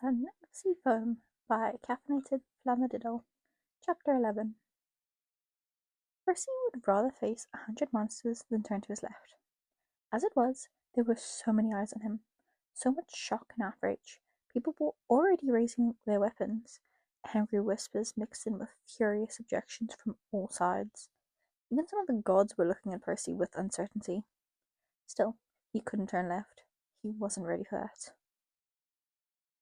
Sun Sea Foam by CaffeinatedFlumadiddle. Chapter 11. Percy would rather face 100 monsters than turn to his left. As it was, there were so many eyes on him, so much shock and outrage. People were already raising their weapons. Angry whispers mixed in with furious objections from all sides. Even some of the gods were looking at Percy with uncertainty. Still, he couldn't turn left. He wasn't ready for that.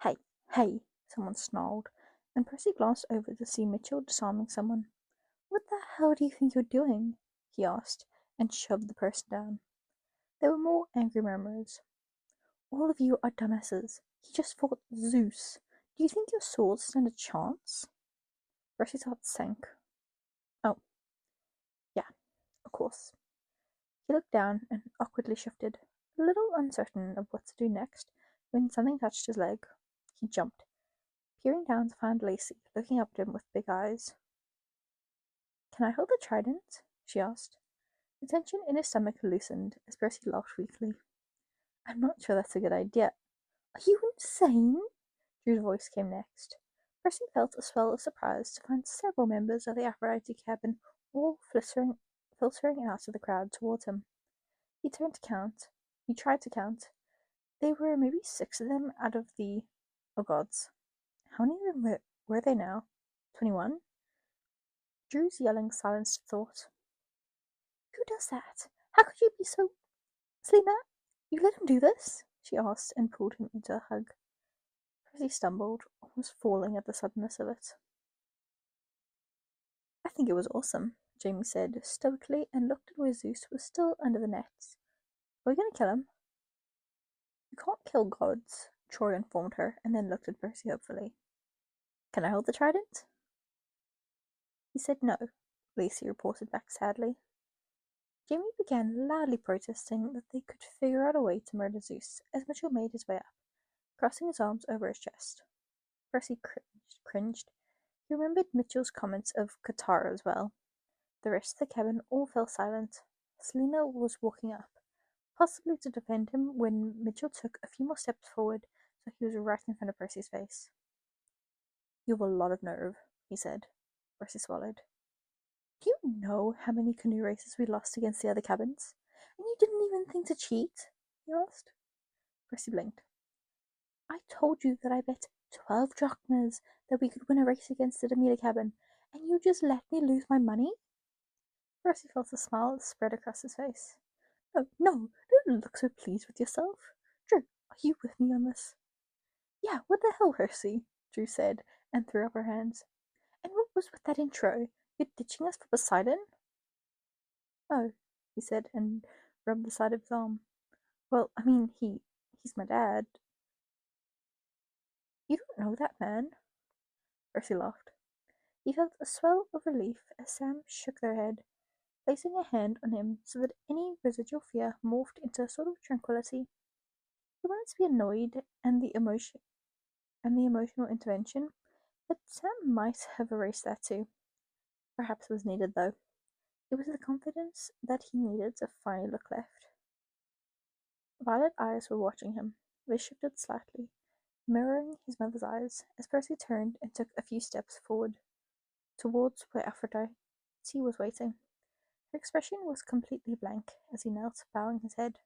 "Hey, hey," someone snarled, and Percy glanced over to see Mitchell disarming someone. "What the hell do you think you're doing?" he asked, and shoved the person down. There were more angry murmurs. "All of you are dumbasses. He just fought Zeus. Do you think your swords stand a chance?" Percy's heart sank. Oh, yeah, of course. He looked down and awkwardly shifted, a little uncertain of what to do next, when something touched his leg. He jumped, peering down to find Lacey looking up at him with big eyes. "Can I hold the trident?" she asked. The tension in his stomach loosened as Percy laughed weakly. "I'm not sure that's a good idea." "Are you insane?" Drew's voice came next. Percy felt a swell of surprise to find several members of the Aphrodite cabin all filtering out of the crowd towards him. He tried to count. There were maybe 6 of them out of the... Oh gods. How many of them were they now? 21? Drew's yelling silenced thought. "Who does that? How could you be so... Sleema, you let him do this?" she asked and pulled him into a hug. Percy stumbled, almost falling at the suddenness of it. "I think it was awesome," Jamie said stoically and looked at where Zeus was still under the nets. "Are we going to kill him?" "You can't kill gods," Troy informed her, and then looked at Percy hopefully. "Can I hold the trident?" He said no, Lacey reported back sadly. Jamie began loudly protesting that they could figure out a way to murder Zeus as Mitchell made his way up, crossing his arms over his chest. Percy cringed. He remembered Mitchell's comments of Katara as well. The rest of the cabin all fell silent. Selena was walking up, possibly to defend him, when Mitchell took a few more steps forward so he was right in front of Percy's face. "You have a lot of nerve," he said. Percy swallowed. "Do you know how many canoe races we lost against the other cabins? And you didn't even think to cheat?" he asked. Percy blinked. "I told you that I bet 12 drachmas that we could win a race against the Demeter cabin, and you just let me lose my money?" Percy felt a smile spread across his face. "Oh, no, don't look so pleased with yourself. Drew, are you with me on this?" "Yeah, what the hell, Percy?" Drew said, and threw up her hands. "And what was with that intro? You're ditching us for Poseidon?" "Oh," he said, and rubbed the side of his arm. "Well, I mean, he's my dad." "You don't know that man." Percy laughed. He felt a swell of relief as Sam shook their head, placing a hand on him so that any residual fear morphed into a sort of tranquility. He wanted to be annoyed and the emotional intervention, but Sam might have erased that too. Perhaps it was needed, though. It was the confidence that he needed to finally look left. Violet eyes were watching him. They shifted slightly, mirroring his mother's eyes, as Percy turned and took a few steps forward, towards where Aphrodite was waiting. Her expression was completely blank as he knelt, bowing his head.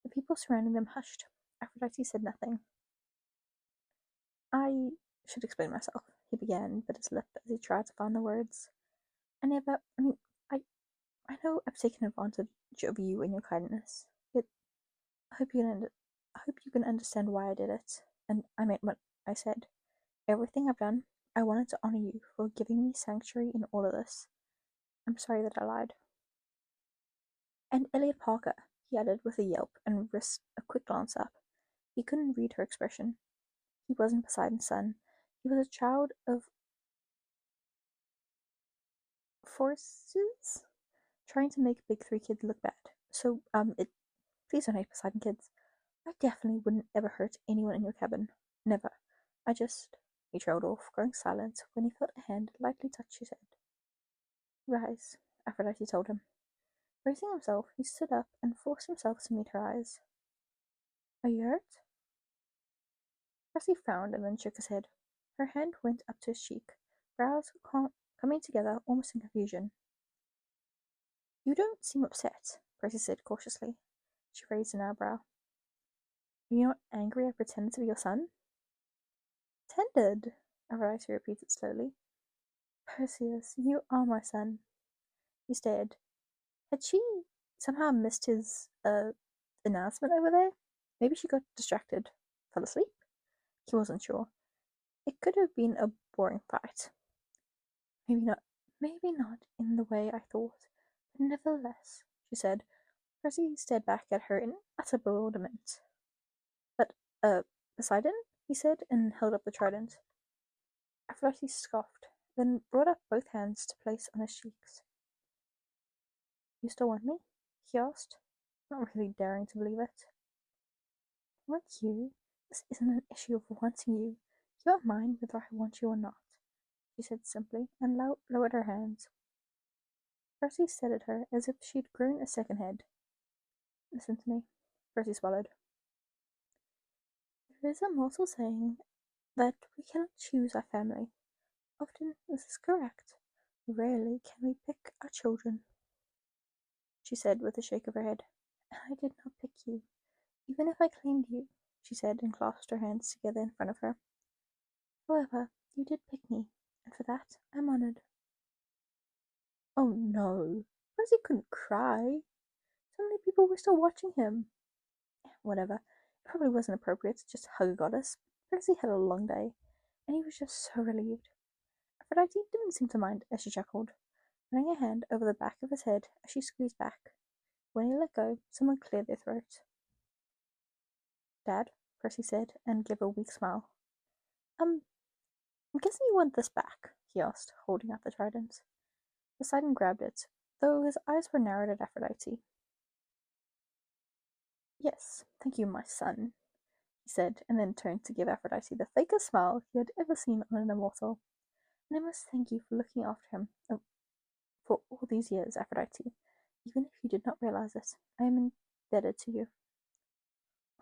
The people surrounding them hushed. Aphrodite said nothing. "I should explain myself," he began, bit his lip as he tried to find the words. I know I've taken advantage of you and your kindness. I hope you can understand why I did it, and I meant what I said. Everything I've done, I wanted to honor you for giving me sanctuary in all of this. I'm sorry that I lied." "And Elliot Parker," he added with a yelp and risked a quick glance up. He couldn't read her expression. He wasn't Poseidon's son. He was a child of forces trying to make Big Three kids look bad. So, please don't hate Poseidon kids. I definitely wouldn't ever hurt anyone in your cabin. Never. I just... He trailed off, growing silent when he felt a hand lightly touch his head. "Rise," Aphrodite told him. Raising himself, he stood up and forced himself to meet her eyes. "Are you hurt?" Percy frowned and then shook his head. Her hand went up to his cheek, brows coming together almost in confusion. You don't seem upset, Percy said cautiously. She raised an eyebrow. Are you not angry I pretended to be your son? Pretended, Aphrodite repeated slowly. Perseus, you are my son. He stared. Had she somehow missed his announcement over there? Maybe she got distracted. Fell asleep? He wasn't sure. It could have been a boring fight. Maybe not in the way I thought, but nevertheless, she said. Percy stared back at her in utter bewilderment. But, Poseidon? He said, and held up the trident. Aphrodite scoffed, then brought up both hands to place on his cheeks. You still want me? He asked, not really daring to believe it. Want you? This isn't an issue of wanting you. You are mine whether I want you or not, she said simply, and lowered her hands. Percy stared at her as if she'd grown a second head. Listen to me, Percy swallowed. There is a mortal saying that we cannot choose our family. Often this is correct. Rarely can we pick our children, she said with a shake of her head. And I did not pick you, even if I claimed you, she said, and clasped her hands together in front of her. However, you did pick me, and for that I'm honored. Oh no, Percy couldn't cry. Suddenly people were still watching him. Whatever, it probably wasn't appropriate to just hug a goddess. Percy had a long day, and he was just so relieved. Aphrodite didn't seem to mind as she chuckled, running a hand over the back of his head as she squeezed back. When he let go, someone cleared their throat. Dad, Percy said, and gave a weak smile. I'm guessing you want this back, he asked, holding out the trident. Poseidon grabbed it, though his eyes were narrowed at Aphrodite. Yes, thank you, my son, he said, and then turned to give Aphrodite the fakest smile he had ever seen on an immortal. And I must thank you for looking after him for all these years, Aphrodite. Even if you did not realize it, I am indebted to you.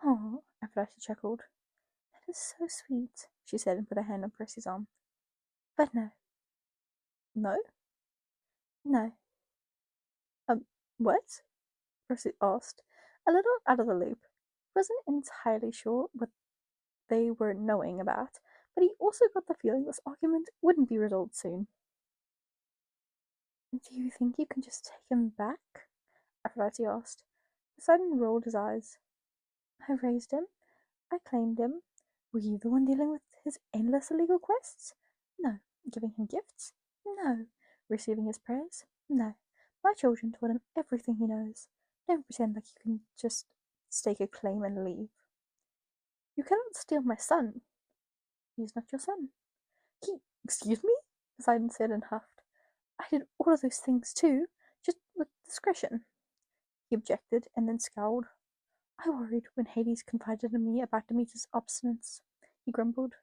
Oh, Aphrodite chuckled. That is so sweet, she said, and put a hand on Percy's arm. But no. No? No. What? Percy asked, a little out of the loop. He wasn't entirely sure what they were knowing about, but he also got the feeling this argument wouldn't be resolved soon. Do you think you can just take him back? Aphrodite asked. Poseidon rolled his eyes. I raised him. I claimed him. Were you the one dealing with his endless illegal quests? No. Giving him gifts? No. Receiving his prayers? No. My children taught him everything he knows. Don't pretend like you can just stake a claim and leave. You cannot steal my son. He is not your son. Excuse me? Poseidon said and huffed. I did all of those things too, just with discretion. He objected and then scowled. I worried when Hades confided in me about Demeter's obstinance, he grumbled.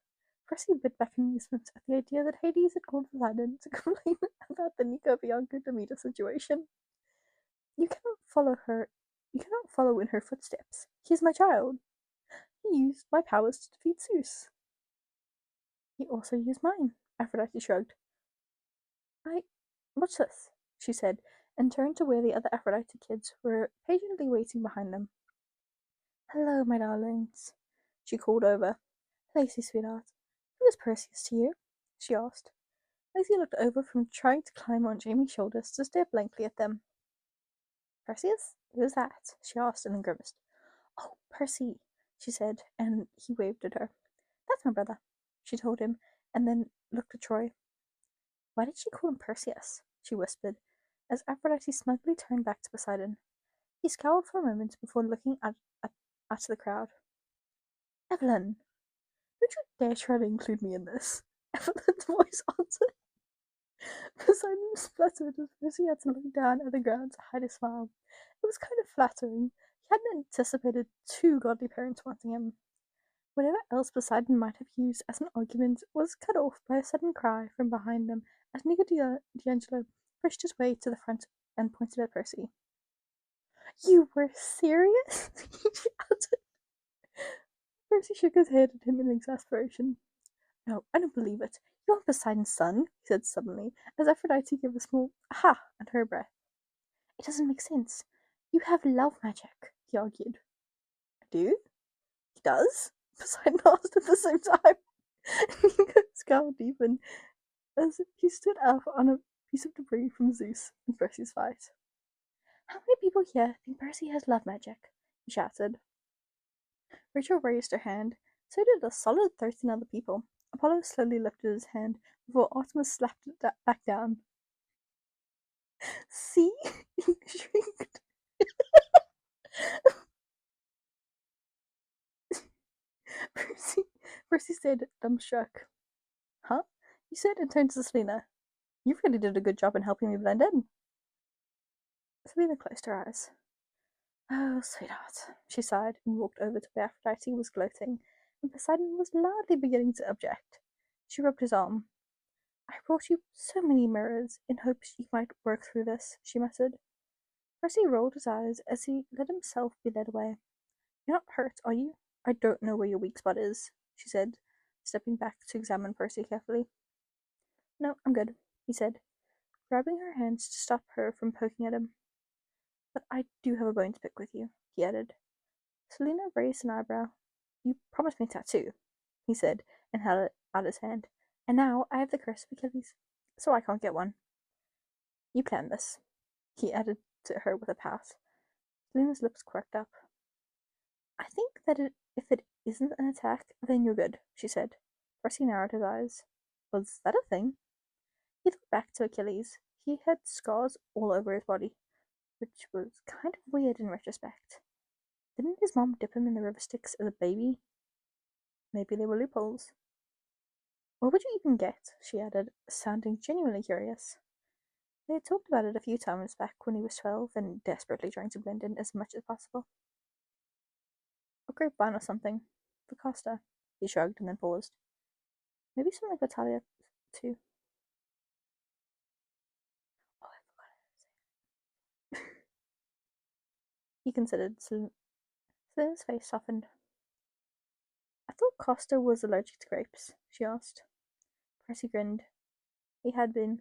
Percy bit back in amusement at the idea that Hades had called Poseidon to complain about the Nico Bianca Demeter situation. You cannot follow in her footsteps. He is my child. He used my powers to defeat Zeus. He also used mine, Aphrodite shrugged. What's this? She said, and turned to where the other Aphrodite kids were patiently waiting behind them. Hello, my darlings, she called over. Lacey, sweetheart, who is Perseus to you? She asked. Lacey looked over from trying to climb on Jamie's shoulders to stare blankly at them. Perseus? Who's that? She asked and then grimaced. Oh, Percy, she said, and he waved at her. That's my brother, she told him, and then looked at Troy. Why did she call him Perseus? She whispered, as Aphrodite smugly turned back to Poseidon. He scowled for a moment before looking at the crowd. Evelyn, don't you dare try to include me in this, Evelyn's voice answered. Poseidon spluttered as Percy had to look down at the ground to hide a smile. It was kind of flattering. He hadn't anticipated two godly parents wanting him. Whatever else Poseidon might have used as an argument was cut off by a sudden cry from behind them as Nico D'Angelo pushed his way to the front and pointed at Percy. You were serious? He shouted. Percy shook his head at him in exasperation. No, I don't believe it. You aren't Poseidon's son, he said suddenly, as Aphrodite gave a small aha under her breath. It doesn't make sense. You have love magic, he argued. I do? He does? Poseidon asked at the same time. Nico scowled deepened as he stood up on a piece of debris from Zeus and Percy's fight. How many people here think Percy has love magic? He shouted. Rachel raised her hand. So did a solid 13 other people. Apollo slowly lifted his hand before Artemis slapped it back down. See? He shrieked. Percy said, dumbstruck. Huh? He said and turned to Selena. You really did a good job in helping me blend in. Selena closed her eyes. Oh, sweetheart, she sighed and walked over to where Aphrodite was gloating, and Poseidon was loudly beginning to object. She rubbed his arm. I brought you so many mirrors in hopes you might work through this, she muttered. Percy rolled his eyes as he let himself be led away. You're not hurt, are you? I don't know where your weak spot is, she said, stepping back to examine Percy carefully. No, I'm good, he said, grabbing her hands to stop her from poking at him. But I do have a bone to pick with you, he added. Selena raised an eyebrow. You promised me a tattoo, he said, and held out his hand. And now I have the curse of Achilles, so I can't get one. You planned this, he added to her with a pout. Selena's lips quirked up. I think that if it isn't an attack, then you're good, she said. Percy narrowed his eyes. Was that a thing? He thought back to Achilles. He had scars all over his body, which was kind of weird in retrospect. Didn't his mom dip him in the river Styx as a baby? Maybe they were loopholes. What would you even get? She added, sounding genuinely curious. They had talked about it a few times back when he was 12 and desperately trying to blend in as much as possible. A grapevine or something. For castor. He shrugged and then paused. Maybe something for Talia, too. Oh, I forgot. He considered. Selena's face softened. I thought Castor was allergic to grapes, she asked. Percy grinned. He had been.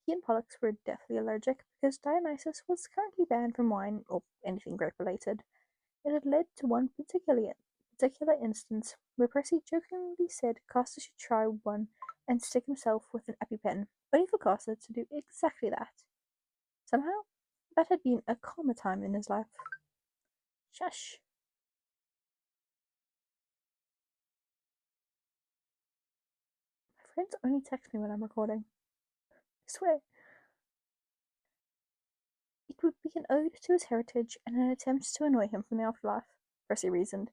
He and Pollux were deathly allergic because Dionysus was currently banned from wine or anything grape-related. It had led to one particular instance where Percy jokingly said Castor should try one and stick himself with an EpiPen, only for Castor to do exactly that. Somehow, that had been a calmer time in his life. Shush. My friends only text me when I'm recording. I swear. It would be an ode to his heritage and an attempt to annoy him from the afterlife, Percy reasoned.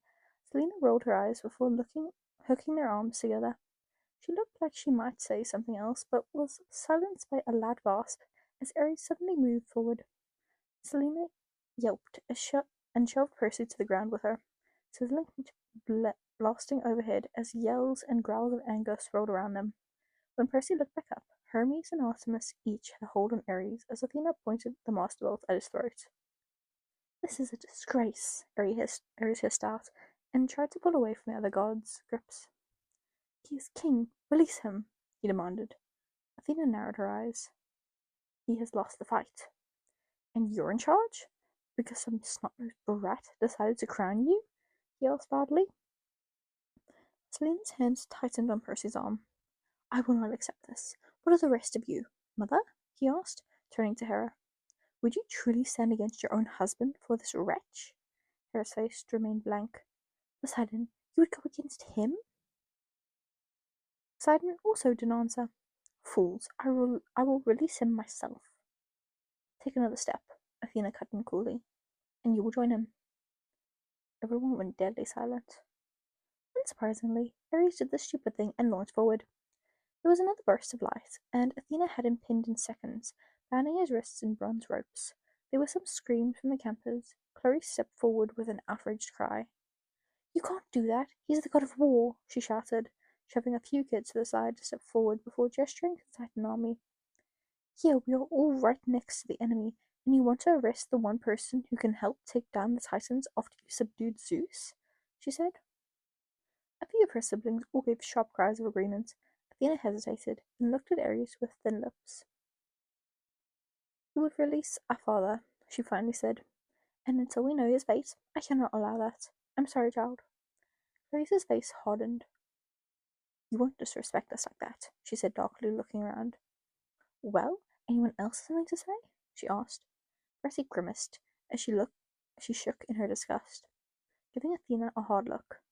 Selena rolled her eyes before hooking their arms together. She looked like she might say something else, but was silenced by a loud gasp as Ares suddenly moved forward. Selena yelped and shoved Percy to the ground with her, sizzling blasting overhead as yells and growls of anger swirled around them. When Percy looked back up, Hermes and Artemis each had a hold on Ares as Athena pointed the master bolt at his throat. This is a disgrace, Ares hissed out, and tried to pull away from the other gods' grips. He is king. Release him, he demanded. Athena narrowed her eyes. He has lost the fight. And you're in charge? Because some snot-nosed brat decided to crown you? He asked loudly. Selena's hands tightened on Percy's arm. I will not accept this. What are the rest of you? Mother? He asked, turning to Hera. Would you truly stand against your own husband for this wretch? Hera's face remained blank. Poseidon, you would go against him? Poseidon also didn't answer. Fools, I will release him myself. Take another step, Athena cut in coolly, and you will join him. Everyone went deadly silent. Unsurprisingly, Ares did the stupid thing and launched forward. There was another burst of light, and Athena had him pinned in seconds, bounding his wrists in bronze ropes. There were some screams from the campers. Chloe stepped forward with an outraged cry. You can't do that. He's the god of war, she shouted, shoving a few kids to the side to step forward before gesturing to the Titan army. Here we are all right next to the enemy, and you want to arrest the one person who can help take down the Titans after you subdued Zeus? She said. Neither of her siblings all gave sharp cries of agreement. Athena hesitated and looked at Ares with thin lips. "You would release our father," she finally said, "and until we know his fate, I cannot allow that. I'm sorry, child." Clarice's face hardened. "You won't disrespect us like that," she said darkly, looking around. "Well, anyone else have something to say?" she asked. Percy grimaced as she shook in her disgust, giving Athena a hard look.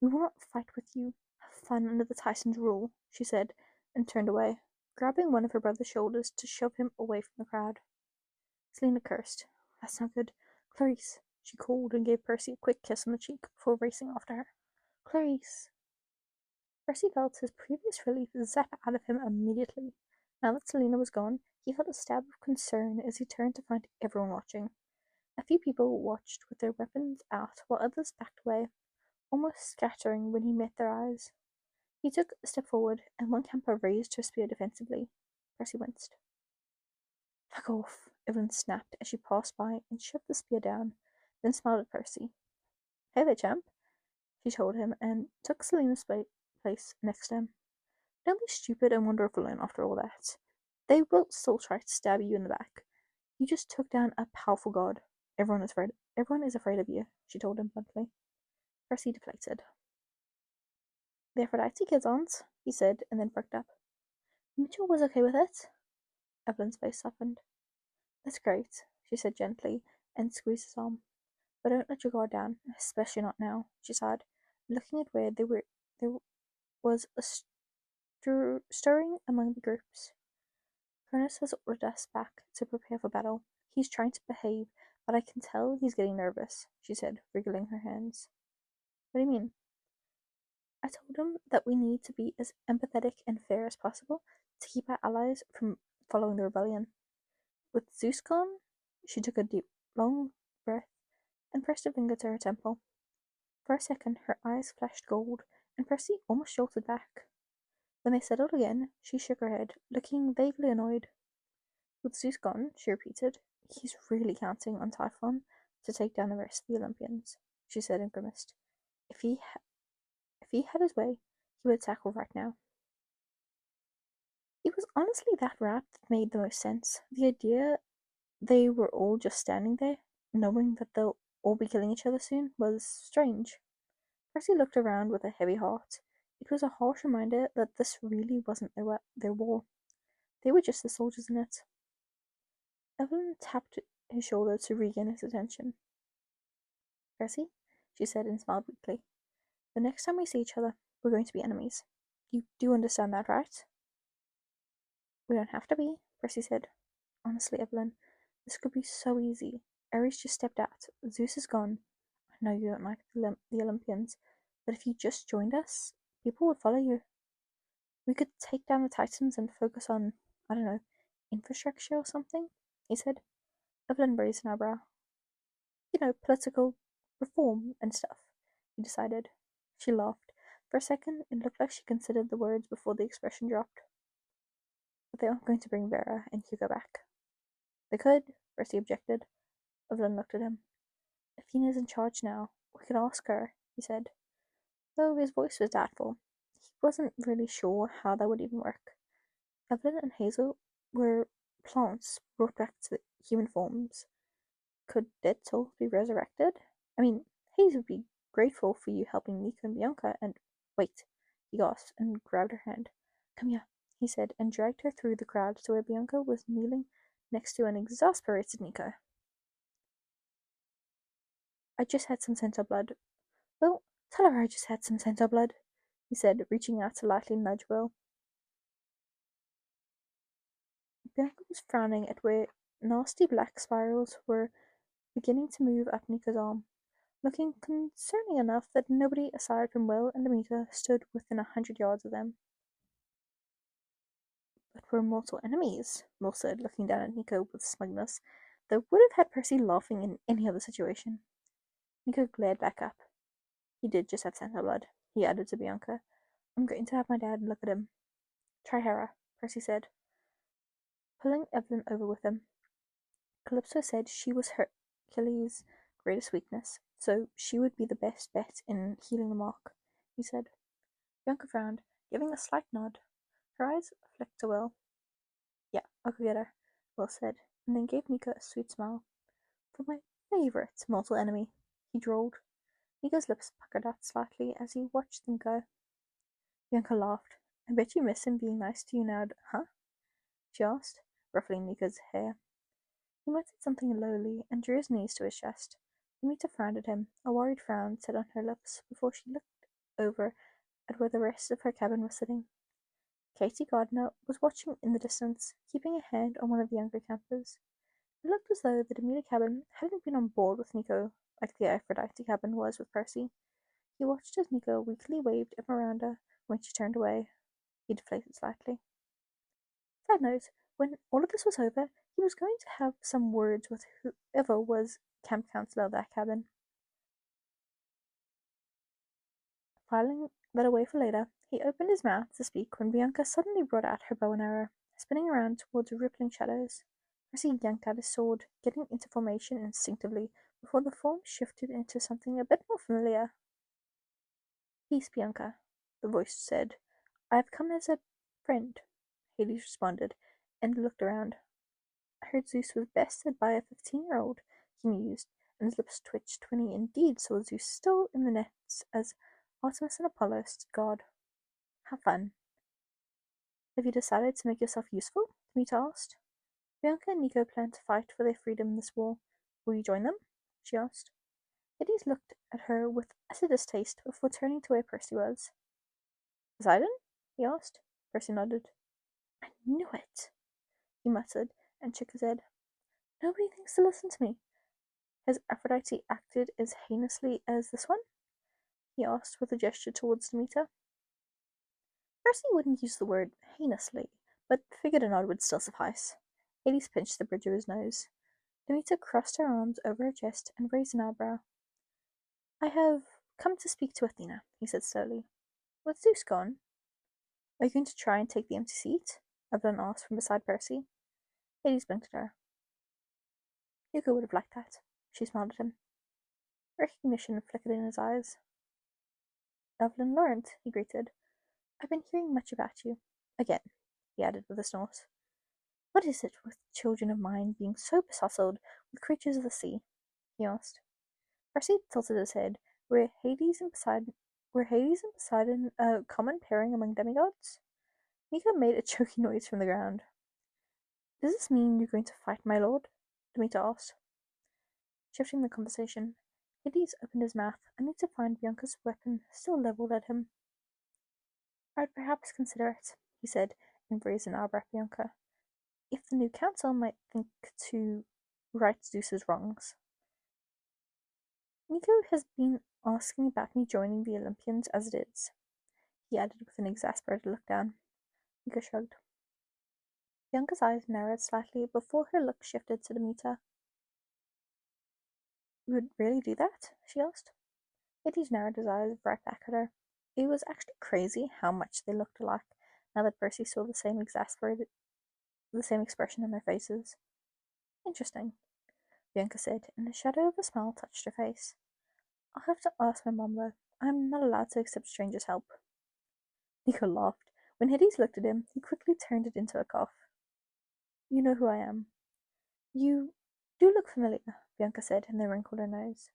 "We will not fight with you. Have fun under the Tyson's rule," she said, and turned away, grabbing one of her brother's shoulders to shove him away from the crowd. Selena cursed. "That's not good. Clarice," she called, and gave Percy a quick kiss on the cheek before racing after her. "Clarice!" Percy felt his previous relief zap out of him immediately. Now that Selena was gone, he felt a stab of concern as he turned to find everyone watching. A few people watched with their weapons out, while others backed away, almost scattering when he met their eyes. He took a step forward, and one camper raised her spear defensively. Percy winced. "Fuck off," Evelyn snapped as she passed by and shoved the spear down, then smiled at Percy. "Hey there, champ," she told him, and took Selena's place next to him. "Don't be stupid and wander off alone after all that. They will still try to stab you in the back. You just took down a powerful god. Everyone is afraid of you," she told him bluntly. Percy deflated. "The Aphrodite kids aren't," he said, and then perked up. "Mitchell was okay with it." Evelyn's face softened. "That's great," she said gently, and squeezed his arm. "But don't let your guard down, especially not now," she sighed, looking at where there was a stirring among the groups. "Cronus has ordered us back to prepare for battle. He's trying to behave, but I can tell he's getting nervous," she said, wriggling her hands. "What do you mean?" "I told him that we need to be as empathetic and fair as possible to keep our allies from following the rebellion. With Zeus gone," she took a deep, long breath and pressed a finger to her temple. For a second her eyes flashed gold, and Percy almost jolted back. When they settled again, she shook her head, looking vaguely annoyed. "With Zeus gone," she repeated, "he's really counting on Typhon to take down the rest of the Olympians," she said and grimaced. If he had his way, he would tackle right now." It was honestly that rap that made the most sense. The idea they were all just standing there, knowing that they'll all be killing each other soon, was strange. Percy looked around with a heavy heart. It was a harsh reminder that this really wasn't their war. They were just the soldiers in it. Evelyn tapped his shoulder to regain his attention. "Percy," she said and smiled weakly, "the next time we see each other, we're going to be enemies. You do understand that, right?" "We don't have to be," Percy said. "Honestly, Evelyn, this could be so easy. Ares just stepped out. Zeus is gone. I know you don't like the Olympians, but if you just joined us, people would follow you. We could take down the Titans and focus on, I don't know, infrastructure or something," he said. Evelyn raised an eyebrow. "You know, political reform and stuff," he decided. She laughed. For a second, it looked like she considered the words before the expression dropped. "But they aren't going to bring Vera and Hugo back." "They could," Percy objected. Evelyn looked at him. "Athena's in charge now. We could ask her," he said, though his voice was doubtful. He wasn't really sure how that would even work. Evelyn and Hazel were plants brought back to human forms. Could dead souls be resurrected? I mean, Hazel would be grateful for you helping Nico and Bianca, and wait, he gasped and grabbed her hand. "Come here," he said, and dragged her through the crowd to where Bianca was kneeling next to an exasperated Nico. "I just had some centaur blood." "Well, tell her I just had some centaur blood," he said, reaching out to lightly nudge Will. Bianca was frowning at where nasty black spirals were beginning to move up Nico's arm, looking concerning enough that nobody aside from Will and Demeter stood within 100 yards of them. "But we're mortal enemies," Will said, looking down at Nico with smugness that would have had Percy laughing in any other situation. Nico glared back up. "He did just have centaur blood," he added to Bianca. "I'm going to have my dad look at him." "Try Hera," Percy said, pulling Evelyn over with him. Calypso said she was Hercules' greatest weakness, so she would be the best bet in healing the mark, he said. Bianca frowned, giving a slight nod. Her eyes flicked to Will. Yeah, I'll go get her, Will said, and then gave Nico a sweet smile. For my favourite mortal enemy, he drawled. Nico's lips puckered out slightly as he watched them go. Bianca laughed. I bet you miss him being nice to you now, huh? She asked, ruffling Nico's hair. He muttered something lowly and drew his knees to his chest. Demeter frowned at him, a worried frown set on her lips before she looked over at where the rest of her cabin was sitting. Katie Gardner was watching in the distance, keeping a hand on one of the younger campers. It looked as though the Demeter cabin hadn't been on board with Nico like the Aphrodite cabin was with Percy. He watched as Nico weakly waved at Miranda when she turned away. He deflated slightly. Side note, when all of this was over, he was going to have some words with whoever was camp counselor of that cabin. Filing that away for later, he opened his mouth to speak when Bianca suddenly brought out her bow and arrow, spinning around towards rippling shadows. Percy yanked out his sword, getting into formation instinctively before the form shifted into something a bit more familiar. Peace, Bianca, the voice said. I have come as a friend, Hades responded, and looked around. I heard Zeus was bested by a 15-year-old, he mused, and his lips twitched when he indeed saw Zeus still in the nets as Artemis and Apollo stood guard. Have fun. Have you decided to make yourself useful? Demeter asked. Bianca and Nico plan to fight for their freedom this war. Will you join them? She asked. Hades looked at her with utter distaste before turning to where Percy was. Poseidon? He asked. Percy nodded. I knew it, he muttered and shook his head. Nobody thinks to listen to me. Has Aphrodite acted as heinously as this one? He asked with a gesture towards Demeter. Percy wouldn't use the word heinously, but figured a nod would still suffice. Hades pinched the bridge of his nose. Demeter crossed her arms over her chest and raised an eyebrow. I have come to speak to Athena, he said slowly. With Zeus gone? Are you going to try and take the empty seat? Evelyn asked from beside Percy. Hades blinked at her. Hugo would have liked that. She smiled at him. Recognition flickered in his eyes. Evelyn Laurent, he greeted. I've been hearing much about you. Again, he added with a snort. What is it with children of mine being so besotted with creatures of the sea? He asked. Percy tilted his head. Were Hades and Poseidon a common pairing among demigods? Nico made a choky noise from the ground. Does this mean you're going to fight, my lord? Demeter asked. Shifting the conversation, Hades opened his mouth, only to find Bianca's weapon still levelled at him. I'd perhaps consider it, he said, and raised an eyebrow at Bianca. If the new council might think to right Zeus's wrongs. Nico has been asking about me joining the Olympians as it is, he added with an exasperated look down. Nico shrugged. Bianca's eyes narrowed slightly before her look shifted to Demeter. You would really do that? She asked. Hades narrowed his eyes right back at her. It was actually crazy how much they looked alike, now that Percy saw the same expression in their faces. Interesting, Bianca said, and the shadow of a smile touched her face. I'll have to ask my mom, though. I'm not allowed to accept strangers' help. Nico laughed. When Hades looked at him, he quickly turned it into a cough. You know who I am. You do look familiar, Bianca said, and then wrinkled her nose.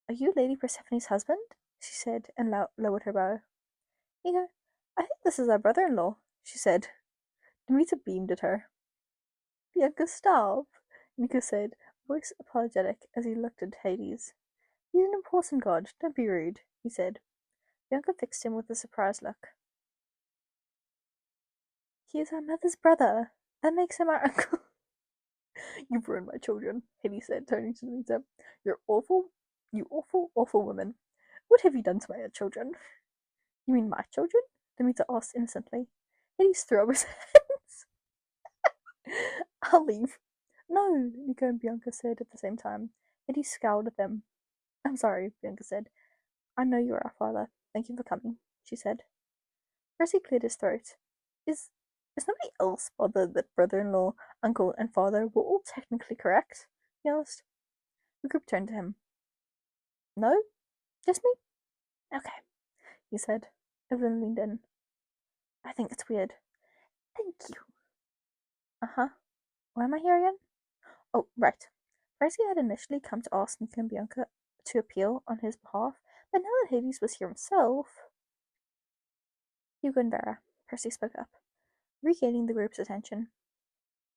Are you Lady Persephone's husband? She said, and lowered her bow. Nico, I think this is our brother-in-law, she said. Demeter beamed at her. Bianca, stop, Nico said, voice apologetic as he looked at Hades. He's an important god, don't be rude, he said. Bianca fixed him with a surprised look. He is our mother's brother. That makes him our uncle. You've ruined my children, Hades said, turning to Demeter. You awful woman. What have you done to my children? You mean my children? Demeter asked innocently. Hades threw up his hands. I'll leave. No, Nico and Bianca said at the same time. Hades scowled at them. I'm sorry, Bianca said. I know you are our father. Thank you for coming, she said. Percy cleared his throat. Is nobody else bothered that brother-in-law, uncle, and father were all technically correct? He asked. The group turned to him. No? Just me? Okay, he said. Evelyn leaned in. I think it's weird. Thank you. Uh-huh. Why am I here again? Oh, right. Percy had initially come to ask Nika and Bianca to appeal on his behalf, but now that Hades was here himself... Hugo and Vera, Percy spoke up, regaining the group's attention.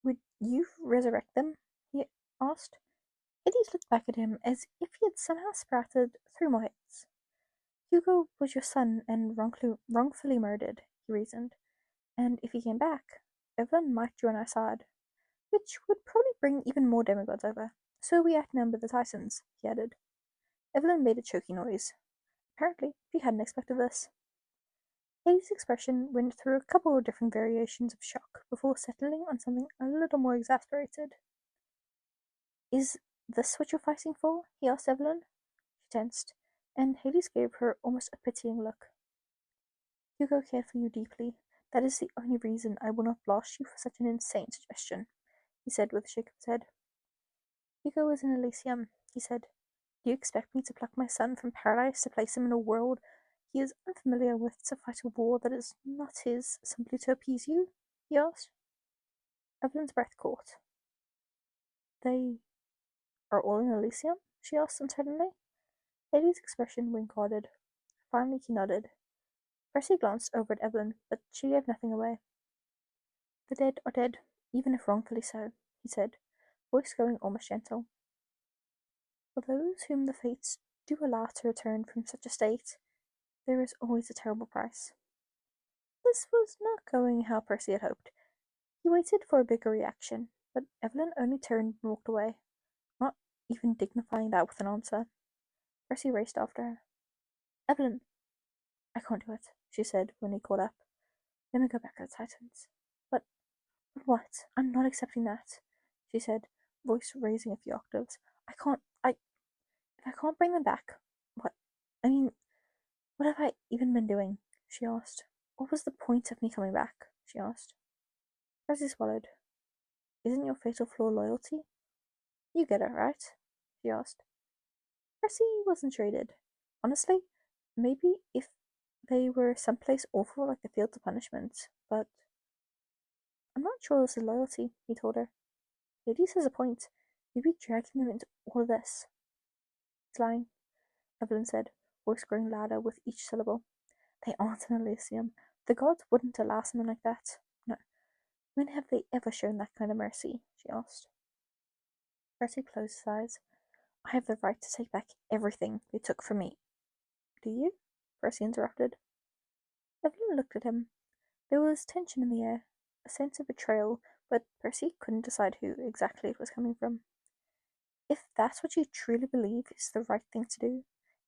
Would you resurrect them? He asked. Hades looked back at him as if he had somehow sprouted 3 more hits. Hugo was your son and wrongfully murdered, he reasoned, and if he came back, Evelyn might join our side, which would probably bring even more demigods over. So we outnumber the Titans, he added. Evelyn made a choky noise. Apparently, she hadn't expected this. Hades' expression went through a couple of different variations of shock before settling on something a little more exasperated. Is this what you're fighting for? He asked Evelyn. She tensed, and Hades gave her almost a pitying look. Hugo cared for you deeply. That is the only reason I will not blast you for such an insane suggestion, he said with a shake of his head. Hugo is in Elysium, he said. Do you expect me to pluck my son from paradise to place him in a world he is unfamiliar with to fight a war that is not his simply to appease you? He asked. Evelyn's breath caught. They are all in Elysium? She asked uncertainly. Hades' expression wind-clouded. Finally he nodded. Percy glanced over at Evelyn, but she gave nothing away. The dead are dead, even if wrongfully so, he said, voice going almost gentle. For those whom the fates do allow to return from such a state, there is always a terrible price. This was not going how Percy had hoped. He waited for a bigger reaction, but Evelyn only turned and walked away, not even dignifying that with an answer. Percy raced after her. Evelyn! I can't do it, she said when he caught up. Let me go back to the Titans. But what? I'm not accepting that, she said, voice raising a few octaves. If I can't bring them back, what? I mean, what have I even been doing? She asked. What was the point of me coming back? She asked. Percy swallowed. Isn't your fatal flaw loyalty? You get it, right? She asked. Percy wasn't traded. Honestly, maybe if they were someplace awful like the Fields of Punishment, but I'm not sure this is loyalty, he told her. Hades has a point. You'd be dragging them into all of this. He's lying, Evelyn said, voice growing louder with each syllable. They aren't in Elysium. The gods wouldn't allow something like that. No. When have they ever shown that kind of mercy? She asked. Percy closed his eyes. I have the right to take back everything they took from me. Do you? Percy interrupted. Evelyn looked at him. There was tension in the air, a sense of betrayal, but Percy couldn't decide who exactly it was coming from. If that's what you truly believe is the right thing to do,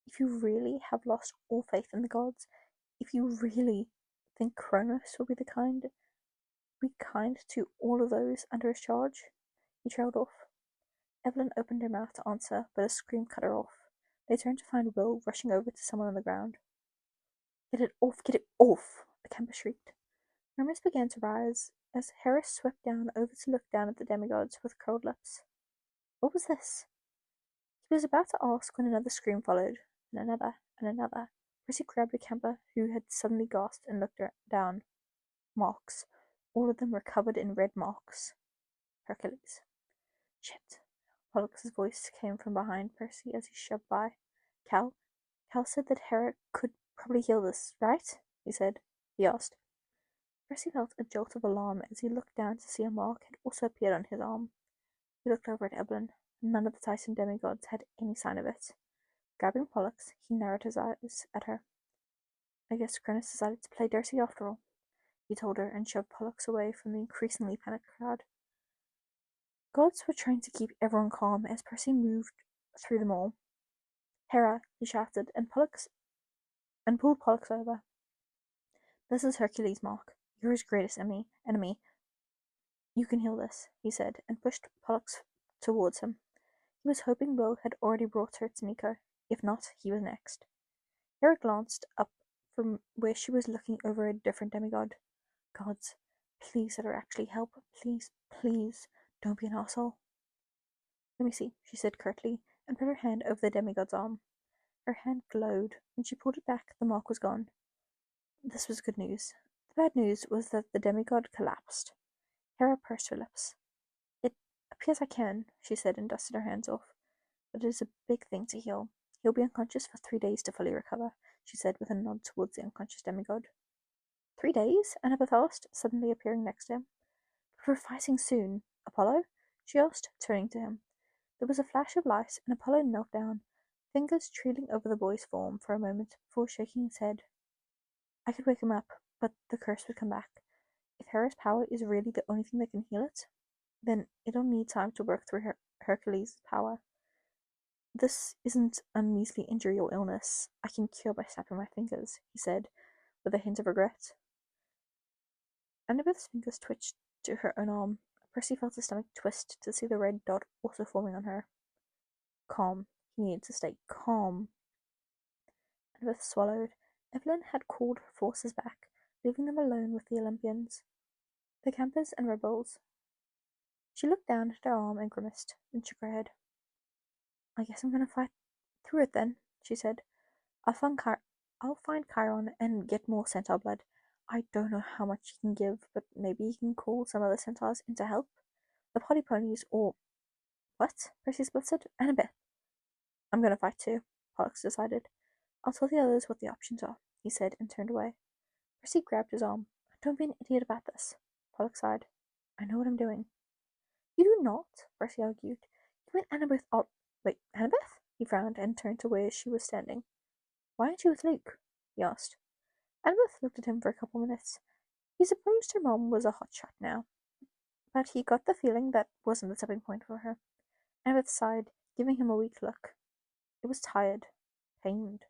if you really have lost all faith in the gods, if you really think Kronos will be kind to all of those under his charge, he trailed off. Evelyn opened her mouth to answer, but a scream cut her off. They turned to find Will rushing over to someone on the ground. Get it off, the campus shrieked. Murmurs began to rise as Hera swept down over to look down at the demigods with curled lips. What was this? He was about to ask when another scream followed, and another, and another. Percy grabbed a camper who had suddenly gasped and looked down. Marks. All of them were covered in red marks. Hercules. Shit. Pollux's voice came from behind Percy as he shoved by. Cal said that Hera could probably heal this, right? He asked. Percy felt a jolt of alarm as he looked down to see a mark had also appeared on his arm. He looked over at Evelyn. None of the Titan demigods had any sign of it. Grabbing Pollux, he narrowed his eyes at her. I guess Cronus decided to play dirty after all, he told her and shoved Pollux away from the increasingly panicked crowd. Gods were trying to keep everyone calm as Percy moved through them all. Hera, he shouted, and pulled Pollux over. This is Hercules' mark. You're his greatest enemy. You can heal this, he said, and pushed Pollux towards him. He was hoping Will had already brought her to Nico. If not, he was next. Hera glanced up from where she was looking over a different demigod. Gods, please let her actually help. Please, please, don't be an asshole. Let me see, she said curtly, and put her hand over the demigod's arm. Her hand glowed. When she pulled it back, the mark was gone. This was good news. The bad news was that the demigod collapsed. Hera pursed her lips. "It appears I can," she said and dusted her hands off. "But it is a big thing to heal. He'll be unconscious for 3 days to fully recover," she said with a nod towards the unconscious demigod. 3 days? Annabeth asked, suddenly appearing next to him. "But we're fighting soon. Apollo?" she asked, turning to him. There was a flash of light, and Apollo knelt down, fingers trailing over the boy's form for a moment before shaking his head. "I could wake him up, but the curse would come back. If Hera's power is really the only thing that can heal it, then it'll need time to work through Hercules' power. This isn't a measly injury or illness I can cure by snapping my fingers," he said, with a hint of regret. Annabeth's fingers twitched to her own arm. Percy felt his stomach twist to see the red dot also forming on her. Calm. He needed to stay calm. Annabeth swallowed. Evelyn had called her forces back, leaving them alone with the Olympians, the campers and rebels. She looked down at her arm and grimaced, then shook her head. "I guess I'm going to fight through it then," she said. I'll find Chiron and get more centaur blood. I don't know how much he can give, but maybe he can call some other centaurs in to help. The potty ponies or... What? Percy spluttered. Annabeth. "I'm going to fight too," Pollux decided. "I'll tell the others what the options are," he said and turned away. Percy grabbed his arm. "Don't be an idiot about this," Pollux sighed. "I know what I'm doing." "You do not," Percy argued. "You and Annabeth are... Wait, Annabeth?" He frowned and turned to where she was standing. "Why aren't you with Luke?" he asked. Annabeth looked at him for a couple minutes. He supposed her mom was a hotshot now, but he got the feeling that wasn't the tipping point for her. Annabeth sighed, giving him a weak look. It was tired, pained.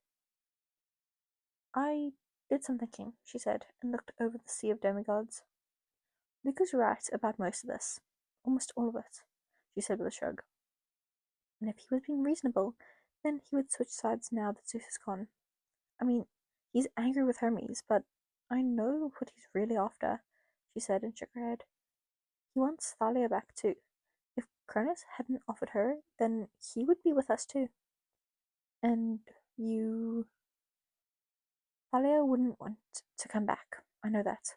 "I did some thinking," she said, and looked over the sea of demigods. "Luke is right about most of this. Almost all of it," she said with a shrug. "And if he was being reasonable, then he would switch sides now that Zeus is gone. I mean, he's angry with Hermes, but I know what he's really after," she said and shook her head. "He wants Thalia back too. If Cronus hadn't offered her, then he would be with us too." "And you..." "Thalia wouldn't want to come back. I know that.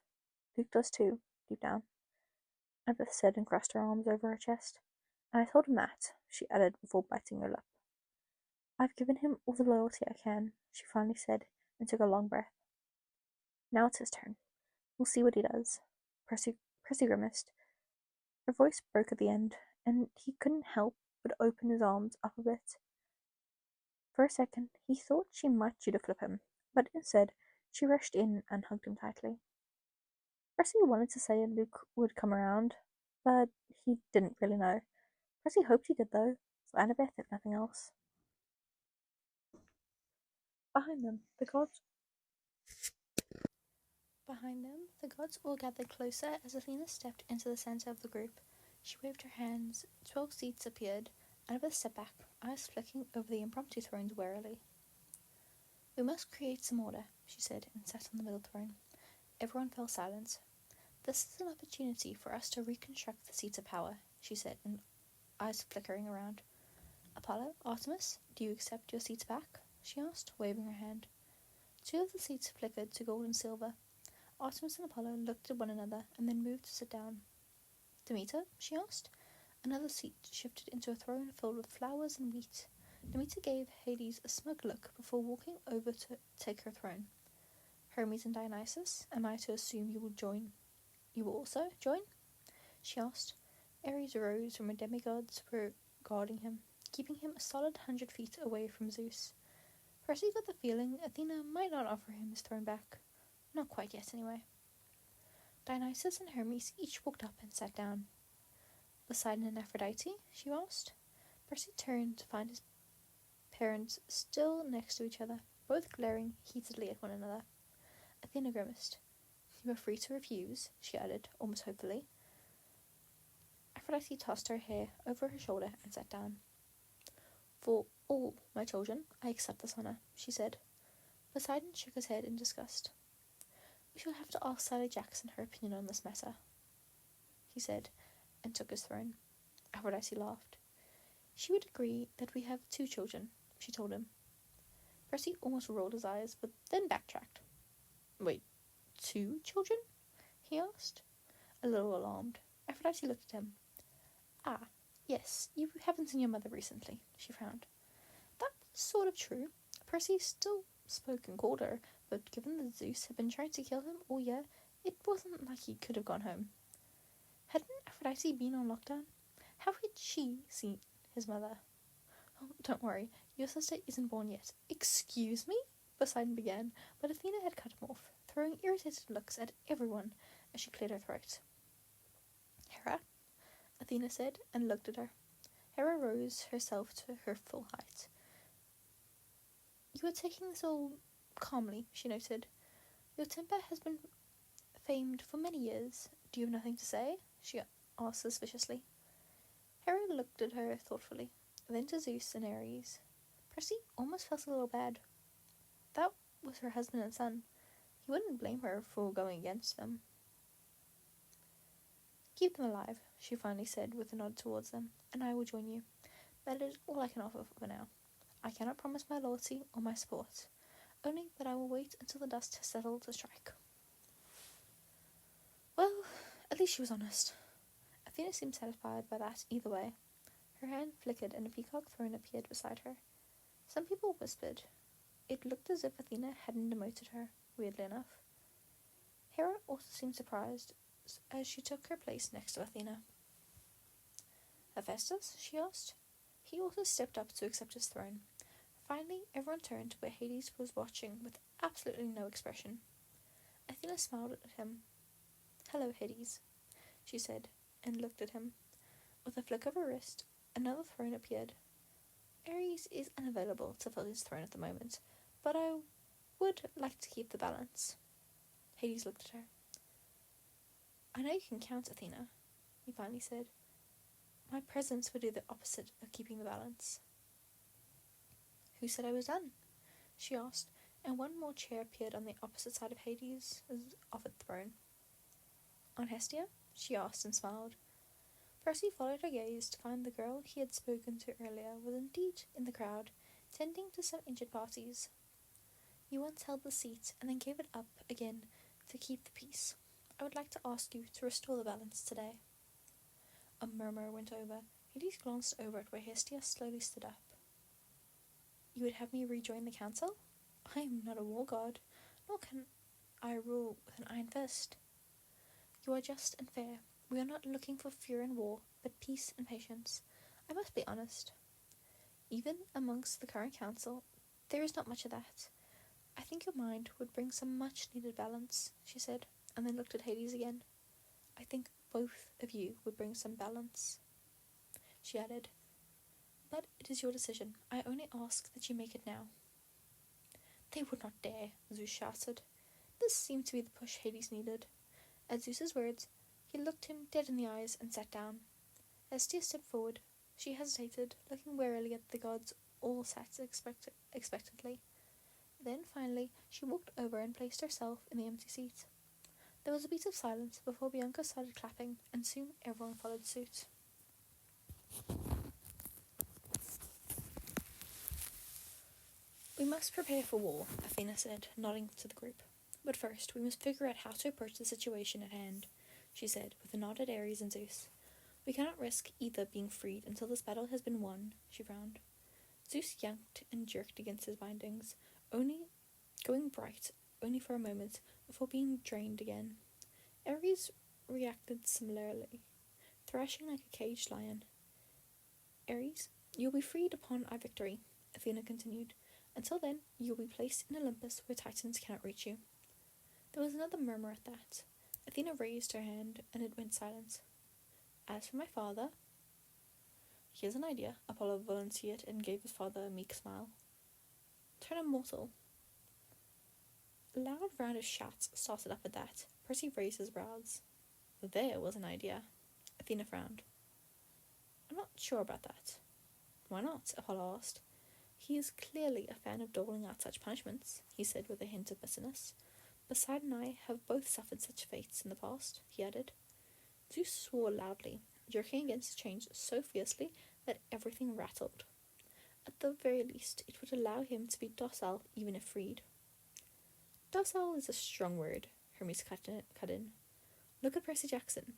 Luke does too, deep down," Annabeth said and crossed her arms over her chest. "And I told him that," she added before biting her lip. "I've given him all the loyalty I can," she finally said and took a long breath. "Now it's his turn. We'll see what he does." Percy grimaced. Her voice broke at the end, and he couldn't help but open his arms up a bit. For a second, he thought she might shoot a flip him, but instead, she rushed in and hugged him tightly. Percy wanted to say Luke would come around, but he didn't really know. Percy hoped he did, though, for Annabeth, if nothing else. Behind them, the gods all gathered closer as Athena stepped into the center of the group. She waved her hands. 12 seats appeared. Annabeth stepped back, eyes flicking over the impromptu thrones warily. "We must create some order," she said, and sat on the middle throne. Everyone fell silent. "This is an opportunity for us to reconstruct the seats of power," she said, and eyes flickering around. "Apollo, Artemis, do you accept your seats back?" she asked, waving her hand. 2 of the seats flickered to gold and silver. Artemis and Apollo looked at one another and then moved to sit down. "Demeter?" she asked. Another seat shifted into a throne filled with flowers and wheat. Demeter gave Hades a smug look before walking over to take her throne. "Hermes and Dionysus, am I to assume you will also join?" she asked. Ares rose from a demigods were guarding him, keeping him a solid 100 feet away from Zeus. Percy got the feeling Athena might not offer him his throne back. Not quite yet, anyway. Dionysus and Hermes each walked up and sat down. "Poseidon and Aphrodite?" she asked. Percy turned to find his parents still next to each other, both glaring heatedly at one another. Athena grimaced. "You are free to refuse," she added, almost hopefully. Aphrodite tossed her hair over her shoulder and sat down. "For all my children, I accept this honor," she said. Poseidon shook his head in disgust. "We shall have to ask Sally Jackson her opinion on this matter," he said, and took his throne. Aphrodite laughed. "She would agree that we have 2 children," she told him. Percy almost rolled his eyes, but then backtracked. "Wait, 2 children?" he asked, a little alarmed. Aphrodite looked at him. "Ah, yes, you haven't seen your mother recently," she frowned. "That's sort of true. Percy still spoke and called her, but given that Zeus had been trying to kill him all year, it wasn't like he could have gone home." Hadn't Aphrodite been on lockdown? How had she seen his mother? "Oh, don't worry, your sister isn't born yet." "Excuse me?" Poseidon began, but Athena had cut him off, throwing irritated looks at everyone as she cleared her throat. "Hera?" Athena said, and looked at her. Hera rose herself to her full height. "You are taking this all calmly," she noted. "Your temper has been famed for many years. Do you have nothing to say?" she asked suspiciously. Hera looked at her thoughtfully, then to Zeus and Ares. Percy almost felt a little bad. That was her husband and son. He wouldn't blame her for going against them. "Keep them alive," she finally said with a nod towards them, "and I will join you. That is all I can offer for now. I cannot promise my loyalty or my support, only that I will wait until the dust has settled to strike." Well, at least she was honest. Athena seemed satisfied by that either way. Her hand flickered and a peacock throne appeared beside her. Some people whispered. It looked as if Athena hadn't demoted her, weirdly enough. Hera also seemed surprised as she took her place next to Athena. "Hephaestus?" she asked. He also stepped up to accept his throne. Finally, everyone turned to where Hades was watching with absolutely no expression. Athena smiled at him. "Hello, Hades," she said, and looked at him. With a flick of her wrist, another throne appeared. "Ares is unavailable to fill his throne at the moment, but I would like to keep the balance." Hades looked at her. "I know you can count, Athena," he finally said. "My presence would do the opposite of keeping the balance." "Who said I was done?" she asked, and one more chair appeared on the opposite side of Hades' offered throne. "On Hestia?" she asked and smiled. Percy followed her gaze to find the girl he had spoken to earlier was indeed in the crowd, tending to some injured parties. "You once held the seat and then gave it up again to keep the peace. I would like to ask you to restore the balance today." A murmur went over. Hades glanced over at where Hestia slowly stood up. "You would have me rejoin the council? I am not a war god, nor can I rule with an iron fist." "You are just and fair. We are not looking for fear and war, but peace and patience. I must be honest. Even amongst the current council, there is not much of that. I think your mind would bring some much-needed balance," she said, and then looked at Hades again. "I think both of you would bring some balance," she added. "But it is your decision. I only ask that you make it now." "They would not dare," Zeus shouted. This seemed to be the push Hades needed. At Zeus's words, he looked him dead in the eyes and sat down. Hestia stepped forward. She hesitated, looking warily at the gods, all sat expectantly. Then, finally, she walked over and placed herself in the empty seat. There was a beat of silence before Bianca started clapping, and soon everyone followed suit. "We must prepare for war," Athena said, nodding to the group. "But first, we must figure out how to approach the situation at hand," she said, with a nod at Ares and Zeus. "We cannot risk either being freed until this battle has been won," she frowned. Zeus yanked and jerked against his bindings, going bright only for a moment, before being drained again. Ares reacted similarly, thrashing like a caged lion. "Ares, you will be freed upon our victory," Athena continued. "Until then, you will be placed in Olympus where Titans cannot reach you." There was another murmur at that. Athena raised her hand, and it went silent. "As for my father—" "Here's an idea," Apollo volunteered, and gave his father a meek smile. "Turn him mortal." A loud round of shouts started up at that. Percy raised his brows. "There was an idea." Athena frowned. "I'm not sure about that." "Why not?" Apollo asked. "He is clearly a fan of doling out such punishments," he said with a hint of bitterness. "Poseidon and I have both suffered such fates in the past," he added. Zeus swore loudly, jerking against the chains so fiercely that everything rattled. At the very least, it would allow him to be docile even if freed. "Docile is a strong word," Hermes cut in. Look at Percy Jackson.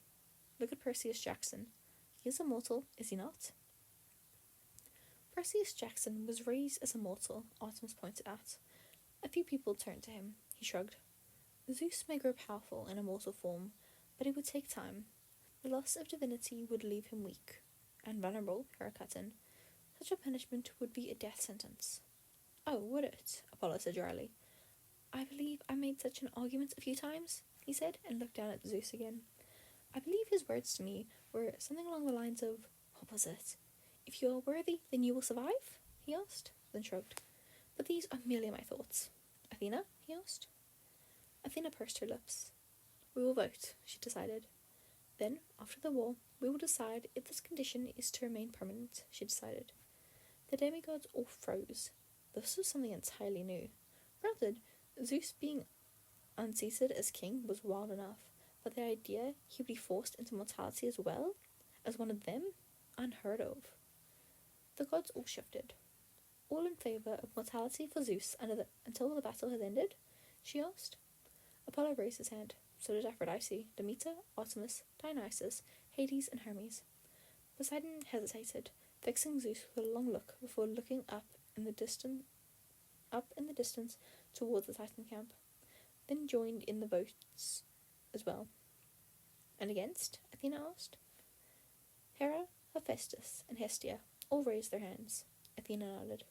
Look at Perseus Jackson. He is a mortal, is he not? Perseus Jackson was raised as a mortal, Artemis pointed out. A few people turned to him. He shrugged. Zeus may grow powerful in a mortal form, but it would take time. The loss of divinity would leave him weak and vulnerable, Hera cut in. Such a punishment would be a death sentence. Oh, would it? Apollo said dryly. I believe I made such an argument a few times, he said, and looked down at Zeus again. I believe his words to me were something along the lines of, what was it? If you are worthy, then you will survive? He asked, then shrugged. But these are merely my thoughts. Athena? He asked. Athena pursed her lips. We will vote, she decided. Then, after the war, we will decide if this condition is to remain permanent, she decided. The demigods all froze. This was something entirely new. Granted, Zeus being unseated as king was wild enough, but the idea he would be forced into mortality as well, as one of them, unheard of. The gods all shifted. All in favour of mortality for Zeus until the battle has ended? She asked. Apollo raised his hand. So did Aphrodite, Demeter, Artemis, Dionysus, Hades, and Hermes. Poseidon hesitated, fixing Zeus with a long look before looking up in the distance towards the Titan camp, then joined in the votes as well. And against? Athena asked. Hera, Hephaestus, and Hestia all raised their hands. Athena nodded.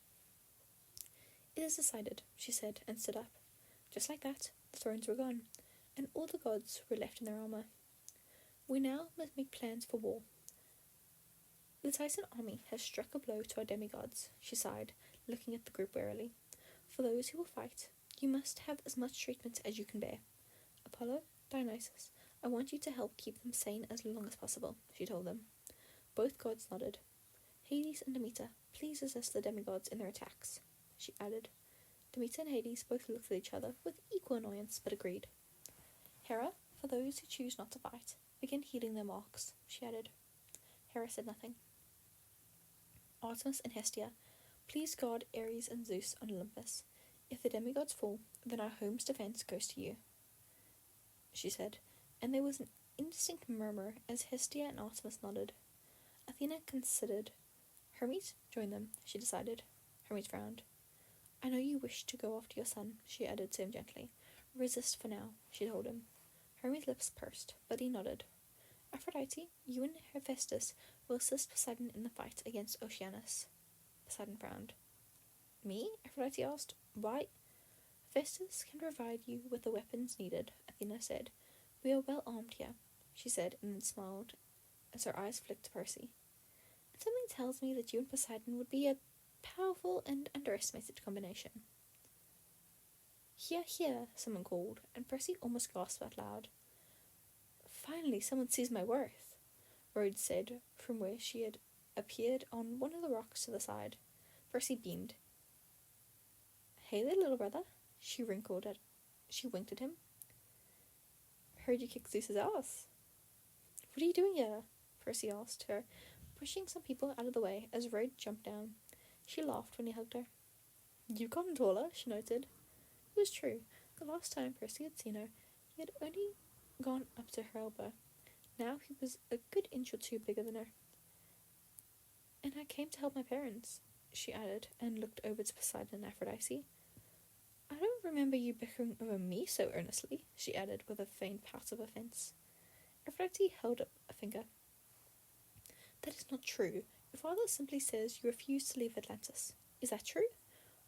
It is decided, she said, and stood up. Just like that, the thrones were gone, and all the gods were left in their armour. We now must make plans for war. The Titan army has struck a blow to our demigods, she sighed, looking at the group warily. For those who will fight, you must have as much treatment as you can bear. Apollo, Dionysus, I want you to help keep them sane as long as possible, she told them. Both gods nodded. Hades and Demeter, please assist the demigods in their attacks, she added. Demeter and Hades both looked at each other with equal annoyance, but agreed. Hera, for those who choose not to fight, begin healing their marks, she added. Hera said nothing. Artemis and Hestia, please guard Ares and Zeus on Olympus. If the demigods fall, then our home's defense goes to you, she said, and there was an indistinct murmur as Hestia and Artemis nodded. Athena considered. Hermes, join them, she decided. Hermes frowned. I know you wish to go after your son, she added to him gently. Resist for now, she told him. Hermes' lips pursed, but he nodded. Aphrodite, you and Hephaestus will assist Poseidon in the fight against Oceanus. Poseidon frowned. Me? Aphrodite asked. Why? Hephaestus can provide you with the weapons needed, Athena said. We are well armed here, she said, and then smiled as her eyes flicked to Percy. And something tells me that you and Poseidon would be a powerful and underestimated combination. Here, here, someone called, and Percy almost gasped out loud. Finally, someone sees my worth, Rhodes said from where she had appeared on one of the rocks to the side. Percy beamed. Hey there, little brother, she winked at him. Heard you kick Zeus's ass. What are you doing here? Percy asked her, pushing some people out of the way as Rhodes jumped down. She laughed when he hugged her. You've gotten taller, she noted. It was true. The last time Percy had seen her, he had only gone up to her elbow. Now he was a good inch or two bigger than her. And I came to help my parents, she added, and looked over to Poseidon and Aphrodite. I don't remember you bickering over me so earnestly, she added with a faint pout of offence. Aphrodite held up a finger. That is not true. Your father simply says you refuse to leave Atlantis. Is that true?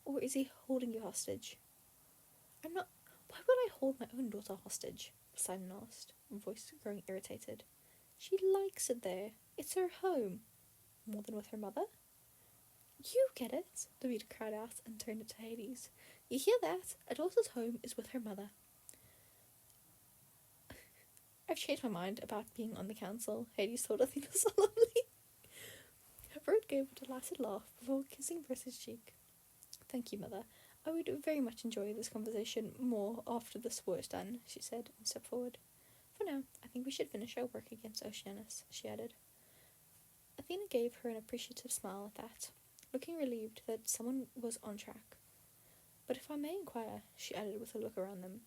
Or is he holding you hostage? I'm not. Why would I hold my own daughter hostage? Poseidon asked, voice growing irritated. She likes it there. It's her home. More than with her mother? You get it, Demeter cried out and turned it to Hades. You hear that? A daughter's home is with her mother. I've changed my mind about being on the council, Hades told Athena solemnly. Rhodes gave a delighted laugh before kissing Percy's cheek. Thank you, Mother. I would very much enjoy this conversation more after this war is done, she said, and stepped forward. For now, I think we should finish our work against Oceanus, she added. Athena gave her an appreciative smile at that, looking relieved that someone was on track. But if I may inquire, she added with a look around them,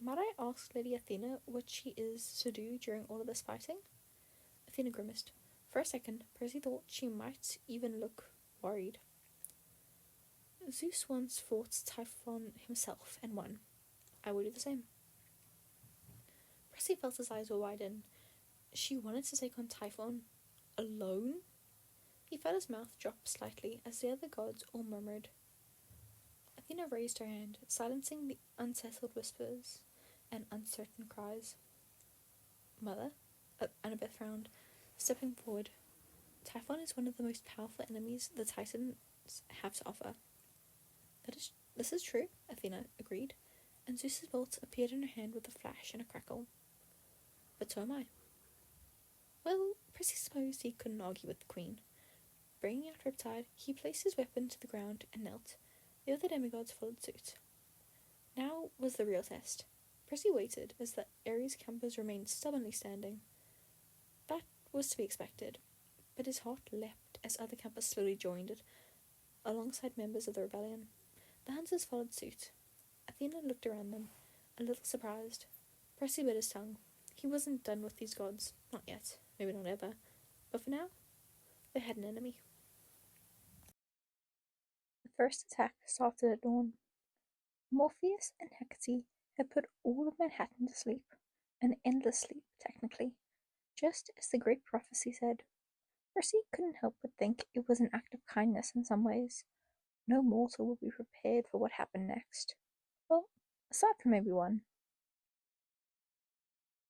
Might I ask Lady Athena what she is to do during all of this fighting? Athena grimaced. For a second, Percy thought she might even look worried. Zeus once fought Typhon himself and won. I will do the same. Percy felt his eyes were widen. She wanted to take on Typhon alone? He felt his mouth drop slightly as the other gods all murmured. Athena raised her hand, silencing the unsettled whispers and uncertain cries. Mother? Annabeth frowned, stepping forward. Typhon is one of the most powerful enemies the Titans have to offer. This is true, Athena agreed, and Zeus's bolt appeared in her hand with a flash and a crackle. But so am I. Well, Percy supposed he couldn't argue with the queen. Bringing out Riptide, he placed his weapon to the ground and knelt. The other demigods followed suit. Now was the real test. Percy waited as the Ares campers remained stubbornly standing. That was to be expected, but his heart leapt as other campers slowly joined it, alongside members of the rebellion. The hunters followed suit. Athena looked around them, a little surprised. Percy bit his tongue. He wasn't done with these gods. Not yet. Maybe not ever. But for now, they had an enemy. The first attack started at dawn. Morpheus and Hecate had put all of Manhattan to sleep, an endless sleep, technically, just as the great prophecy said. Percy couldn't help but think it was an act of kindness in some ways. No mortal would be prepared for what happened next. Well, aside from maybe one.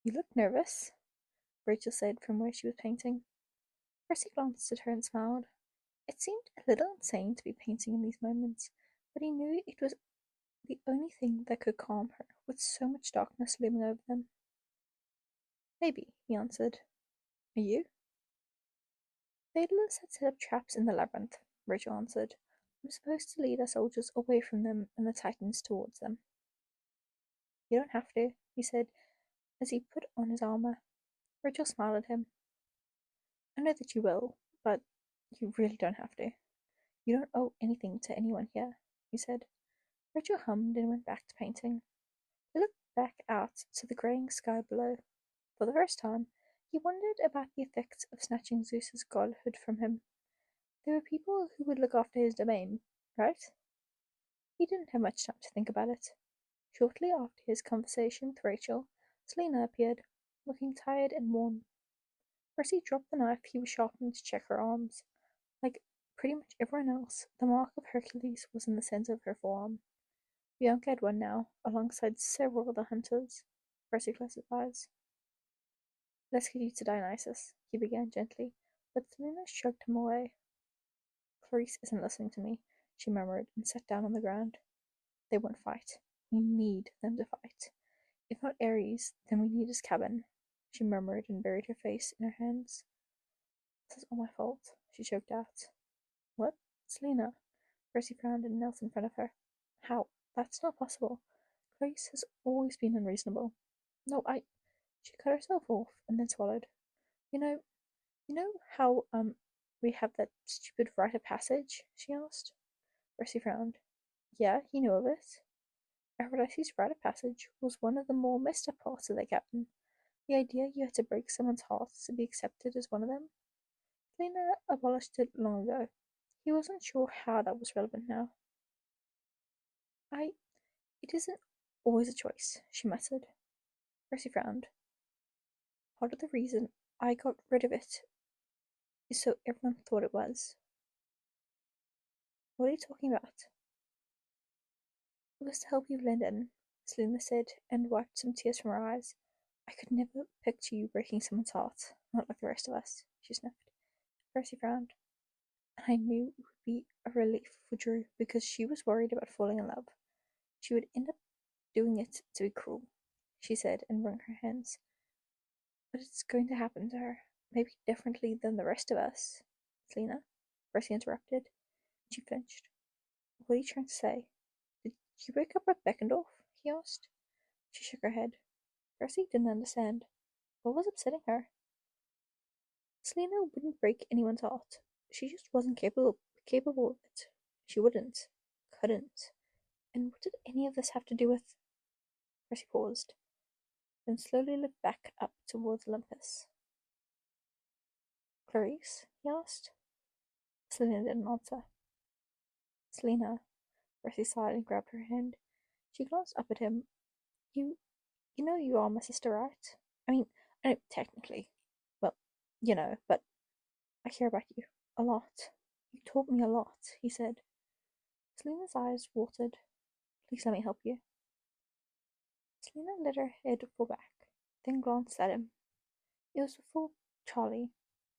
You look nervous, Rachel said from where she was painting. Percy glanced at her and smiled. It seemed a little insane to be painting in these moments, but he knew it was the only thing that could calm her, with so much darkness looming over them. Maybe, he answered. Are you? Daedalus had set up traps in the labyrinth, Rachel answered. I'm supposed to lead our soldiers away from them and the Titans towards them. You don't have to, he said as he put on his armor. Rachel smiled at him. I know that you will, but you really don't have to. You don't owe anything to anyone here, he said. Rachel hummed and went back to painting. He looked back out to the greying sky below. For the first time, he wondered about the effects of snatching Zeus's godhood from him. There were people who would look after his domain, right? He didn't have much time to think about it. Shortly after his conversation with Rachel, Selena appeared, looking tired and worn. Percy dropped the knife he was sharpening to check her arms. Like pretty much everyone else, the mark of Hercules was in the center of her forearm. Bianca had one now, alongside several other hunters. Percy closed his eyes. Let's get you to Dionysus, he began gently, but Selena shrugged him away. Clarice isn't listening to me, she murmured, and sat down on the ground. They won't fight. We need them to fight. If not Ares, then we need his cabin, she murmured and buried her face in her hands. This is all my fault, she choked out. What? Selena? Percy frowned and knelt in front of her. How? That's not possible. Clarice has always been unreasonable. No, She cut herself off and then swallowed. You know how, we have that stupid rite of passage? She asked. Percy frowned. Yeah, he knew of it. Aphrodite's rite of passage was one of the more messed up parts of their cabin. The idea you had to break someone's heart to be accepted as one of them. Lena abolished it long ago. He wasn't sure how that was relevant now. It isn't always a choice, she muttered. Percy frowned. Part of the reason I got rid of it is so everyone thought it was. What are you talking about? It was to help you blend in, Selena said, and wiped some tears from her eyes. I could never picture you breaking someone's heart, not like the rest of us, she sniffed. Percy frowned. And I knew it would be a relief for Drew because she was worried about falling in love. She would end up doing it to be cruel, she said, and wrung her hands. But it's going to happen to her, maybe differently than the rest of us. Selena, Percy interrupted. She flinched. What are you trying to say? Did you break up with Beckendorf? He asked. She shook her head. Percy didn't understand. What was upsetting her? Selena wouldn't break anyone's heart. She just wasn't capable of it. She couldn't. And what did any of this have to do with? Percy paused, then slowly looked back up towards Olympus. Clarice? He asked. Selina didn't answer. Selina, Percy sighed and grabbed her hand. She glanced up at him. You know you are my sister, right? I mean, I know technically. Well, but I care about you. A lot. You taught me a lot, he said. Selina's eyes watered. Please let me help you. Selina let her head fall back, then glanced at him. It was before Charlie,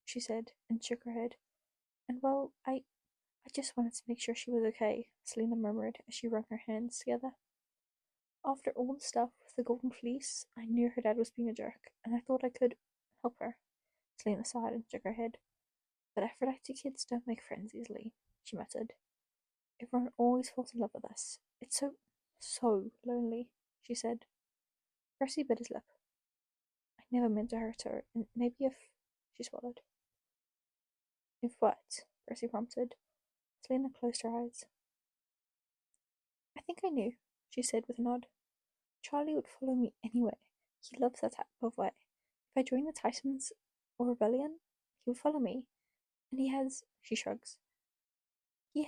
she said, and shook her head. And well, I just wanted to make sure she was okay, Selina murmured as she wrung her hands together. After all the stuff with the golden fleece, I knew her dad was being a jerk, and I thought I could help her. Selina sighed and shook her head. But Aphrodite kids don't make friends easily, she muttered. Everyone always falls in love with us. It's so lonely, she said. Percy bit his lip. I never meant to hurt her, and maybe if... She swallowed. If what? Percy prompted. Selina closed her eyes. I think I knew, she said with a nod. Charlie would follow me anyway. He loves that type of way. If I joined the Titans or Rebellion, he would follow me. And he has... She shrugs. He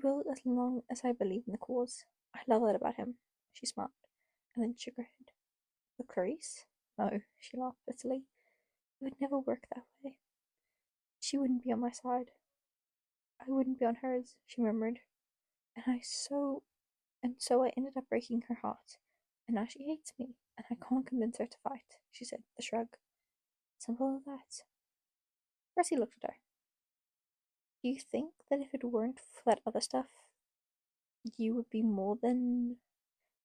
will as long as I believe in the cause. I love that about him, she smiled, and then shook her head. But Clarice? No, she laughed bitterly. It would never work that way. She wouldn't be on my side. I wouldn't be on hers, she murmured. And so I ended up breaking her heart. And now she hates me, and I can't convince her to fight, she said with a shrug. Simple as that. Percy looked at her. Do you think that if it weren't for that other stuff, you would be more than...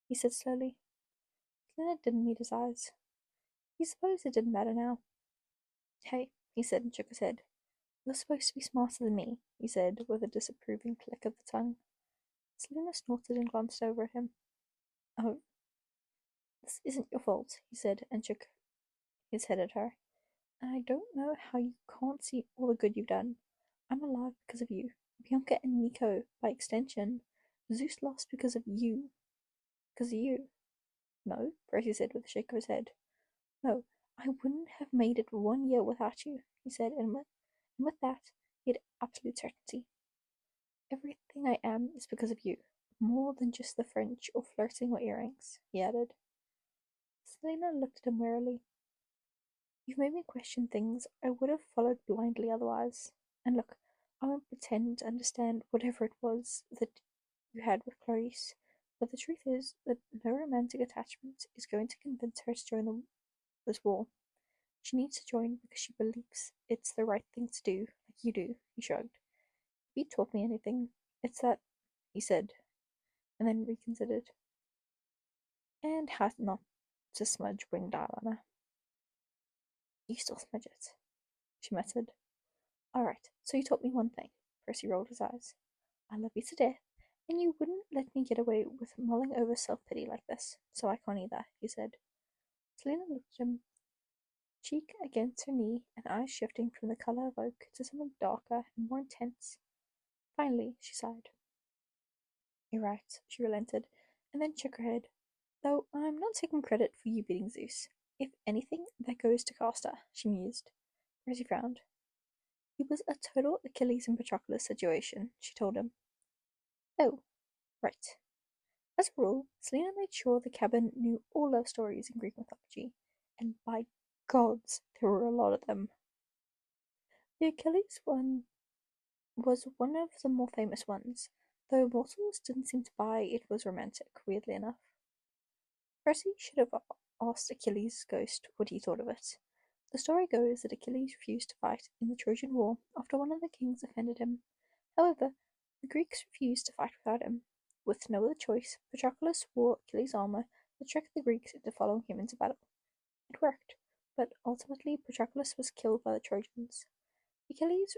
He said slowly. Selina didn't meet his eyes. He supposed it didn't matter now. Hey, he said and shook his head. You're supposed to be smarter than me, he said with a disapproving click of the tongue. Selina snorted and glanced over at him. Oh, this isn't your fault, he said and shook his head at her. And I don't know how you can't see all the good you've done. I'm alive because of you. Bianca and Nico, by extension. Zeus lost because of you. Because of you. No, Percy said with a shake of his head. No, I wouldn't have made it 1 year without you, he said, and with that, he had absolute certainty. Everything I am is because of you, more than just the French or flirting or earrings, he added. Selina looked at him warily. You've made me question things I would have followed blindly otherwise. And look, I won't pretend to understand whatever it was that you had with Clarice, but the truth is that no romantic attachment is going to convince her to join this war. She needs to join because she believes it's the right thing to do, like you do, he shrugged. If you taught me anything, it's that, he said, and then reconsidered. And how not to smudge winged eyeliner. You still smudge it, she muttered. All right, so you taught me one thing. Percy rolled his eyes. I love you to death, and you wouldn't let me get away with mulling over self-pity like this, so I can't either, he said. Selina looked at him, cheek against her knee, and eyes shifting from the colour of oak to something darker and more intense. Finally, she sighed. You're right, she relented, and then shook her head. Though I'm not taking credit for you beating Zeus. If anything, that goes to Castor, she mused. Percy frowned. It was a total Achilles and Patroclus situation, she told him. Oh, right. As a rule, Selina made sure the cabin knew all love stories in Greek mythology, and by gods, there were a lot of them. The Achilles one was one of the more famous ones, though mortals didn't seem to buy it was romantic, weirdly enough. Percy should have asked Achilles' ghost what he thought of it. The story goes that Achilles refused to fight in the Trojan War after one of the kings offended him. However, the Greeks refused to fight without him. With no other choice, Patroclus wore Achilles' armor that tricked the Greeks into following him into battle. It worked, but ultimately Patroclus was killed by the Trojans. Achilles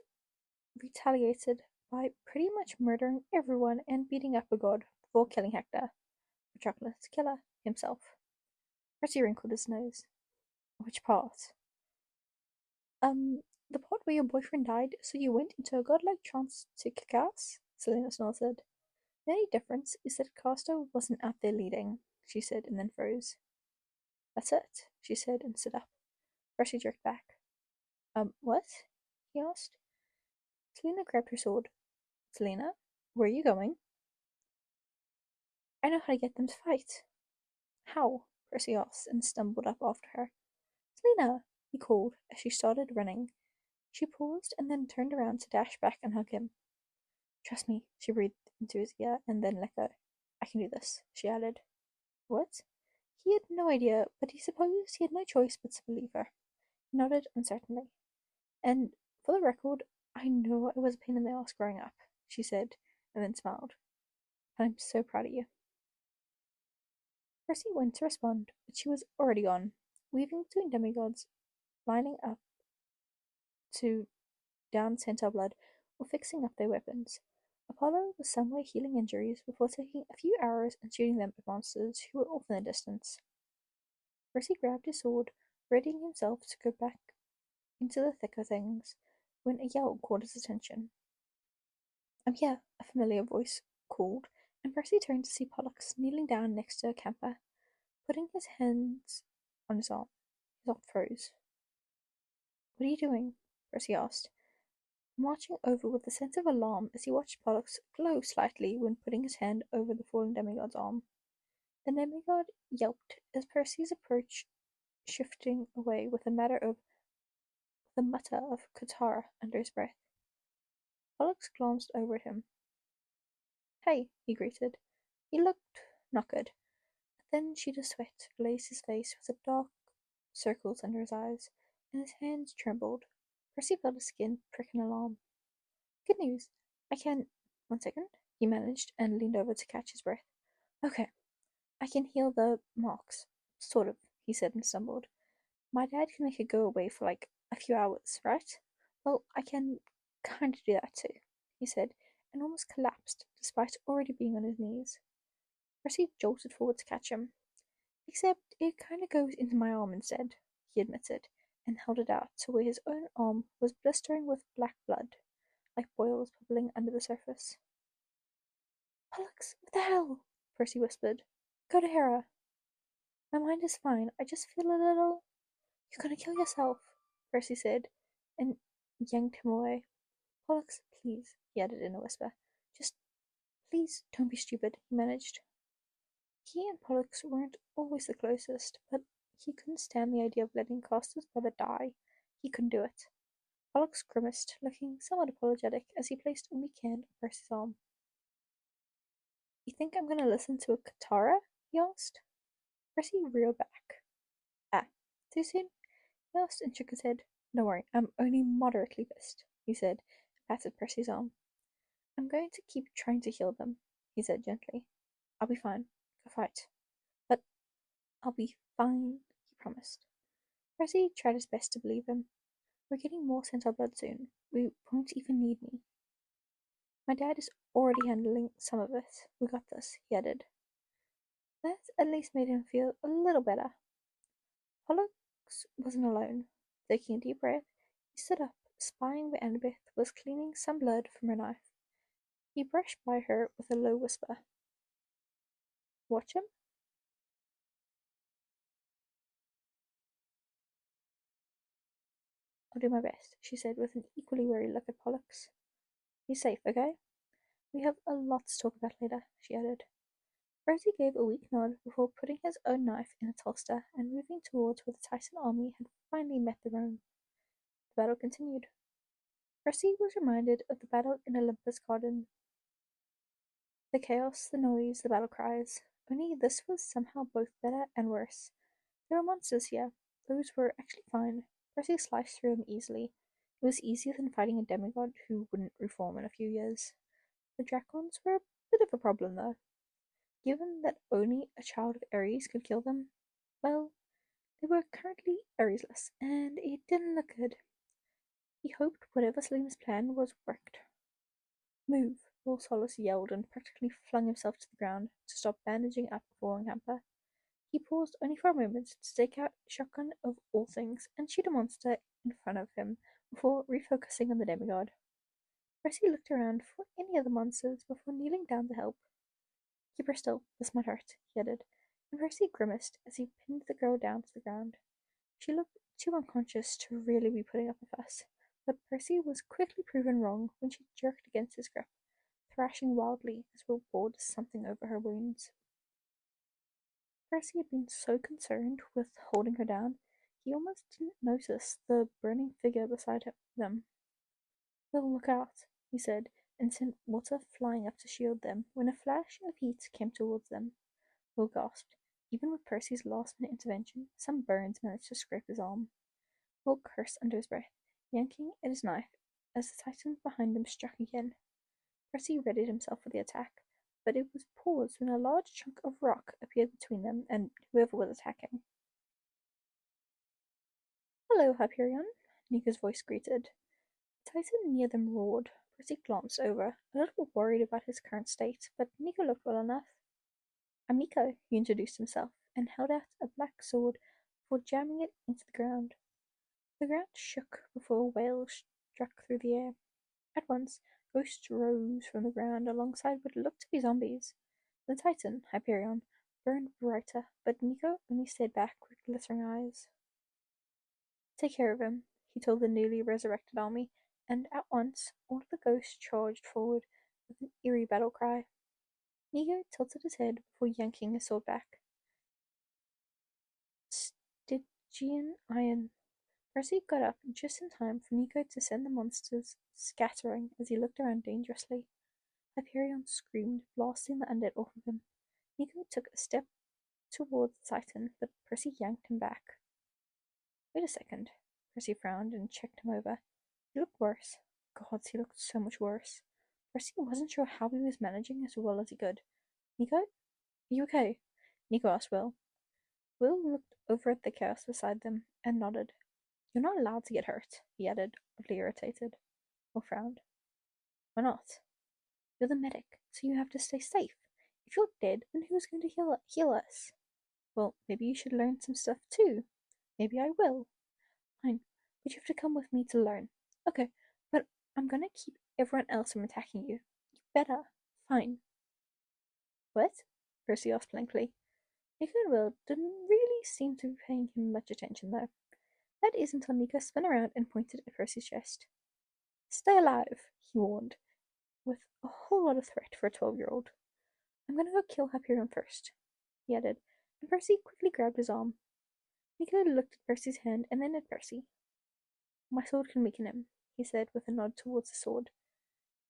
retaliated by pretty much murdering everyone and beating up a god before killing Hector, Patroclus' killer, himself. Percy wrinkled his nose. Which part? The part where your boyfriend died, so you went into a godlike trance to kick ass? Selina snorted. The only difference is that castor wasn't out there leading, she said, and then froze. That's it, she said, and stood up. Percy jerked back. What? He asked. Selena grabbed her sword. Selena, where are you going? I know how to get them to fight. How? Percy asked, and stumbled up after her. Selena, he called as she started running. She paused and then turned around to dash back and hug him. Trust me, she breathed into his ear and then let go. I can do this, she added. What? He had no idea, but he supposed he had no choice but to believe her. He nodded uncertainly. And for the record, I know I was a pain in the ass growing up, she said, and then smiled. I'm so proud of you. Percy went to respond, but she was already on, weaving between demigods, lining up to down centaur blood or fixing up their weapons. Apollo was somewhere healing injuries before taking a few arrows and shooting them at monsters who were off in the distance. Percy grabbed his sword, readying himself to go back into the thick of things, when a yell caught his attention. I'm here, a familiar voice called, and Percy turned to see Pollux kneeling down next to a camper, putting his hands on his arm. His arm froze. What are you doing? Percy asked, marching over with a sense of alarm as he watched Pollux glow slightly when putting his hand over the fallen demigod's arm. The demigod yelped as Percy's approached, shifting away with a mutter of Katara under his breath. Pollux glanced over at him. Hey, he greeted. He looked knackered. A thin sheet of sweat glazed his face with dark circles under his eyes, and his hands trembled. Percy felt his skin prick in alarm. Good news. I can. 1 second. He managed and leaned over to catch his breath. Okay. I can heal the marks. Sort of, he said and stumbled. My dad can make it go away for like a few hours, right? Well, I can kind of do that too, he said, and almost collapsed despite already being on his knees. Percy jolted forward to catch him. Except it kind of goes into my arm instead, he admitted, and held it out to where his own arm was blistering with black blood, like boils bubbling under the surface. Pollux, what the hell? Percy whispered. Go to Hera. My mind is fine. I just feel a little. You're gonna kill yourself, Percy said, and yanked him away. Pollux, please, he added in a whisper. Just, please don't be stupid, he managed. He and Pollux weren't always the closest, but he couldn't stand the idea of letting Castor's brother die. He couldn't do it. Pollux grimaced, looking somewhat apologetic as he placed a weak hand on Percy's arm. You think I'm gonna listen to a Katara? He asked. Percy reeled back. Ah, too soon? He asked and shook his head. Don't worry, I'm only moderately pissed, he said, and patted Percy's arm. I'm going to keep trying to heal them, he said gently. I'll be fine. Go fight. But I'll be fine, he promised. Percy tried his best to believe him. We're getting more centaur blood soon. We won't even need me. My dad is already handling some of it. We got this, he added. That at least made him feel a little better. Pollux wasn't alone. Taking a deep breath, he stood up, spying where Annabeth was cleaning some blood from her knife. He brushed by her with a low whisper. Watch him? I'll do my best, she said with an equally wary look at Pollux. Be safe, okay? We have a lot to talk about later, she added. Percy gave a weak nod before putting his own knife in its holster and moving towards where the Titan army had finally met their own. The battle continued. Percy was reminded of the battle in Olympus Garden. The chaos, the noise, the battle cries. Only this was somehow both better and worse. There were monsters here. Those were actually fine. Percy sliced through them easily. It was easier than fighting a demigod who wouldn't reform in a few years. The dragons were a bit of a problem, though. Given that only a child of Ares could kill them, well, they were currently Aresless, and it didn't look good. He hoped whatever Selena's plan was worked. Move, Will Solace yelled and practically flung himself to the ground to stop bandaging up a falling hamper. He paused only for a moment to take out a shotgun of all things and shoot a monster in front of him before refocusing on the demigod. Percy looked around for any other monsters before kneeling down to help. Keep her still, this might hurt, he added, and Percy grimaced as he pinned the girl down to the ground. She looked too unconscious to really be putting up a fuss, but Percy was quickly proven wrong when she jerked against his grip, thrashing wildly as Will poured something over her wounds. Percy had been so concerned with holding her down, he almost didn't notice the burning figure beside them. Will, look out, he said, and sent water flying up to shield them when a flash of heat came towards them. Will gasped. Even with Percy's last-minute intervention, some burns managed to scrape his arm. Will cursed under his breath, yanking at his knife as the Titan behind him struck again. Percy readied himself for the attack, but it was paused when a large chunk of rock appeared between them and whoever was attacking. "Hello, Hyperion," Nika's voice greeted. The Titan near them roared. Percy glanced over, a little worried about his current state, but Nico looked well enough. "I'm Nico," he introduced himself, and held out a black sword before jamming it into the ground. The ground shook before a wail struck through the air. At once, ghosts rose from the ground alongside what looked to be zombies. The Titan, Hyperion, burned brighter, but Nico only stayed back with glittering eyes. "Take care of him," he told the newly resurrected army, and at once all of the ghosts charged forward with an eerie battle cry. Nico tilted his head before yanking his sword back. Stygian iron. Percy got up just in time for Nico to send the monsters scattering as he looked around dangerously. Hyperion screamed, blasting the undead off of him. Nico took a step towards the Titan, but Percy yanked him back. "Wait a second." Percy frowned and checked him over. He looked worse. Gods, he looked so much worse. Percy wasn't sure how he was managing as well as he could. "Nico? Are you okay?" Nico asked Will. Will looked over at the chaos beside them and nodded. "You're not allowed to get hurt," he added, oddly irritated. Will frowned. "Why not?" "You're the medic, so you have to stay safe. If you're dead, then who's going to heal us?" "Well, maybe you should learn some stuff too." "Maybe I will." "Fine, but you have to come with me to learn." "Okay, but I'm gonna keep everyone else from attacking you." "You better." "Fine." "What?" Percy asked blankly. Nico and Will didn't really seem to be paying him much attention, though. That is until Nico spun around and pointed at Percy's chest. "Stay alive," he warned, with a whole lot of threat for a 12-year-old. "I'm gonna go kill Hyperion first," he added, and Percy quickly grabbed his arm. Nico looked at Percy's hand and then at Percy. "My sword can weaken him," he said with a nod towards the sword.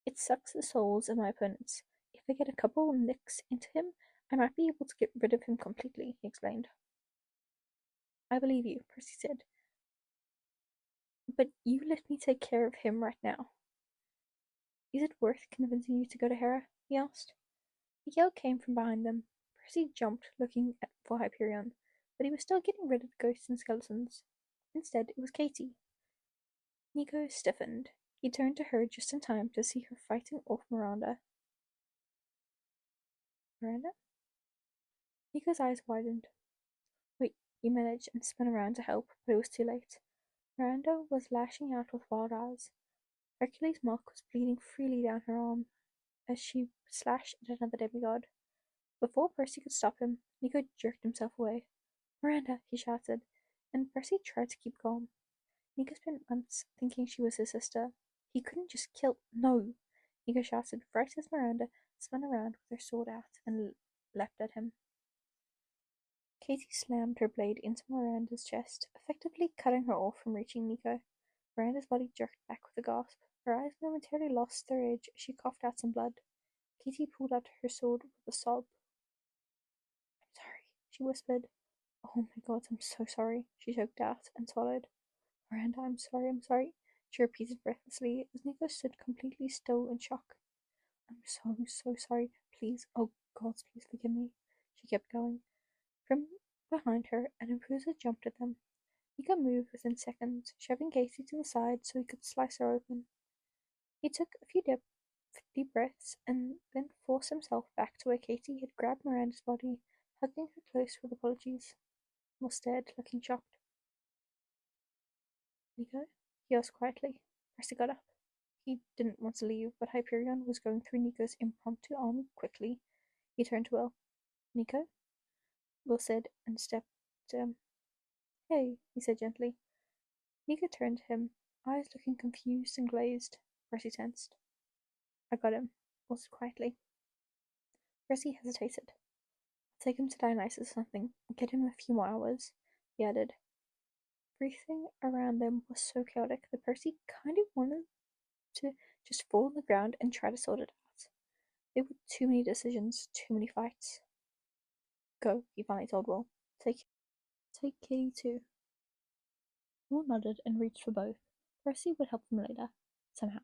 "It sucks the souls of my opponents. If I get a couple nicks into him, I might be able to get rid of him completely," he explained. "I believe you," Percy said. "But you let me take care of him right now." "Is it worth convincing you to go to Hera?" he asked. A yell came from behind them. Percy jumped, looking for Hyperion, but he was still getting rid of the ghosts and skeletons. Instead, it was Katie. Nico stiffened. He turned to her just in time to see her fighting off Miranda. "Miranda?" Nico's eyes widened. "Wait," he managed and spun around to help, but it was too late. Miranda was lashing out with wild eyes. Hercules' mark was bleeding freely down her arm as she slashed at another demigod. Before Percy could stop him, Nico jerked himself away. "Miranda!" he shouted, and Percy tried to keep calm. Nico spent months thinking she was his sister. He couldn't just kill— "No!" Nico shouted right as Miranda spun around with her sword out and leapt at him. Katie slammed her blade into Miranda's chest, effectively cutting her off from reaching Nico. Miranda's body jerked back with a gasp. Her eyes momentarily lost their edge as she coughed out some blood. Katie pulled out her sword with a sob. "I'm sorry," she whispered. "Oh my god, I'm so sorry," she choked out and swallowed. "Miranda, I'm sorry," she repeated breathlessly as Nico stood completely still in shock. "I'm so sorry. Please, oh gods, please forgive me," she kept going. From behind her, an imposter jumped at them. Nico moved within seconds, shoving Katie to the side so he could slice her open. He took a few deep breaths and then forced himself back to where Katie had grabbed Miranda's body, hugging her close with apologies. Will stared, looking shocked. "Nico?" he asked quietly. Percy got up. He didn't want to leave, but Hyperion was going through Nico's impromptu army quickly. He turned to Will. Nico? Will said and stepped. Hey, he said gently. Nico turned to him, eyes looking confused and glazed. Percy tensed. I got him, Will said quietly. Percy hesitated. I'll take him to Dionysus or something, get him a few more hours, he added. Everything around them was so chaotic that Percy kind of wanted to just fall on the ground and try to sort it out. There were too many decisions, too many fights. Go, he finally told Will. Take Kitty too. Will nodded and reached for both. Percy would help them later, somehow.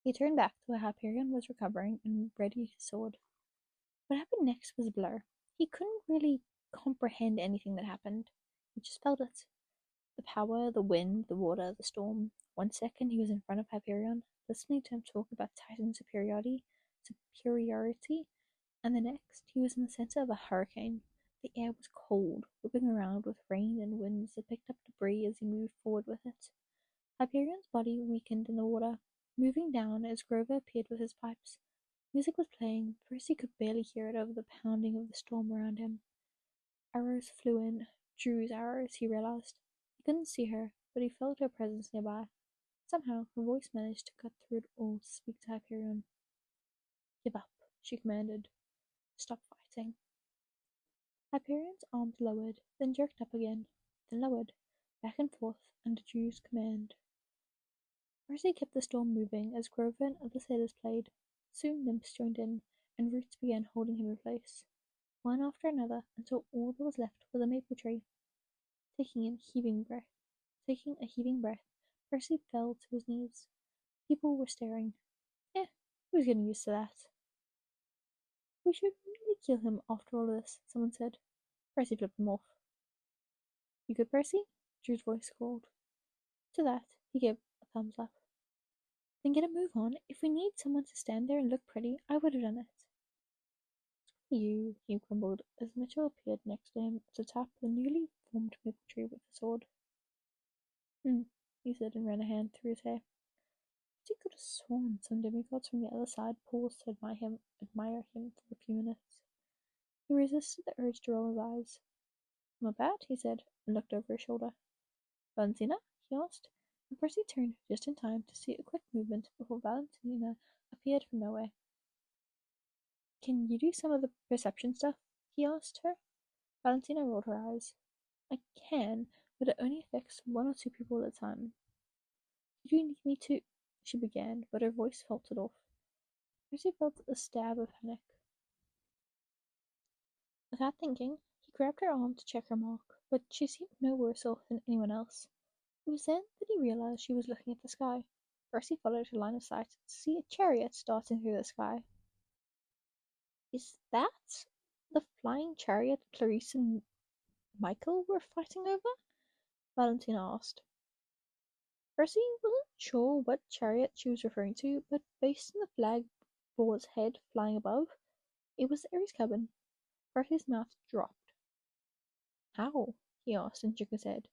He turned back to where Hyperion was recovering and readied his sword. What happened next was a blur. He couldn't really comprehend anything that happened. He just felt it. The power, the wind, the water, the storm. 1 second he was in front of Hyperion, listening to him talk about Titan superiority, and the next he was in the center of a hurricane. The air was cold, whipping around with rain and winds that picked up debris as he moved forward with it. Hyperion's body weakened in the water, moving down as Grover appeared with his pipes. Music was playing, Percy could barely hear it over the pounding of the storm around him. Arrows flew in, Drew's arrows, he realized. He couldn't see her, but he felt her presence nearby. Somehow, her voice managed to cut through it all to speak to Hyperion. Give up, she commanded. Stop fighting. Hyperion's arms lowered, then jerked up again, then lowered, back and forth, under Drew's command. Percy kept the storm moving as Grover and other sailors played. Soon nymphs joined in, and roots began holding him in place, one after another, until all that was left was a maple tree. Taking a heaving breath, Percy fell to his knees. People were staring. He was getting used to that. We should really kill him after all this, someone said. Percy flipped them off. You good, Percy? Drew's voice called. To that, he gave a thumbs up. Then get a move on. If we need someone to stand there and look pretty, I would have done it. You, he grumbled as Mitchell appeared next to him to tap the newly formed maple tree with the sword. He said and ran a hand through his hair. He could have sworn some demigods from the other side paused to admire him for a few minutes. He resisted the urge to roll his eyes. Not bad, he said, and looked over his shoulder. Valentina? He asked, and Percy turned just in time to see a quick movement before Valentina appeared from nowhere. Can you do some of the perception stuff? He asked her. Valentina rolled her eyes. I can, but it only affects 1 or 2 people at a time. You do need me to, she began, but her voice faltered off. Percy felt a stab of panic. Without thinking, he grabbed her arm to check her mark, but she seemed no worse off than anyone else. It was then that he realized she was looking at the sky. Percy followed her line of sight to see a chariot darting through the sky. Is that the flying chariot Clarice and Michael were fighting over? Valentina asked. Percy wasn't sure what chariot she was referring to, but based on the flag boar's head flying above, it was the Ares cabin. Percy's mouth dropped. How? He asked and shook his head.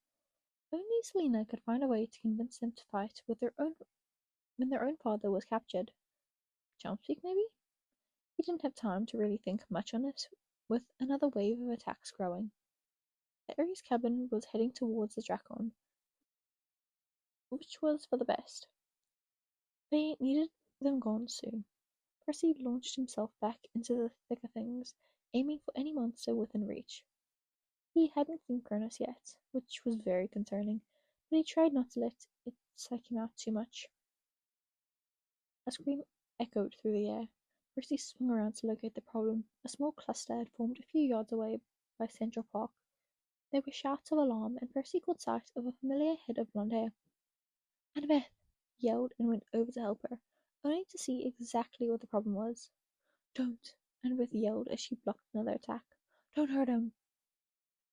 Only Selena could find a way to convince them to fight with when their own father was captured. Chomspeak, maybe? He didn't have time to really think much on it, with another wave of attacks growing. The Ares cabin was heading towards the Drakon, which was for the best. They needed them gone soon. Percy launched himself back into the thick of things, aiming for any monster within reach. He hadn't seen Cronus yet, which was very concerning, but he tried not to let it psych him out too much. A scream echoed through the air. Percy swung around to locate the problem. A small cluster had formed a few yards away by Central Park. There were shouts of alarm, and Percy caught sight of a familiar head of blonde hair. Annabeth! He yelled and went over to help her, only to see exactly what the problem was. Don't! Annabeth yelled as she blocked another attack. Don't hurt him!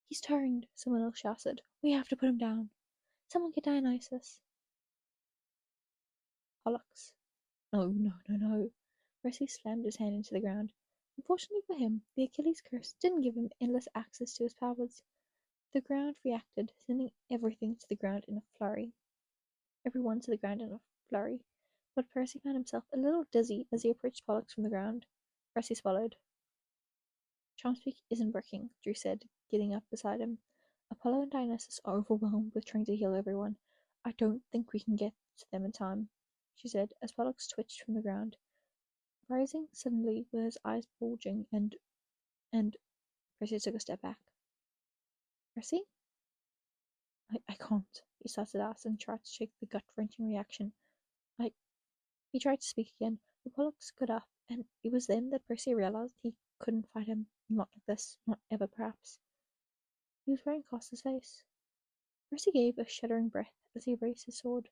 He's turned, someone else shouted. We have to put him down. Someone get Dionysus. Pollux. No. Percy slammed his hand into the ground. Unfortunately for him, the Achilles curse didn't give him endless access to his powers. The ground reacted, sending everyone to the ground in a flurry. But Percy found himself a little dizzy as he approached Pollux from the ground. Percy swallowed. Charmspeak isn't working, Drew said, getting up beside him. Apollo and Dionysus are overwhelmed with trying to heal everyone. I don't think we can get to them in time, she said, as Pollux twitched from the ground, rising suddenly with his eyes bulging and Percy took a step back. Percy? I can't, he stuttered out and tried to shake the gut-wrenching reaction. He tried to speak again, but Pollux got up, and it was then that Percy realized he couldn't fight him. Not like this. Not ever, perhaps. He was wearing Castor's face. Percy gave a shuddering breath as he raised his sword.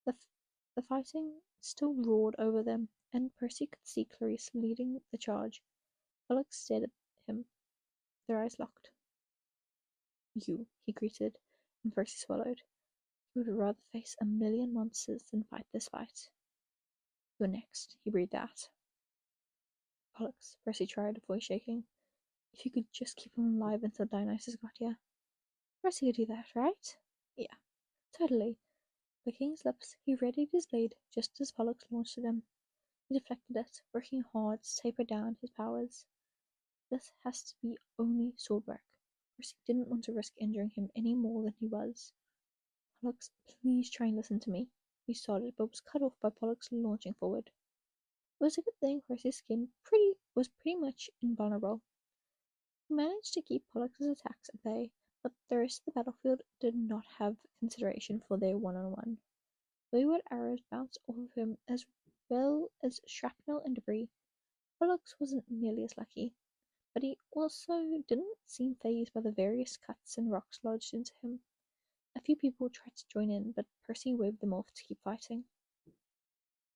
The fighting still roared over them, and Percy could see Clarisse leading the charge. Pollux stared at him, their eyes locked. You, he greeted, and Percy swallowed. He would rather face 1,000,000 monsters than fight this fight. You're next, he breathed out. Pollux, Percy tried, voice shaking. If you could just keep him alive until Dionysus got here. Percy could do that, right? Yeah, totally. Licking his lips, he readied his blade just as Pollux launched at him. He deflected it, working hard to taper down his powers. This has to be only sword work. Percy didn't want to risk injuring him any more than he was. Pollux, please try and listen to me. He started, but was cut off by Pollux launching forward. It was a good thing Percy's skin was pretty much invulnerable. He managed to keep Pollux's attacks at bay, but the rest of the battlefield did not have consideration for their one-on-one. Wayward arrows bounced off of him as well as shrapnel and debris. Pollux wasn't nearly as lucky, but he also didn't seem fazed by the various cuts and rocks lodged into him. A few people tried to join in, but Percy waved them off to keep fighting.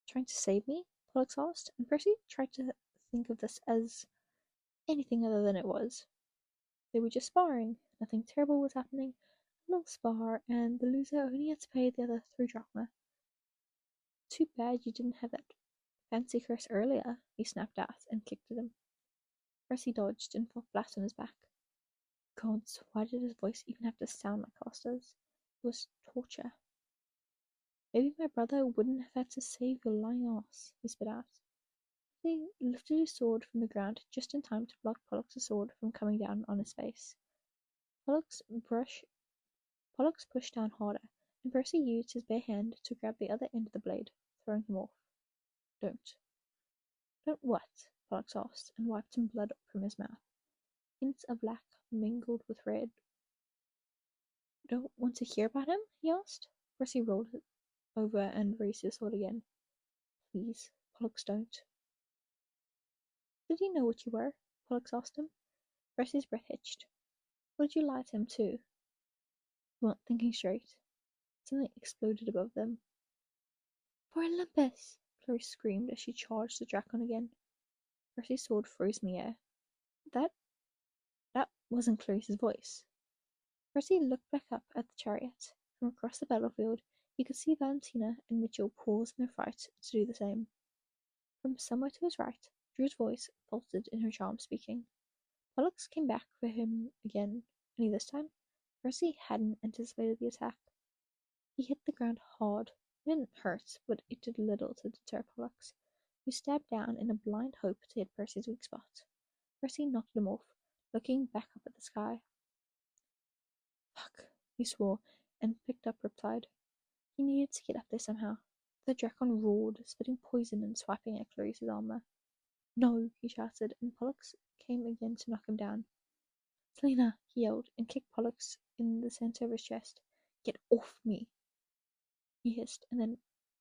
Trying to save me? Pollux asked, and Percy tried to think of this as anything other than it was. They were just sparring. Nothing terrible was happening. A little spar, and the loser only had to pay the other 3 drachma. Too bad you didn't have that fancy curse earlier, he snapped out and kicked at him. Percy dodged and fell flat on his back. Gods, why did his voice even have to sound like Castor's? It was torture. Maybe my brother wouldn't have had to save your lying ass, he spit out. He lifted his sword from the ground just in time to block Pollux's sword from coming down on his face. Pollux pushed down harder, and Percy used his bare hand to grab the other end of the blade, throwing him off. Don't. Don't what? Pollux asked, and wiped some blood from his mouth. Hints of black mingled with red. Don't want to hear about him? He asked. Percy rolled it over and raised his sword again. Please, Pollux, don't. Did he know what you were? Pollux asked him. Percy's breath hitched. What did you lie to him to? You weren't thinking straight. Something exploded above them. For Olympus! Clarisse screamed as she charged the Drakon again. Percy's sword froze in the air. That wasn't Clarisse's voice. Percy looked back up at the chariot. From across the battlefield, he could see Valentina and Mitchell pause in their fight to do the same. From somewhere to his right, Drew's voice faltered in her charm speaking. Pollux came back for him again, only this time, Percy hadn't anticipated the attack. He hit the ground hard. It didn't hurt, but it did little to deter Pollux, who stabbed down in a blind hope to hit Percy's weak spot. Percy knocked him off, looking back up at the sky. Fuck, he swore, and picked up Riptide. He needed to get up there somehow. The Drakon roared, spitting poison and swiping at Clarisse's armor. No, he shouted, and Pollux came again to knock him down. Selena, he yelled, and kicked Pollux in the center of his chest. Get off me, he hissed, and then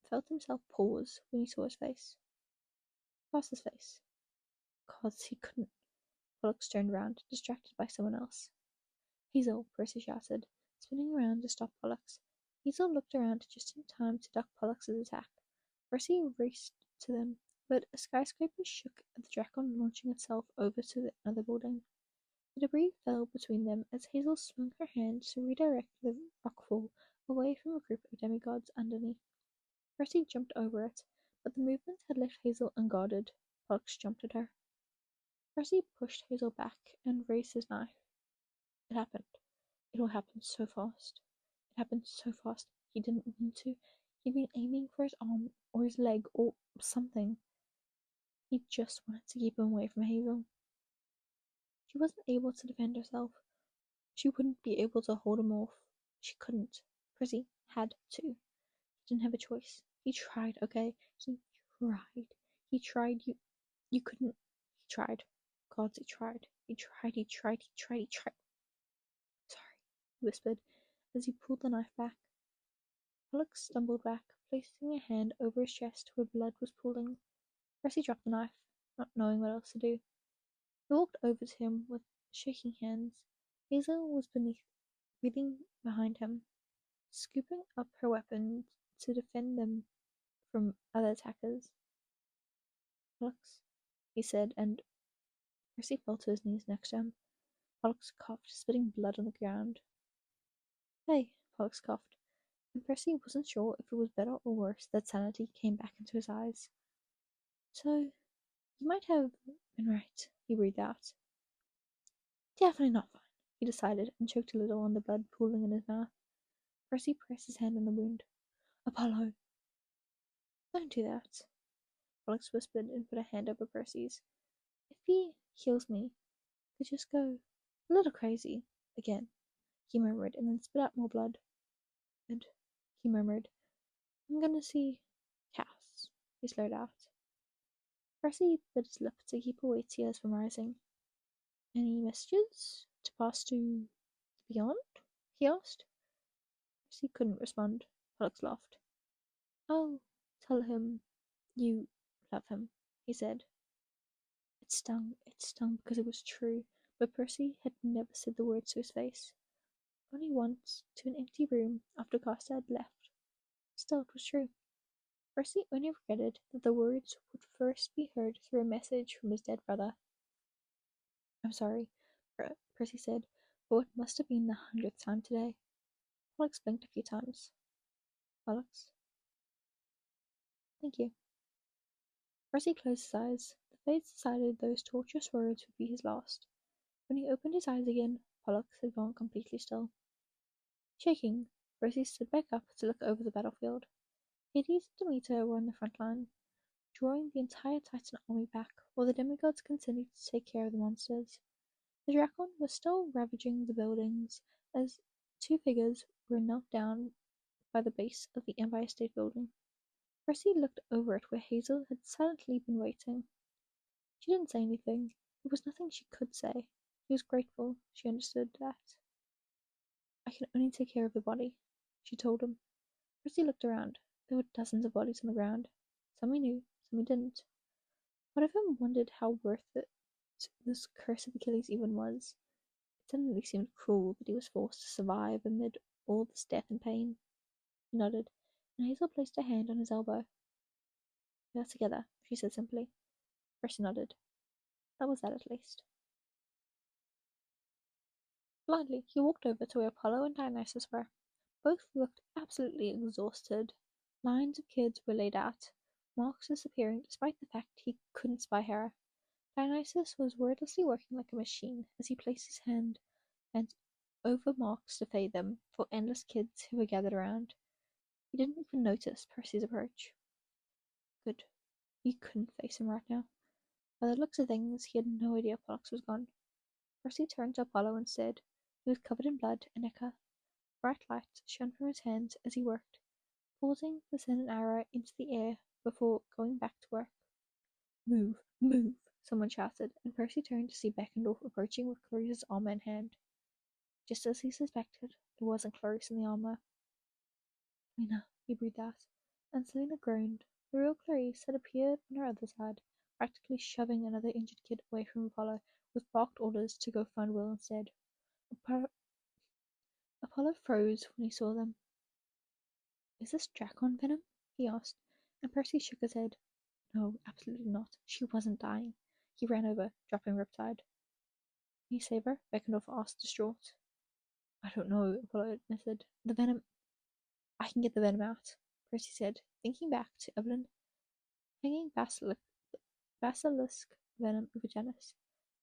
felt himself pause when he saw his face. Past his face. Gods, he couldn't. Pollux turned around, distracted by someone else. Hazel, Percy shouted, spinning around to stop Pollux. Hazel looked around just in time to duck Pollux's attack. Percy raced to them, but a skyscraper shook at the Drakon launching itself over to another building. The debris fell between them as Hazel swung her hand to redirect the rockfall away from a group of demigods underneath. Percy jumped over it, but the movement had left Hazel unguarded. Pollux jumped at her. Percy pushed Hazel back and raised his knife. It happened. It all happened so fast. It happened so fast. He didn't mean to. He'd been aiming for his arm or his leg or something. He just wanted to keep him away from Hazel. She wasn't able to defend herself. She wouldn't be able to hold him off. She couldn't. Percy had to. He didn't have a choice. He tried, okay? He tried. He tried. You couldn't. He tried. God, he tried. He tried. He tried. He tried. He tried. Sorry, he whispered as he pulled the knife back. Alex stumbled back, placing a hand over his chest where blood was pooling. Percy dropped the knife, not knowing what else to do. He walked over to him with shaking hands. Hazel was breathing behind him, scooping up her weapons to defend them from other attackers. Alex, he said, and Percy fell to his knees next to him. Pollux coughed, spitting blood on the ground. Hey, Pollux coughed, and Percy wasn't sure if it was better or worse that sanity came back into his eyes. So, you might have been right, he breathed out. Definitely not fine, he decided, and choked a little on the blood pooling in his mouth. Percy pressed his hand on the wound. Apollo! Don't do that, Pollux whispered and put a hand over Percy's. If he heals me, I could just go a little crazy again, he murmured, and then spit out more blood. And he murmured, I'm gonna see Cass, he slurred out. Percy bit his lip to keep away tears from rising. Any messages to pass to the beyond? He asked. Percy couldn't respond. Pollux laughed. I'll tell him you love him, he said. It stung because it was true, but Percy had never said the words to his face. Only once, to an empty room, after Castor had left. Still, it was true. Percy only regretted that the words would first be heard through a message from his dead brother. I'm sorry, Percy said, but what must have been the 100th time today. Pollux blinked a few times. Pollux? Thank you. Percy closed his eyes. The fates decided those torturous words would be his last. When he opened his eyes again, Pollux had gone completely still. Shaking, Percy stood back up to look over the battlefield. Hades and Demeter were on the front line, drawing the entire Titan army back, while the demigods continued to take care of the monsters. The Drakon was still ravaging the buildings as two figures were knocked down by the base of the Empire State Building. Percy looked over at where Hazel had silently been waiting. She didn't say anything. There was nothing she could say. He was grateful she understood that. I can only take care of the body, she told him. Percy looked around. There were dozens of bodies on the ground. Some he knew, some he didn't. One of him wondered how worth it this curse of Achilles even was. It suddenly seemed cruel that he was forced to survive amid all this death and pain. He nodded, and Hazel placed her hand on his elbow. We are together, she said simply. Percy nodded. That was that at least. Blindly, he walked over to where Apollo and Dionysus were. Both looked absolutely exhausted. Lines of kids were laid out, marks disappearing despite the fact he couldn't spy Hera. Dionysus was wordlessly working like a machine as he placed his hand and over marks to fade them for endless kids who were gathered around. He didn't even notice Percy's approach. Good. He couldn't face him right now. By the looks of things, he had no idea Pollux was gone. Percy turned to Apollo instead. He was covered in blood and ichor. Bright light shone from his hands as he worked, pausing to send an arrow into the air before going back to work. Move, move, someone shouted, and Percy turned to see Beckendorf approaching with Clarice's armor in hand. Just as he suspected, it wasn't Clarice in the armor. Lena, he breathed out, and Selena groaned. The real Clarice had appeared on her other side, practically shoving another injured kid away from Apollo, with barked orders to go find Will instead. Apollo froze when he saw them. Is this Drakon venom? He asked, and Percy shook his head. No, absolutely not. She wasn't dying. He ran over, dropping Riptide. Can you save her? Beckendorf asked, distraught. I don't know, Apollo admitted. The venom. I can get the venom out, Percy said, thinking back to Evelyn hanging basilisk venom over Janice.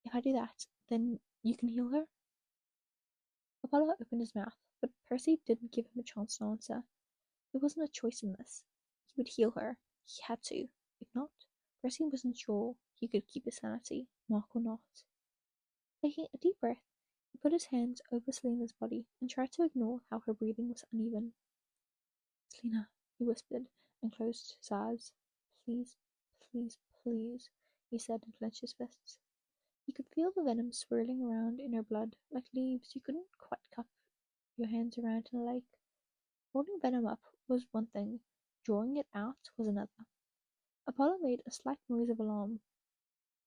If I do that, then you can heal her? Apollo opened his mouth, but Percy didn't give him a chance to answer. There wasn't a choice in this. He would heal her. He had to. If not, Percy wasn't sure he could keep his sanity, mark or not. Taking a deep breath, he put his hands over Selena's body and tried to ignore how her breathing was uneven. "Selena," he whispered and closed his eyes. "Please, please, please," he said and clenched his fists. You could feel the venom swirling around in her blood like leaves you couldn't quite cup your hands around in a lake. Holding venom up was one thing, drawing it out was another. Apollo made a slight noise of alarm.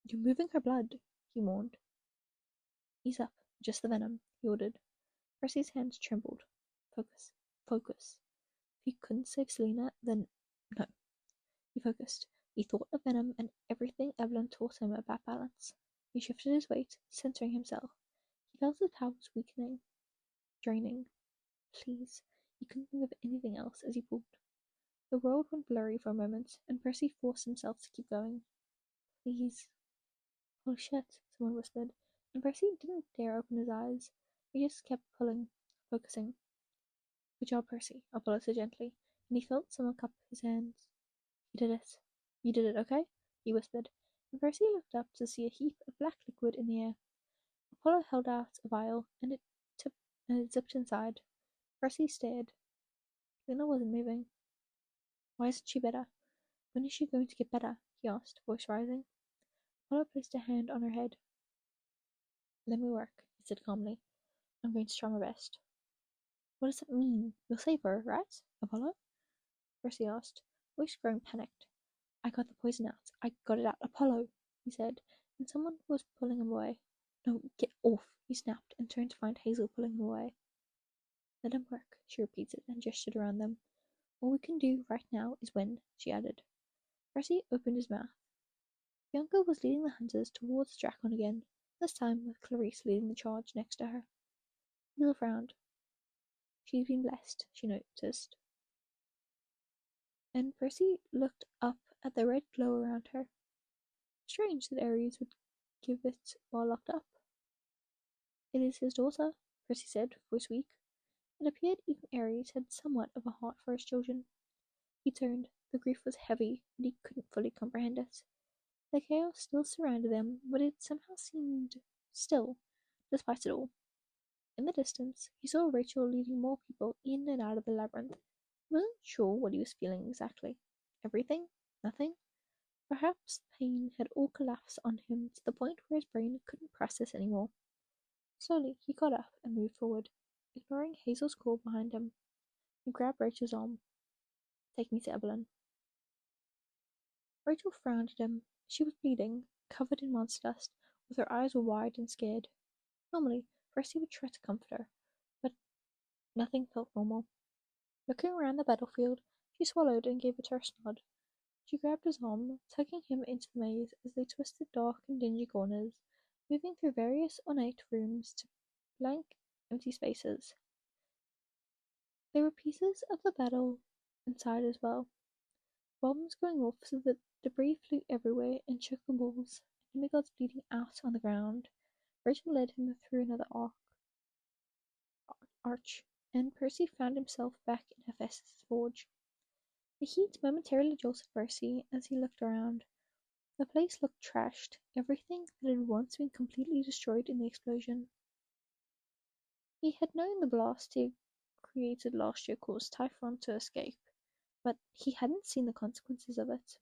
"You're moving her blood," he warned. "Ease up, just the venom," he ordered. Percy's hands trembled. Focus, focus. If he couldn't save Selena, then no. He focused. He thought of venom and everything Evelyn taught him about balance. He shifted his weight, centering himself. He felt his powers weakening, draining. Please. He couldn't think of anything else as he pulled. The world went blurry for a moment, and Percy forced himself to keep going. "Please." "Holy shit," someone whispered, and Percy didn't dare open his eyes. He just kept pulling, focusing. "Good job, Percy," Apollo said gently, and he felt someone cup his hands. "You did it. You did it, okay?" he whispered, and Percy looked up to see a heap of black liquid in the air. Apollo held out a vial, and it zipped inside. Percy stared. Lena wasn't moving. "Why isn't she better? When is she going to get better?" he asked, voice rising. Apollo placed a hand on her head. "Let me work," he said calmly. "I'm going to try my best." "What does that mean? You'll save her, right, Apollo?" Percy asked, voice growing panicked. "I got the poison out. I got it out, Apollo," he said, and someone was pulling him away. "No, get off," he snapped, and turned to find Hazel pulling him away. "Let him work," she repeated, and gestured around them. "All we can do right now is win," she added. Percy opened his mouth. Bianca was leading the hunters towards the Drakon again, this time with Clarice leading the charge next to her. Hazel frowned. She'd been blessed, she noticed. And Percy looked up at the red glow around her. Strange that Ares would give it while locked up. "It is his daughter," Percy said, voice weak. It appeared even Ares had somewhat of a heart for his children. He turned. The grief was heavy, and he couldn't fully comprehend it. The chaos still surrounded them, but it somehow seemed still, despite it all. In the distance, he saw Rachel leading more people in and out of the labyrinth. He wasn't sure what he was feeling exactly. Everything? Nothing? Perhaps the pain had all collapsed on him to the point where his brain couldn't process anymore. Slowly, he got up and moved forward, ignoring Hazel's call behind him. He grabbed Rachel's arm. "Take me to Evelyn." Rachel frowned at him. She was bleeding, covered in monster dust, with her eyes wide and scared. Normally, Percy would try to comfort her, but nothing felt normal. Looking around the battlefield, she swallowed and gave a terse nod. She grabbed his arm, tugging him into the maze as they twisted dark and dingy corners, moving through various ornate rooms to blank, empty spaces. There were pieces of the battle inside as well. Bombs going off so that debris flew everywhere and shook the walls, demigods bleeding out on the ground. Rachel led him through another arch, and Percy found himself back in Hephaestus' forge. The heat momentarily jolted Percy as he looked around. The place looked trashed, everything that had once been completely destroyed in the explosion. He had known the blast he had created last year caused Typhon to escape, but he hadn't seen the consequences of it.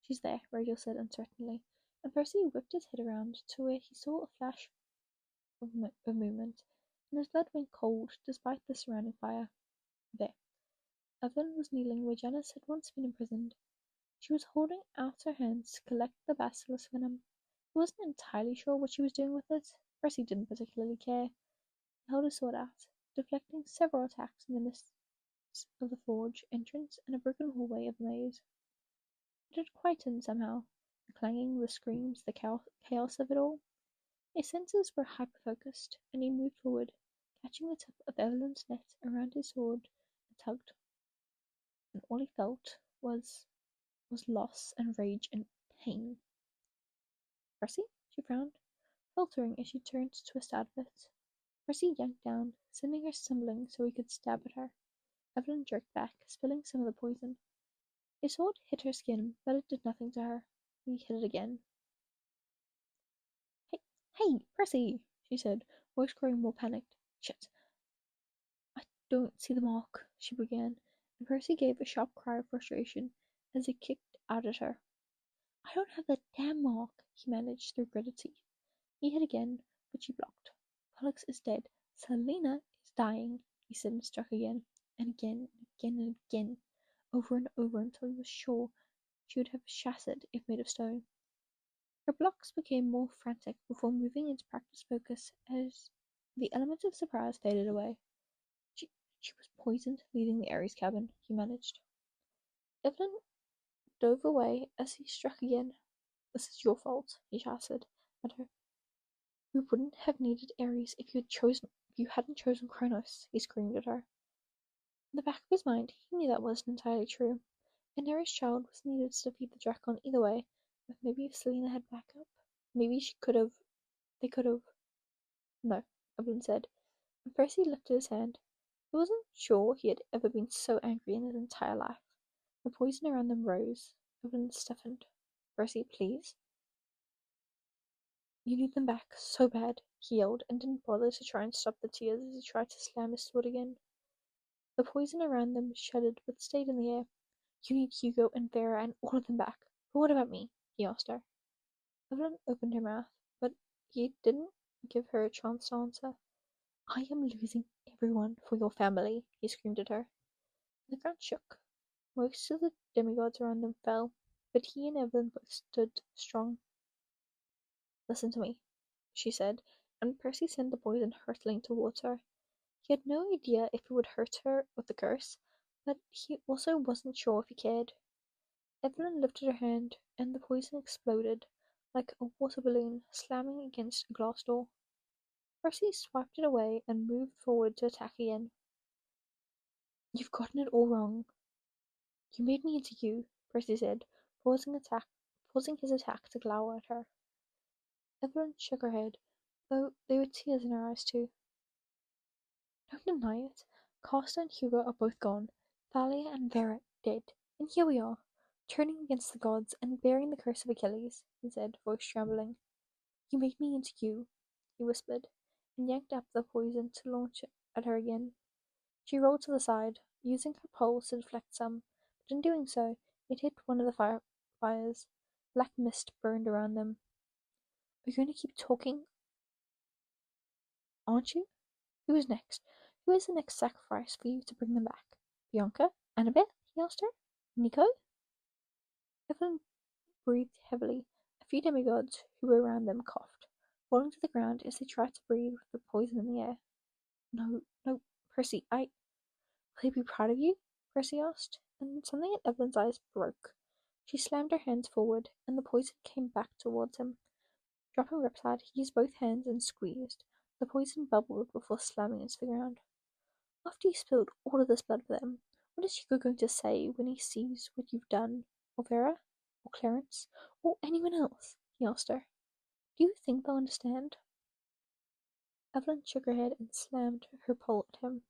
"She's there," Rachel said uncertainly, and Percy whipped his head around to where he saw a flash of movement, and his blood went cold despite the surrounding fire. There. Evelyn was kneeling where Janice had once been imprisoned. She was holding out her hands to collect the basilisk venom. He wasn't entirely sure what she was doing with it. Percy didn't particularly care. He held his sword out, deflecting several attacks in the midst of the forge entrance and a broken hallway of the maze. It had quietened somehow, the clanging, the screams, the chaos of it all. His senses were hyper-focused, and he moved forward, catching the tip of Evelyn's net around his sword and tugged. And all he felt was loss and rage and pain. "Percy?" she frowned, faltering as she turned to twist out of it. Percy yanked down, sending her stumbling so he could stab at her. Evelyn jerked back, spilling some of the poison. His sword hit her skin, but it did nothing to her. He hit it again. Hey, Percy, she said, voice growing more panicked. Shit, I don't see the mark, she began, and Percy gave a sharp cry of frustration as he kicked out at her. I don't have the damn mark, he managed through gritted teeth. He hit again, but she blocked. Pollux is dead. Selena is dying, he said and struck again, and again, and again, and again, over and over until he was sure she would have shattered if made of stone. Her blocks became more frantic before moving into practiced focus as the element of surprise faded away. She, she was poisoned, leaving the Ares cabin, he managed. Evelyn dove away as he struck again. This is your fault, he shouted at her. We wouldn't have needed Ares if you hadn't chosen Kronos, he screamed at her. In the back of his mind, he knew that wasn't entirely true. An Ares child was needed to defeat the Drakon either way, but maybe if Selena had backup, maybe they could have. No, Evelyn said, and Percy lifted his hand. He wasn't sure he had ever been so angry in his entire life. The poison around them rose. Evelyn stiffened. Percy, please. You need them back so bad, he yelled, and didn't bother to try and stop the tears as he tried to slam his sword again. The poison around them shuddered but stayed in the air. You need Hugo and Vera and all of them back. But what about me? He asked her. Evelyn opened her mouth, but he didn't give her a chance to answer. I am losing everyone for your family, he screamed at her. The ground shook. Most of the demigods around them fell, but he and Evelyn both stood strong. Listen to me, she said, and Percy sent the poison hurtling towards her. He had no idea if it would hurt her with the curse, but he also wasn't sure if he cared. Evelyn lifted her hand, and the poison exploded, like a water balloon slamming against a glass door. Percy swiped it away and moved forward to attack again. You've gotten it all wrong. You made me into you, Percy said, pausing his attack to glower at her. Evelyn shook her head, though there were tears in her eyes too. Don't deny it. Castor and Hugo are both gone. Thalia and Vera dead. And here we are, turning against the gods and bearing the curse of Achilles, he said, voice trembling. You made me into you, he whispered, and yanked up the poison to launch it at her again. She rolled to the side, using her poles to deflect some, but in doing so, it hit one of the fires. Black mist burned around them. Are you going to keep talking? Aren't you? Who is next? Who is the next sacrifice for you to bring them back? Bianca? Annabeth? He asked her. Nico? Evelyn breathed heavily. A few demigods who were around them coughed, falling to the ground as they tried to breathe with the poison in the air. No, no, Percy, will they be proud of you? Percy asked, and something in Evelyn's eyes broke. She slammed her hands forward, and the poison came back towards him. Dropping Riptide, he used both hands and squeezed. The poison bubbled before slamming into the ground. After you spilled all of this blood for them, what is Hugo going to say when he sees what you've done? Or Vera? Or Clarence? Or anyone else? He asked her. Do you think they'll understand? Evelyn shook her head and slammed her pole at him.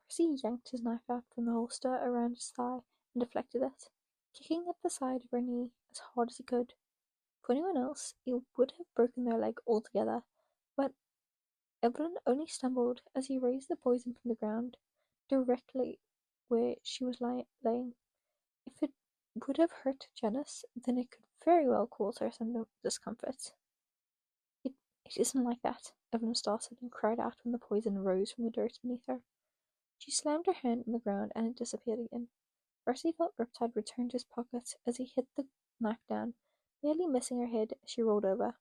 Percy yanked his knife out from the holster around his thigh and deflected it, kicking at the side of her knee as hard as he could. For anyone else, it would have broken their leg altogether, but Evelyn only stumbled as he raised the poison from the ground, directly where she was laying. If it would have hurt Janice, then it could very well cause her some discomfort. It isn't like that, Evelyn started and cried out when the poison rose from the dirt beneath her. She slammed her hand on the ground and it disappeared again. Percy felt Riptide return to his pocket as he hit the knife down, nearly missing her head as she rolled over.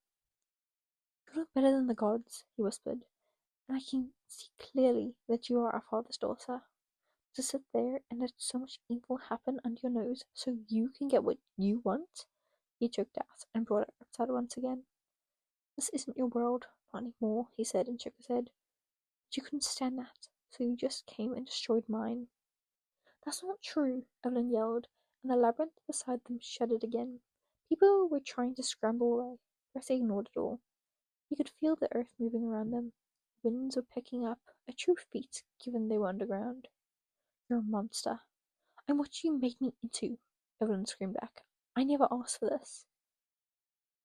You look better than the gods, he whispered, and I can see clearly that you are our father's daughter. To sit there and let so much evil happen under your nose so you can get what you want? He choked out and brought up Riptide once again. This isn't your world, not anymore, he said and shook his head. But you couldn't stand that, so you just came and destroyed mine. That's not true, Evelyn yelled, and the labyrinth beside them shuddered again. People were trying to scramble away. Percy ignored it all. He could feel the earth moving around them. Winds were picking up, a true feat given they were underground. You're a monster. I'm what you made me into, Evelyn screamed back. I never asked for this.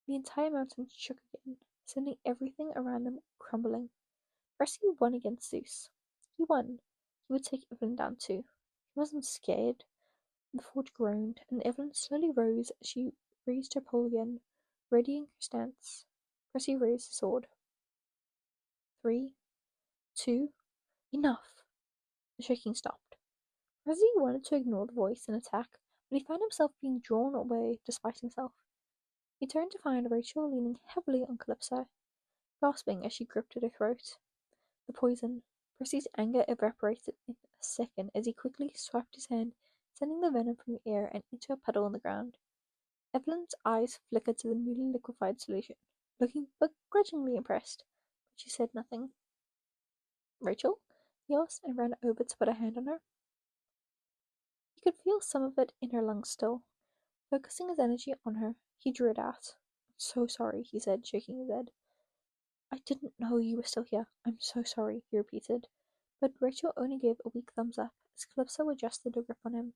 The entire mountain shook again. sending everything around them crumbling. Percy won against Zeus. He won. He would take Evelyn down too. He wasn't scared. The forge groaned, and Evelyn slowly rose as she raised her pole again, readying her stance. Percy raised his sword. 3, 2, enough! The shaking stopped. Percy wanted to ignore the voice and attack, but he found himself being drawn away despite himself. He turned to find Rachel leaning heavily on Calypso, gasping as she gripped at her throat. The poison. Percy's anger evaporated in a second as he quickly swiped his hand, sending the venom from the air and into a puddle on the ground. Evelyn's eyes flickered to the newly liquefied solution, looking begrudgingly impressed, but she said nothing. Rachel? He asked and ran over to put a hand on her. He could feel some of it in her lungs still. Focusing his energy on her, he drew it out. I'm so sorry, he said, shaking his head. I didn't know you were still here. I'm so sorry, he repeated. But Rachel only gave a weak thumbs up as Calypso adjusted a grip on him.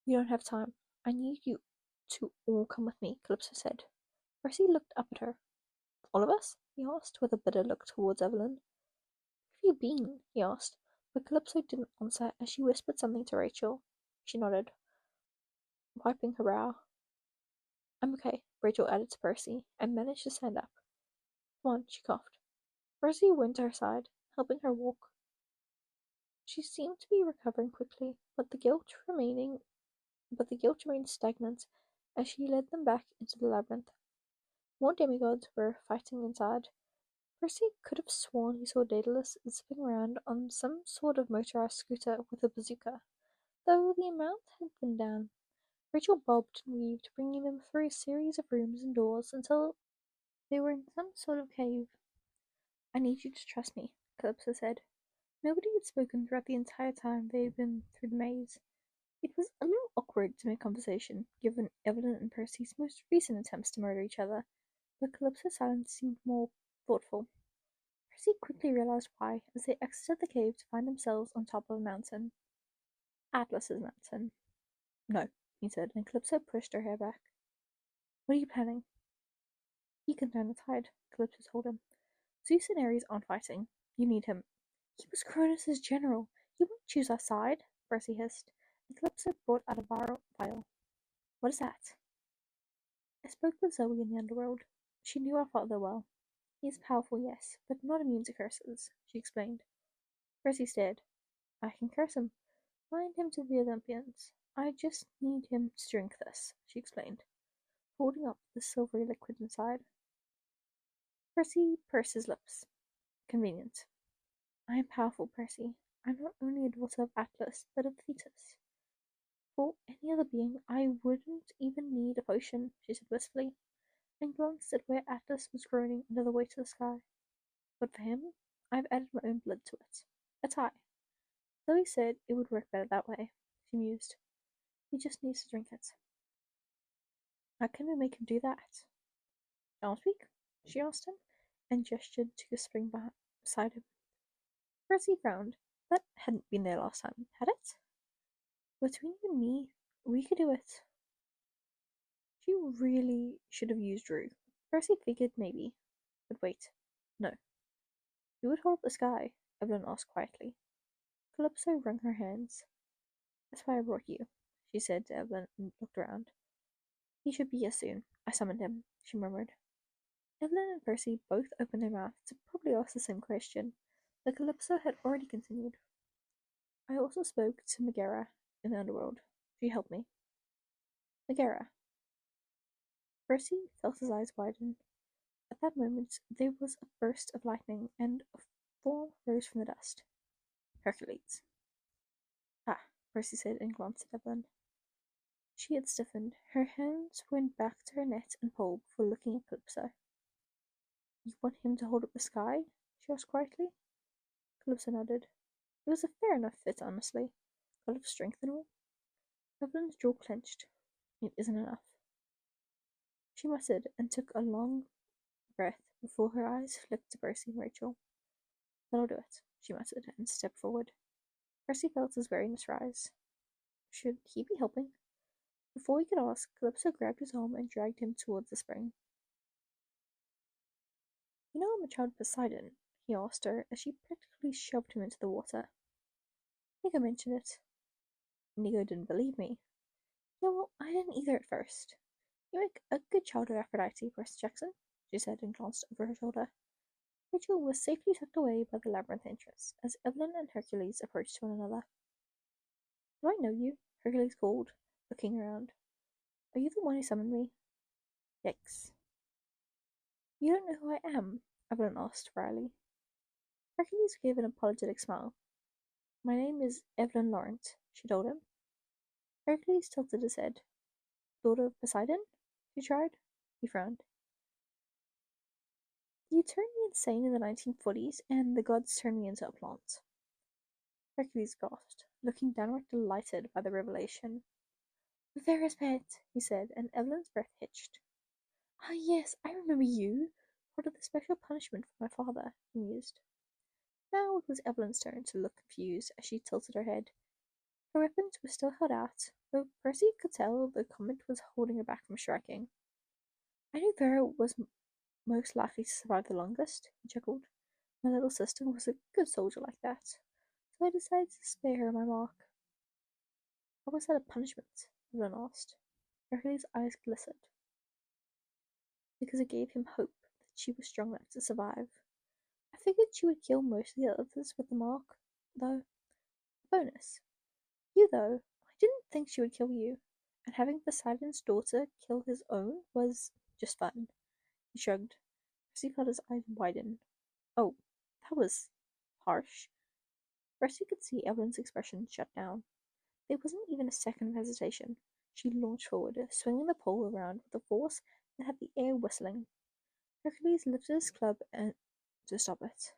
You don't have time. I need you to all come with me, Calypso said. Percy looked up at her. All of us? He asked, with a bitter look towards Evelyn. Where have you been? He asked, but Calypso didn't answer as she whispered something to Rachel. She nodded, wiping her brow. I'm okay, Rachel added to Percy, and managed to stand up. Come on, she coughed. Percy went to her side, helping her walk. She seemed to be recovering quickly, but the guilt remained stagnant as she led them back into the labyrinth. More demigods were fighting inside. Percy could have sworn he saw Daedalus zipping around on some sort of motorized scooter with a bazooka, though the amount had thinned down. Rachel bobbed and weaved, bringing them through a series of rooms and doors until they were in some sort of cave. I need you to trust me, Calypso said. Nobody had spoken throughout the entire time they had been through the maze. It was a little awkward to make conversation, given Evelyn and Percy's most recent attempts to murder each other, but Calypso's silence seemed more thoughtful. Percy quickly realized why, as they exited the cave to find themselves on top of a mountain. Atlas's mountain. No, he said, and Calypso pushed her hair back. What are you planning? He can turn the tide, Calypso told him. Zeus and Ares aren't fighting. You need him. He was Cronus' general. He won't choose our side, Percy hissed, and Calypso brought out a vial. What is that? I spoke with Zoe in the underworld. She knew our father well. He is powerful, yes, but not immune to curses, she explained. Percy stared. I can curse him. Bind him to the Olympians. I just need him to drink this, she explained, holding up the silvery liquid inside. Percy pursed his lips. Convenient. I am powerful, Percy. I'm not only a daughter of Atlas, but of Thetis. For any other being, I wouldn't even need a potion, she said wistfully, and glanced at where Atlas was groaning under the weight of the sky. But for him, I've added my own blood to it. A tie. Zoe said it would work better that way, she mused. He just needs to drink it. How can we make him do that? Don't speak, she asked him, and gestured to the spring beside him. Percy frowned. That hadn't been there last time, had it? Between you and me, we could do it. She really should have used Drew. Percy figured maybe. But wait. No. Who would hold up the sky? Evelyn asked quietly. Calypso wrung her hands. That's why I brought you, she said to Evelyn and looked around. He should be here soon. I summoned him, she murmured. Evelyn and Percy both opened their mouths to probably ask the same question, but Calypso had already continued. I also spoke to Megara in the underworld. She helped me. Megara. Percy felt his eyes widen. At that moment there was a burst of lightning, and a form rose from the dust. Hercules. Ah, Percy said and glanced at Evelyn. She had stiffened. Her hands went back to her net and pole before looking at Calypso. You want him to hold up the sky? She asked quietly. Calypso nodded. It was a fair enough fit, honestly. God of strength and all. Evelyn's jaw clenched. It isn't enough. She muttered and took a long breath before her eyes flicked to Percy and Rachel. That'll do it, she muttered and stepped forward. Percy felt his weariness rise. Should he be helping? Before he could ask, Calypso grabbed his arm and dragged him towards the spring. You know I'm a child of Poseidon? He asked her as she practically shoved him into the water. Nico mentioned it. Nico didn't believe me. Yeah, well, I didn't either at first. You make a good child of Aphrodite, Percy Jackson, she said and glanced over her shoulder. Rachel was safely tucked away by the labyrinth entrance as Evelyn and Hercules approached one another. Do I know you? Hercules called, looking around. Are you the one who summoned me? Yikes. You don't know who I am? Evelyn asked wryly. Hercules gave an apologetic smile. My name is Evelyn Laurent, she told him. Hercules tilted his head. Daughter of Poseidon? She tried. He frowned. You turned me insane in the 1940s, and the gods turned me into a plant. Hercules gasped, looking downright delighted by the revelation. The fairest pet, he said, and Evelyn's breath hitched. Ah, yes, I remember you. Part of the special punishment for my father, he mused. Now it was Evelyn's turn to look confused as she tilted her head. Her weapons were still held out, though Percy could tell the comment was holding her back from striking. I knew Vera was most likely to survive the longest, he chuckled. My little sister was a good soldier like that, so I decided to spare her my mark. How was that a punishment? Evelyn asked. Hercules' eyes glistened. Because it gave him hope that she was strong enough to survive. I figured she would kill most of the others with the mark, though. Bonus. You, though, I didn't think she would kill you, and having Poseidon's daughter kill his own was just fun. He shrugged. Percy felt his eyes widen. Oh, that was harsh. Percy could see Evelyn's expression shut down. There wasn't even a second of hesitation. She launched forward, swinging the pole around with a force that had the air whistling. Hercules lifted his club to stop it.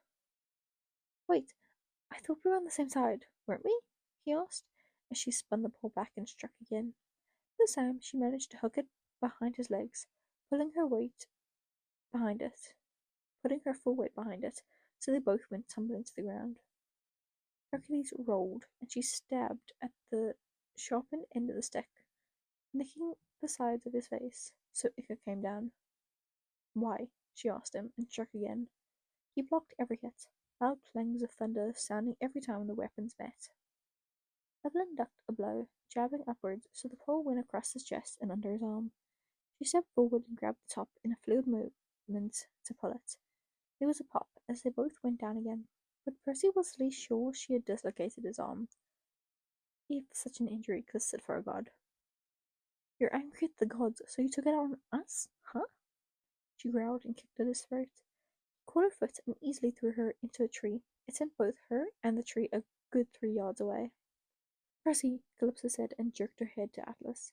Wait, I thought we were on the same side, weren't we? He asked, as she spun the pole back and struck again. This time she managed to hook it behind his legs, pulling her weight behind it, putting her full weight behind it, so they both went tumbling to the ground. Hercules rolled, and she stabbed at the sharpened end of the stick, nicking the sides of his face, so Ica came down. Why? She asked him, and struck again. He blocked every hit, loud clangs of thunder sounding every time the weapons met. Evelyn ducked a blow, jabbing upwards, so the pole went across his chest and under his arm. She stepped forward and grabbed the top in a fluid movement to pull it. There was a pop as they both went down again, but Percy was at least sure she had dislocated his arm, if such an injury existed for a god. You're angry at the gods, so you took it out on us, huh? She growled and kicked at his throat. He caught her foot and easily threw her into a tree. It sent both her and the tree a good 3 yards away. Percy, Calypso said and jerked her head to Atlas.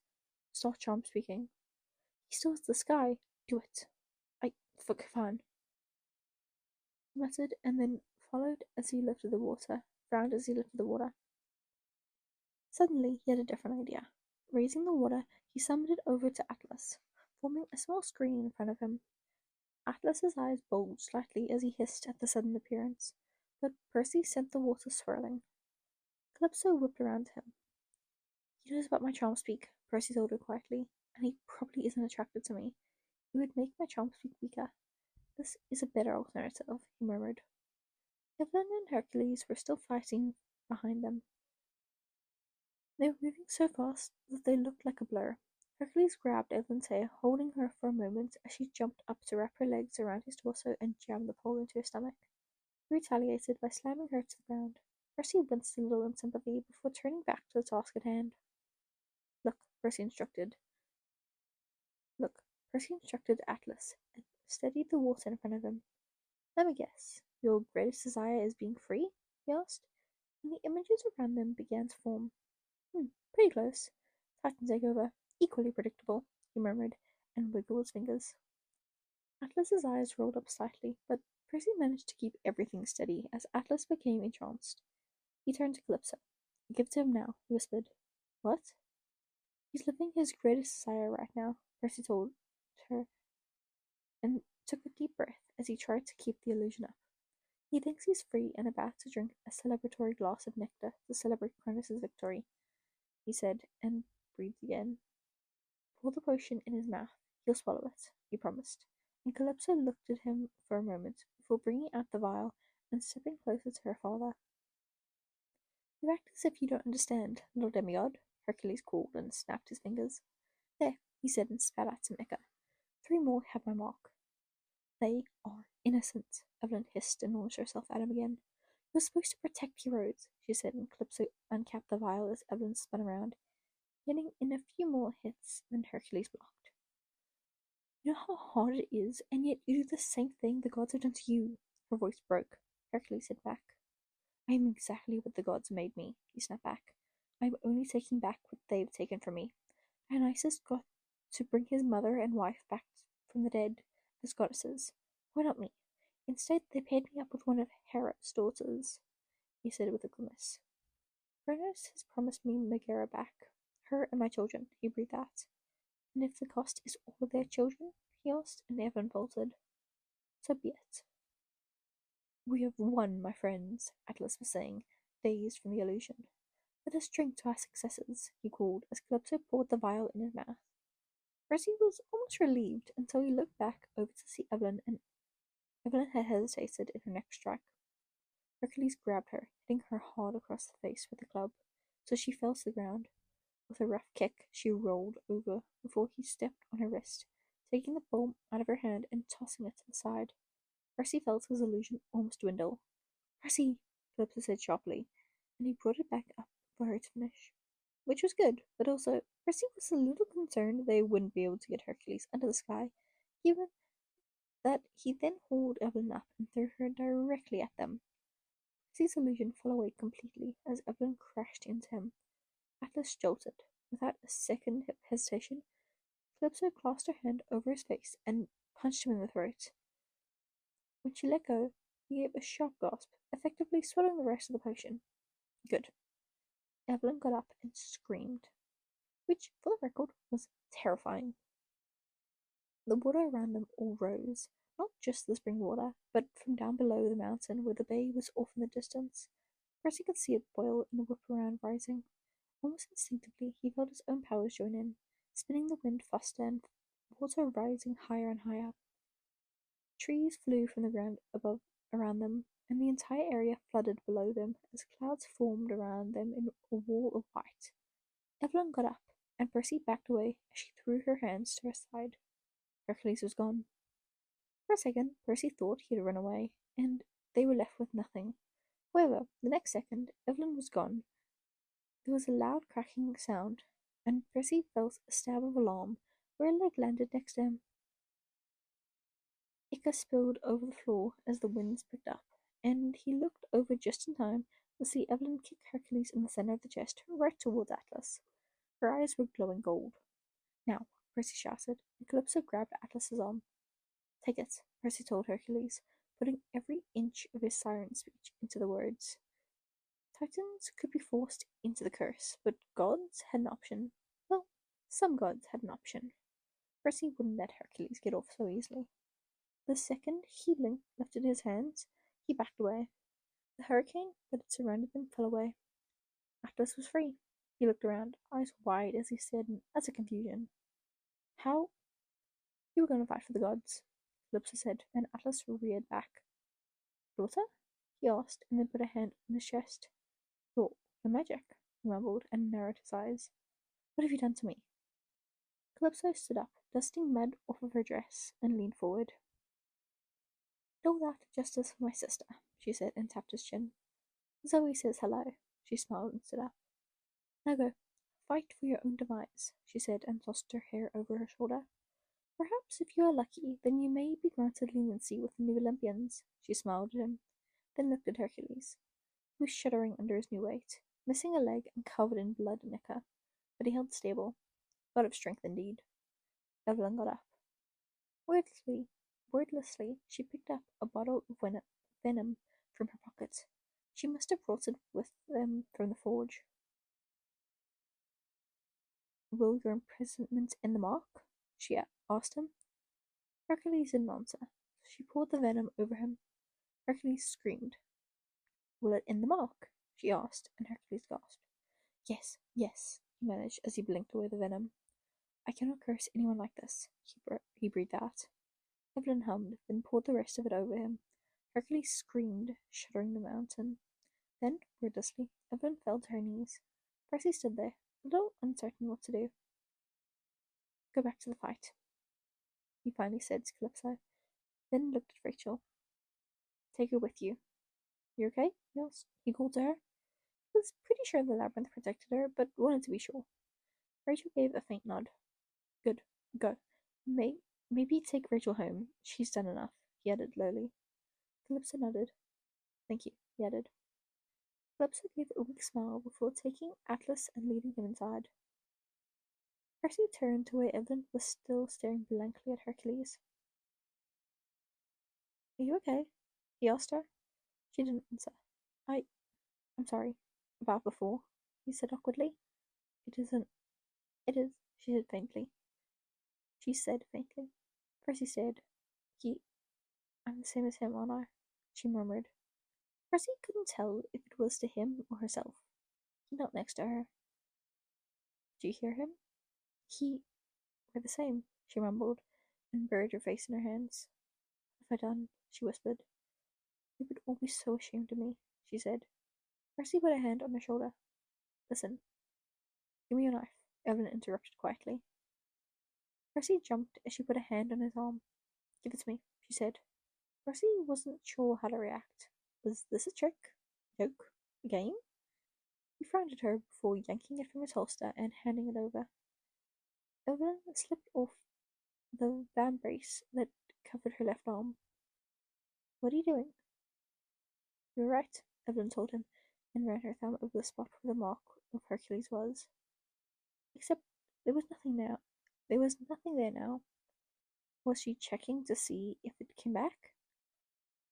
Start Charm speaking. He still has the sky. Do it. For fun. He muttered and then followed as he lifted the water, frowned as he lifted the water. Suddenly he had a different idea. Raising the water, he summoned it over to Atlas, forming a small screen in front of him. Atlas's eyes bulged slightly as he hissed at the sudden appearance, but Percy sent the water swirling. Calypso whipped around him. He knows about my charm speak, Percy told her quietly, and he probably isn't attracted to me. It would make my charm speak weaker. This is a better alternative, he murmured. Evelyn and Hercules were still fighting behind them. They were moving so fast that they looked like a blur. Hercules grabbed Evelyn's hair, holding her for a moment as she jumped up to wrap her legs around his torso and jammed the pole into her stomach. He retaliated by slamming her to the ground. Percy winced a little in sympathy before turning back to the task at hand. Look, Percy instructed Atlas, and steadied the water in front of him. Let me guess, your greatest desire is being free? He asked, and the images around them began to form. Pretty close. Titan takeover. Equally predictable, he murmured, and wiggled his fingers. Atlas's eyes rolled up slightly, but Percy managed to keep everything steady as Atlas became entranced. He turned to Calypso. Give it to him now, he whispered. What? He's living his greatest desire right now, Percy told her, and took a deep breath as he tried to keep the illusion up. He thinks he's free and about to drink a celebratory glass of nectar to celebrate Cronus's victory, he said, and breathed again. Pour the potion in his mouth. He'll swallow it, he promised, and Calypso looked at him for a moment before bringing out the vial and stepping closer to her father. "You act as if you don't understand, little demigod," Hercules called and snapped his fingers. "There," he said and spat out some ichor. "3 more have my mark." "They are innocent," Evelyn hissed and launched herself at him again. "You're supposed to protect heroes," she said, and Calypso uncapped the vial as Evelyn spun around, getting in a few more hits than Hercules blocked. "You know how hard it is, and yet you do the same thing the gods have done to you." Her voice broke. Hercules hit back. "I am exactly what the gods made me," he snapped back. "I am only taking back what they've taken from me. Dionysus got to bring his mother and wife back from the dead as goddesses. Why not me? Instead, they paired me up with one of Hera's daughters," he said with a grimace. "Kronos has promised me Megara back. Her and my children," he breathed out. "And if the cost is all of their children?" he asked, and Evan faltered. "So be it." "We have won, my friends," Atlas was saying, dazed from the illusion. "Let us drink to our successes," he called as Calypso poured the vial in his mouth. Percy was almost relieved until he looked back over to see Evelyn, and Evelyn had hesitated in her next strike. Hercules grabbed her, hitting her hard across the face with the club, so she fell to the ground. With a rough kick, she rolled over before he stepped on her wrist, taking the bowl out of her hand and tossing it to the side. Percy felt his illusion almost dwindle. "Percy!" Calypso said sharply, and he brought it back up for her to finish. Which was good, but also Percy was a little concerned they wouldn't be able to get Hercules under the sky, given that he then hauled Evelyn up and threw her directly at them. Percy's illusion fell away completely as Evelyn crashed into him. Atlas jolted. Without a second hesitation, Calypso clasped her hand over his face and punched him in the throat. When she let go, he gave a sharp gasp, effectively swallowing the rest of the potion. Good. Evelyn got up and screamed, which, for the record, was terrifying. The water around them all rose, not just the spring water, but from down below the mountain where the bay was off in the distance. Percy could see it boil and whip around, rising. Almost instinctively, he felt his own powers join in, spinning the wind faster and water rising higher and higher. Trees flew from the ground above around them, and the entire area flooded below them as clouds formed around them in a wall of white. Evelyn got up, and Percy backed away as she threw her hands to her side. Hercules was gone. For a second, Percy thought he had run away, and they were left with nothing. However, the next second, Evelyn was gone. There was a loud cracking sound, and Percy felt a stab of alarm where a leg landed next to him. Ichor spilled over the floor as the winds picked up, and he looked over just in time to see Evelyn kick Hercules in the center of the chest, right towards Atlas. Her eyes were glowing gold. "Now," Percy shouted, and Calypso grabbed Atlas's arm. "Take it," Percy told Hercules, putting every inch of his siren speech into the words. Titans could be forced into the curse, but gods had an option. Well, some gods had an option. Percy wouldn't let Hercules get off so easily. The second he lifted his hands, he backed away. The hurricane that had surrounded them fell away. Atlas was free. He looked around, eyes wide as he stared in utter confusion. "How?" "You were going to fight for the gods," Calypso said, and Atlas reared back. "Daughter?" he asked, and then put a hand on his chest. Your magic," he mumbled, and narrowed his eyes. "What have you done to me?" Calypso stood up, dusting mud off of her dress, and leaned forward. "All that justice for my sister," she said, and tapped his chin. "Zoe says hello." She smiled and stood up. "Now go. Fight for your own demise," she said, and tossed her hair over her shoulder. "Perhaps if you are lucky, then you may be granted leniency with the new Olympians." She smiled at him, then looked at Hercules. He was shuddering under his new weight, missing a leg and covered in blood and ichor, but he held stable. God of strength indeed. Evelyn got up. Wordlessly, she picked up a bottle of venom from her pocket. She must have brought it with them from the forge. "Will your imprisonment end the mark?" she asked him. Hercules didn't answer, so she poured the venom over him. Hercules screamed. "Will it end the mark?" she asked, and Hercules gasped. Yes, yes, he managed as he blinked away the venom. "I cannot curse anyone like this," he breathed out. Evelyn hummed, then poured the rest of it over him. Hercules screamed, shuddering the mountain. Then, wordlessly, Evelyn fell to her knees. Percy stood there, a little uncertain what to do. Go back to the fight, he finally said to Calypso, then looked at Rachel. Take her with you. You okay? He called to her. He was pretty sure the labyrinth protected her, but wanted to be sure. Rachel gave a faint nod. Good. Go. Maybe take Rachel home. She's done enough, he added lowly. Calypso nodded. Thank you, he added. Calypso gave a weak smile before taking Atlas and leading him inside. Percy turned to where Evelyn was still staring blankly at Hercules. Are you okay? He asked her. She didn't answer. I'm sorry. About before, he said awkwardly. It isn't. It is, she said faintly. Percy said, I'm the same as him, aren't I? She murmured. Percy couldn't tell if it was to him or herself. He knelt next to her. Did you hear him? We're the same, she mumbled, and buried her face in her hands. What have I done? She whispered. They would all be so ashamed of me, she said. Percy put a hand on her shoulder. Listen. Give me your knife, Evelyn interrupted quietly. Percy jumped as she put a hand on his arm. Give it to me, she said. Percy wasn't sure how to react. Was this a trick? Joke? A game? He frowned at her before yanking it from his holster and handing it over. Evelyn slipped off the vambrace that covered her left arm. What are you doing? You're right, Evelyn told him, and ran her thumb over the spot where the mark of Hercules was. Except there was nothing now. There was nothing there now. Was she checking to see if it came back?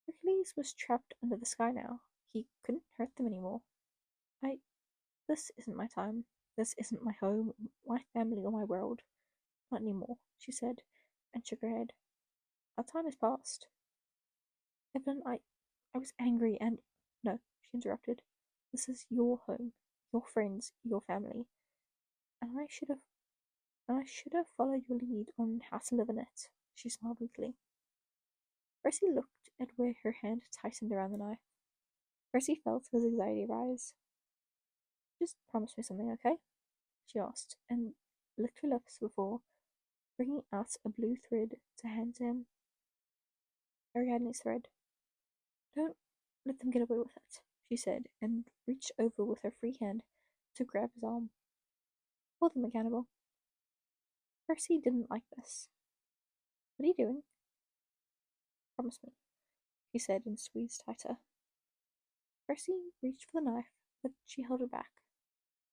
Hercules was trapped under the sky now. He couldn't hurt them anymore. This isn't my time. This isn't my home, my family, or my world. Not anymore, she said, and shook her head. Our time has passed. Evelyn, I was angry and... No, she interrupted. This is your home, your friends, your family. And I should have followed your lead on how to live in it, she smiled weakly. Percy looked at where her hand tightened around the knife. Percy felt his anxiety rise. Just promise me something, okay? She asked, and licked her lips before bringing out a blue thread to hand to him. Ariadne's thread. Don't let them get away with it, she said, and reached over with her free hand to grab his arm. Hold them accountable. Percy didn't like this. What are you doing? Promise me, he said and squeezed tighter. Percy reached for the knife, but she held her back.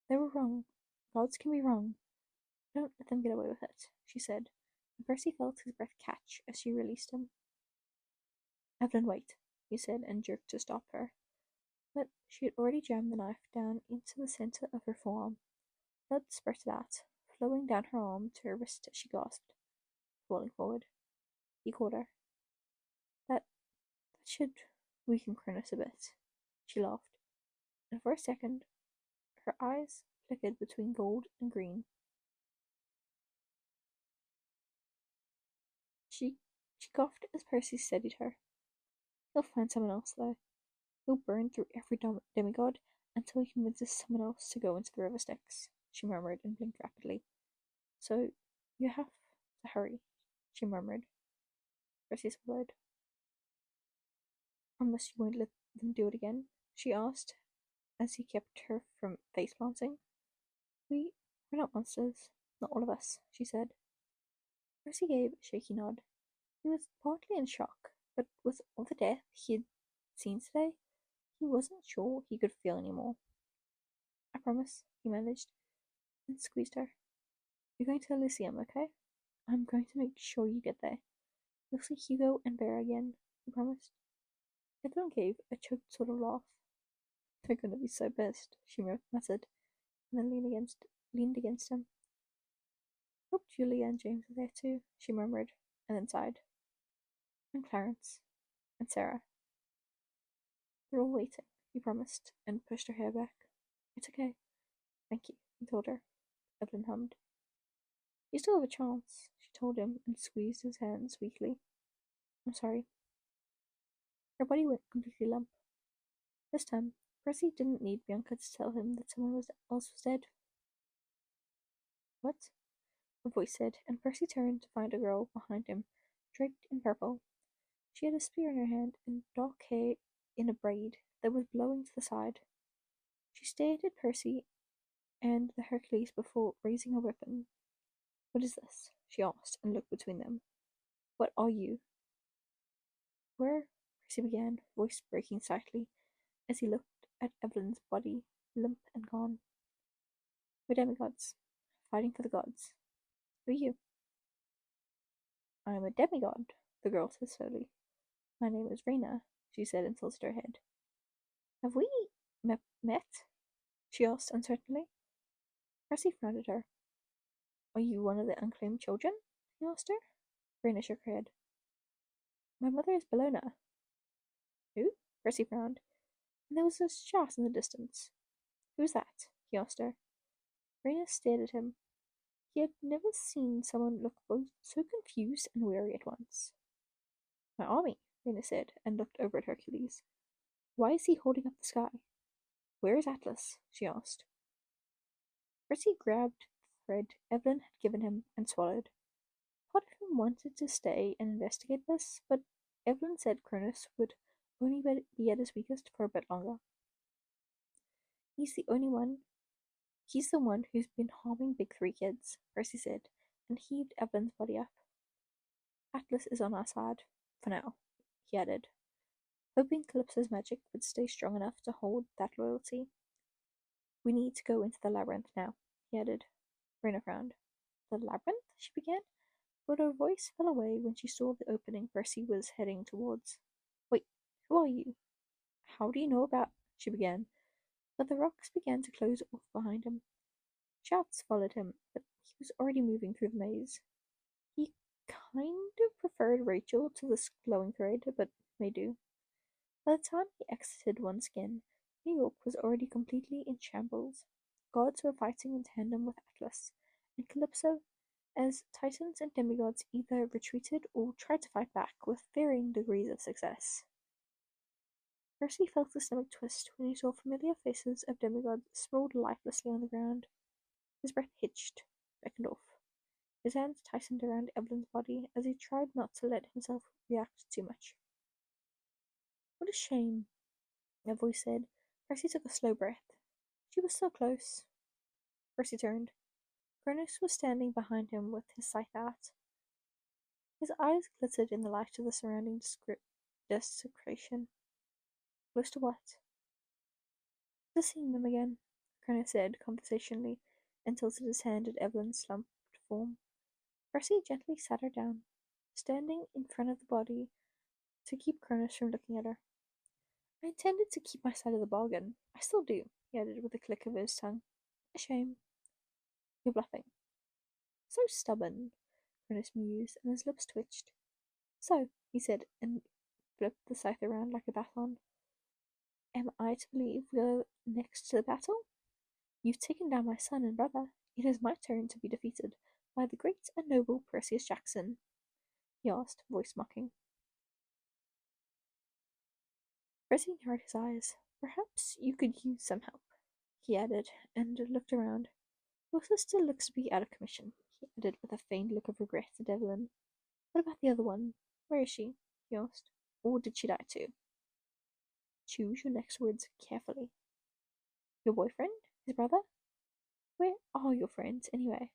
They were wrong. Gods can be wrong. Don't let them get away with it, she said, and Percy felt his breath catch as she released him. Evelyn, wait, he said, and jerked to stop her. But she had already jammed the knife down into the center of her forearm. Blood spurted out, flowing down her arm to her wrist as she gasped, falling forward. He caught her. That should weaken Cronus a bit, she laughed, and for a second her eyes flickered between gold and green. She coughed as Percy steadied her. He'll find someone else, though. He'll burn through every demigod until he convinces someone else to go into the river Styx, she murmured and blinked rapidly. So, you have to hurry, she murmured. Percy swallowed. Promise you won't let them do it again? She asked, as he kept her from face-planting. We're not monsters. Not all of us, she said. Percy gave a shaky nod. He was partly in shock, but with all the death he had seen today, he wasn't sure he could feel any more. I promise, he managed, and squeezed her. You're going to the Lyceum, okay? I'm going to make sure you get there. You'll see Hugo and Bear again, he promised. Evelyn gave a choked sort of laugh. They're going to be so pissed, she muttered, and then leaned against him. Hope Julia and James are there too, she murmured, and then sighed. And Clarence. And Sarah. They're all waiting, he promised, and pushed her hair back. It's okay. Thank you, he told her. Evelyn hummed. You still have a chance, she told him, and squeezed his hands weakly. I'm sorry. Her body went completely limp. This time, Percy didn't need Bianca to tell him that else was dead. What? A voice said, and Percy turned to find a girl behind him, draped in purple. She had a spear in her hand and dark hair in a braid that was blowing to the side. She stared at Percy and the Hercules before raising her weapon. What is this? She asked, and looked between them. What are you? Where? Percy began, voice breaking slightly, as he looked at Evelyn's body, limp and gone. We're demigods, fighting for the gods. Who are you? I'm a demigod, the girl said slowly. My name is Rena, she said and tilted her head. Have we met? She asked uncertainly. Percy frowned at her. Are you one of the unclaimed children? He asked her. Rena shook her head. My mother is Bellona. Who? Percy frowned, and there was a shout in the distance. Who's that? He asked her. Rena stared at him. He had never seen someone look both so confused and weary at once. My army, Rena said, and looked over at Hercules. Why is he holding up the sky? Where is Atlas? She asked. Percy grabbed the thread Evelyn had given him and swallowed. Part of him wanted to stay and investigate this, but Evelyn said Cronus would only be at his weakest for a bit longer. He's the one who's been harming Big Three kids, Percy said, and heaved Evelyn's body up. Atlas is on our side, for now, he added, hoping Calypso's magic would stay strong enough to hold that loyalty. We need to go into the labyrinth now, he added. Rena frowned. The labyrinth? She began, but her voice fell away when she saw the opening Percy was heading towards. Wait, who are you? How do you know about? She began, but the rocks began to close off behind him. Shouts followed him, but he was already moving through the maze. He kind of preferred Rachel to this glowing thread, but may do. By the time he exited once again, New York was already completely in shambles. Gods were fighting in tandem with Atlas and Calypso, as titans and demigods either retreated or tried to fight back with varying degrees of success. Percy felt a stomach twist when he saw familiar faces of demigods sprawled lifelessly on the ground. His breath hitched, beckoned off. His hands tightened around Evelyn's body as he tried not to let himself react too much. What a shame, a voice said. Percy took a slow breath. She was so close. Percy turned. Cronus was standing behind him with his scythe out. His eyes glittered in the light of the surrounding desecration. Close to what? Just seeing them again, Cronus said conversationally, and tilted his hand at Evelyn's slumped form. Percy gently sat her down, standing in front of the body to keep Cronus from looking at her. I intended to keep my side of the bargain. I still do, he added with a click of his tongue. A shame. You're bluffing. So stubborn, Cronus mused, and his lips twitched. So, he said, and flipped the scythe around like a baton. Am I to believe we're next to the battle? You've taken down my son and brother. It is my turn to be defeated by the great and noble Perseus Jackson, he asked, voice mocking. Percy narrowed his eyes. Perhaps you could use some help, he added, and looked around. Your sister looks to be out of commission, he added with a faint look of regret at Evelyn. What about the other one? Where is she? He asked. Or did she die too? Choose your next words carefully. Your boyfriend? His brother? Where are your friends, anyway?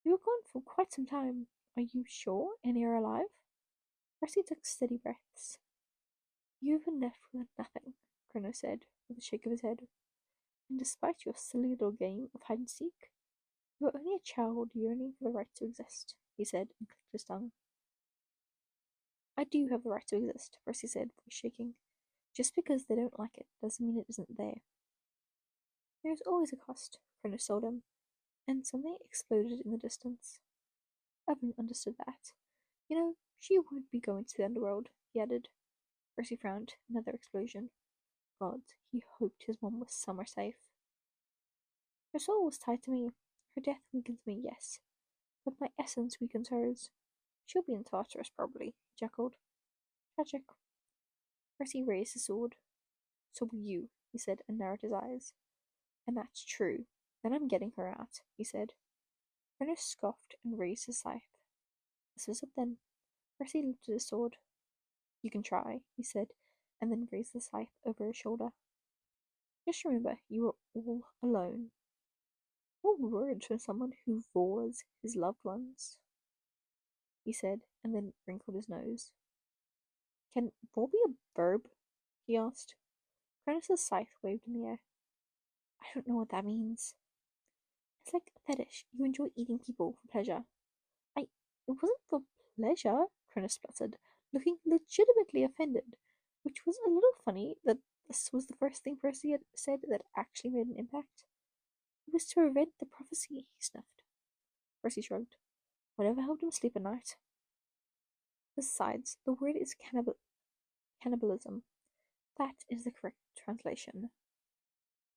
You were gone for quite some time. Are you sure any are alive? Percy took steady breaths. You've been left with nothing, Crono said, with a shake of his head. And despite your silly little game of hide and seek, you are only a child yearning for the right to exist, he said, and clicked his tongue. I do have the right to exist, Percy said, voice shaking. Just because they don't like it doesn't mean it isn't there. There's always a cost, Crono told him, and something exploded in the distance. Evan understood that. You know, she would be going to the underworld, he added. Percy frowned. Another explosion. God, he hoped his mom was somewhere safe. Her soul was tied to me. Her death weakens me, yes, but my essence weakens hers. She'll be in Tartarus, probably, he chuckled. Tragic. Percy raised his sword. So will you, he said, and narrowed his eyes. And that's true. Then I'm getting her out, he said. Cronus scoffed and raised his scythe. This was it then. Percy lifted his sword. You can try, he said, and then raised the scythe over his shoulder. Just remember, you are all alone. What words from someone who vores his loved ones, he said, and then wrinkled his nose. Can vor be a verb? He asked. Cronus's scythe waved in the air. I don't know what that means. It's like a fetish. You enjoy eating people for pleasure. It wasn't for pleasure, Cronus spluttered, looking legitimately offended, which was a little funny that this was the first thing Percy had said that actually made an impact. It was to prevent the prophecy, he sniffed. Percy shrugged. Whatever helped him sleep at night. Besides, the word is cannibalism. That is the correct translation.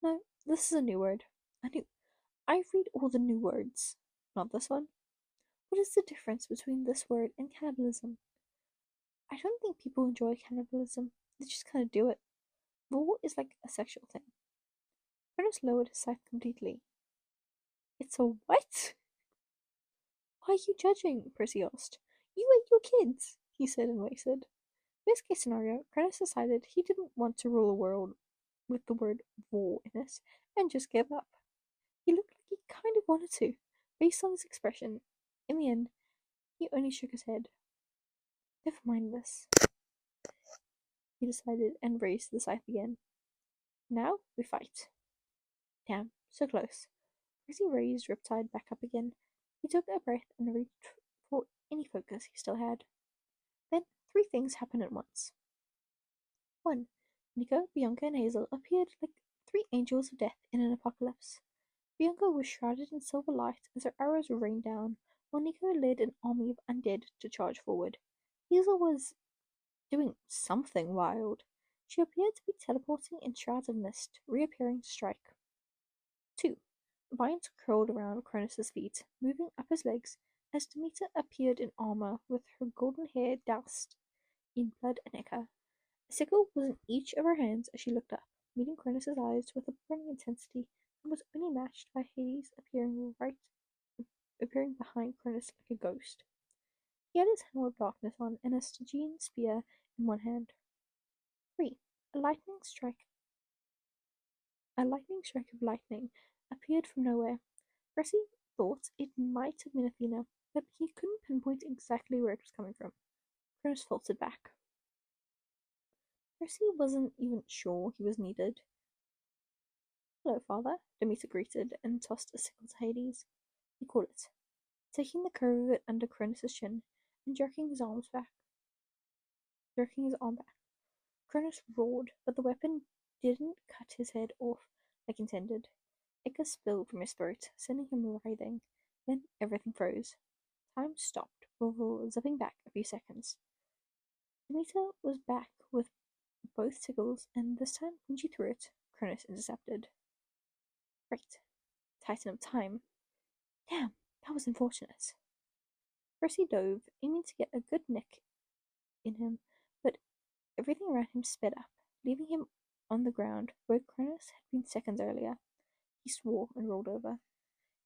No, this is a new word. I read all the new words, not this one. What is the difference between this word and cannibalism? I don't think people enjoy cannibalism. They just kind of do it. War is like a sexual thing. Cronus lowered his scythe completely. It's a what? Why are you judging? Percy asked. You ate your kids, he said and waited. Best case scenario, Cronus decided he didn't want to rule a world with the word war in it and just gave up. He looked like he kind of wanted to, based on his expression. In the end, he only shook his head. Never mind this, he decided and raised the scythe again. Now we fight. Damn, so close. As he raised Riptide back up again, he took a breath and reached for any focus he still had. Then 3 things happened at once. 1. Nico, Bianca, and Hazel appeared like 3 angels of death in an apocalypse. Bianca was shrouded in silver light as her arrows rained down, while Nico led an army of undead to charge forward. Hazel was doing something wild. She appeared to be teleporting in shrouds of mist, reappearing to strike. 2. Vines curled around Cronus's feet, moving up his legs, as Demeter appeared in armor with her golden hair doused in blood and ichor. A sickle was in each of her hands as she looked up, meeting Cronus's eyes with a burning intensity and was only matched by Hades appearing behind Cronus like a ghost. He had his helmet of darkness on and a Stygian spear in one hand. 3. A lightning strike of lightning appeared from nowhere. Percy thought it might have been Athena, but he couldn't pinpoint exactly where it was coming from. Cronus faltered back. Percy wasn't even sure he was needed. Hello, father, Demeter greeted and tossed a sickle to Hades. He caught it, taking the curve of it under Cronus's chin and jerking his arm back. Cronus roared, but the weapon didn't cut his head off like intended. Ichor spilled from his throat, sending him writhing. Then everything froze. Time stopped, before zipping back a few seconds. Demeter was back with both sickles, and this time when she threw it, Cronus intercepted. Great. Titan of time. Damn, that was unfortunate. Percy dove, aiming to get a good nick in him, but everything around him sped up, leaving him on the ground where Cronus had been seconds earlier. He swore and rolled over.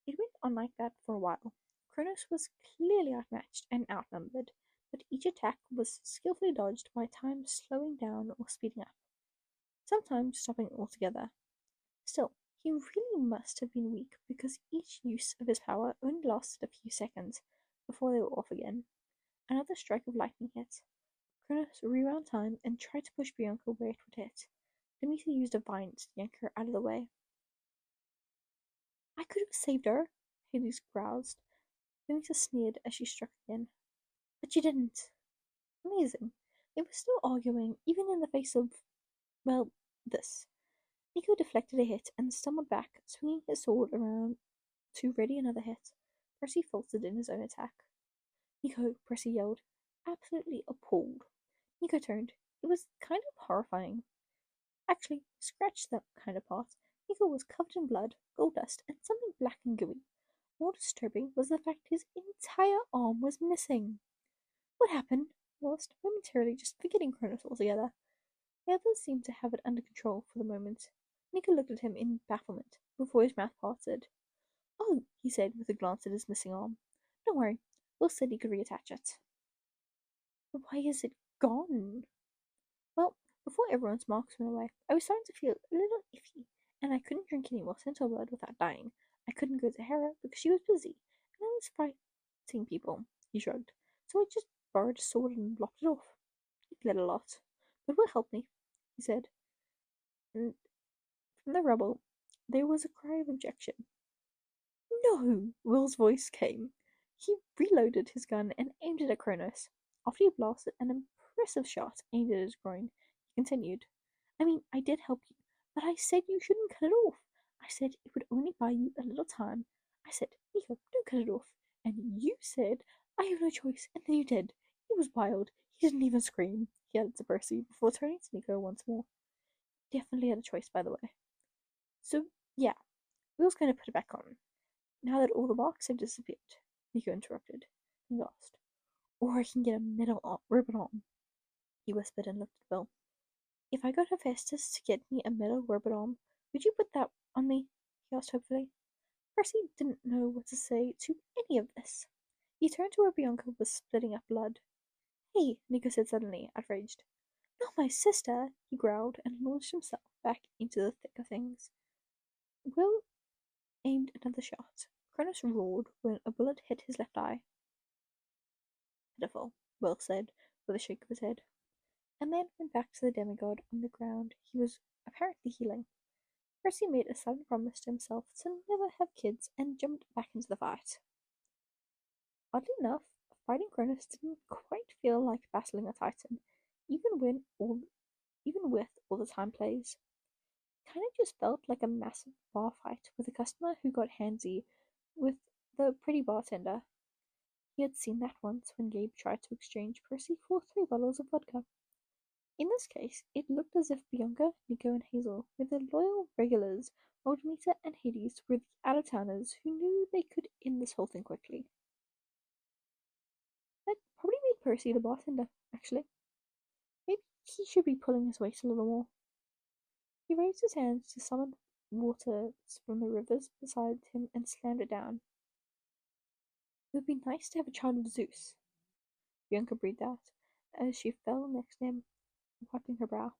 It went on like that for a while. Cronus was clearly outmatched and outnumbered, but each attack was skillfully dodged by time slowing down or speeding up, sometimes stopping altogether. Still, he really must have been weak because each use of his power only lasted a few seconds before they were off again. Another strike of lightning hit. Cronus rewound time and tried to push Bianca where it would hit. Demeter used a vine to yank her out of the way. I could have saved her, Hades growled. Demeter sneered as she struck again. But you didn't. Amazing. They were still arguing, even in the face of, well, this. Nico deflected a hit and stumbled back, swinging his sword around to ready another hit. Percy faltered in his own attack. Nico, Percy yelled, absolutely appalled. Nico turned. It was kind of horrifying. Actually, scratch that kind of part. Nico was covered in blood, gold dust, and something black and gooey. More disturbing was the fact his entire arm was missing. What happened? whilst momentarily just forgetting Cronus altogether. The others seemed to have it under control for the moment. Nico looked at him in bafflement before his mouth parted. "Oh," he said with a glance at his missing arm. "Don't worry, Will said he could reattach it." "But why is it gone?" "Well, before everyone's marks went away, I was starting to feel a little iffy, and I couldn't drink any more centaur blood without dying. I couldn't go to Hera because she was busy, and I was fighting people." He shrugged. "So I just borrowed a sword and blocked it off. It bled a lot, but will help me," he said. And from the rubble, there was a cry of objection. "No!" Will's voice came. He reloaded his gun and aimed it at Cronus. After he blasted an impressive shot aimed at his groin, he continued, "I mean, I did help you, but I said you shouldn't cut it off. I said it would only buy you a little time. I said, Nico, don't cut it off. And you said, I have no choice, and then you did. He was wild. He didn't even scream," he added to Percy before turning to Nico once more. "Definitely had a choice, by the way. So, yeah, Will's going to put it back on. Now that all the marks have disappeared," Nico interrupted. He asked. "Or I can get a metal ribbon on," he whispered and looked at Bill. "If I got Hephaestus to get me a metal ribbon on, would you put that on me?" he asked hopefully. Percy didn't know what to say to any of this. He turned to where Bianca was spitting up blood. "Hey," Nico said suddenly, outraged. "Not my sister," he growled and launched himself back into the thick of things. Will aimed another shot. Cronus roared when a bullet hit his left eye. "Pitiful," Will said, with a shake of his head, and then went back to the demigod on the ground. He was apparently healing. Percy made a sudden promise to himself to never have kids and jumped back into the fight. Oddly enough, fighting Cronus didn't quite feel like battling a titan, even with all the time plays. It kind of just felt like a massive bar fight with a customer who got handsy with the pretty bartender. He had seen that once when Gabe tried to exchange Percy for 3 bottles of vodka. In this case, it looked as if Bianca, Nico, and Hazel were the loyal regulars, while Demeter and Hades were the out-of-towners who knew they could end this whole thing quickly. That probably made Percy the bartender, actually. Maybe he should be pulling his weight a little more. He raised his hands to summon water from the rivers beside him and slammed it down. "It would be nice to have a child of Zeus," Bianca breathed out, as she fell next to him, wiping her brow.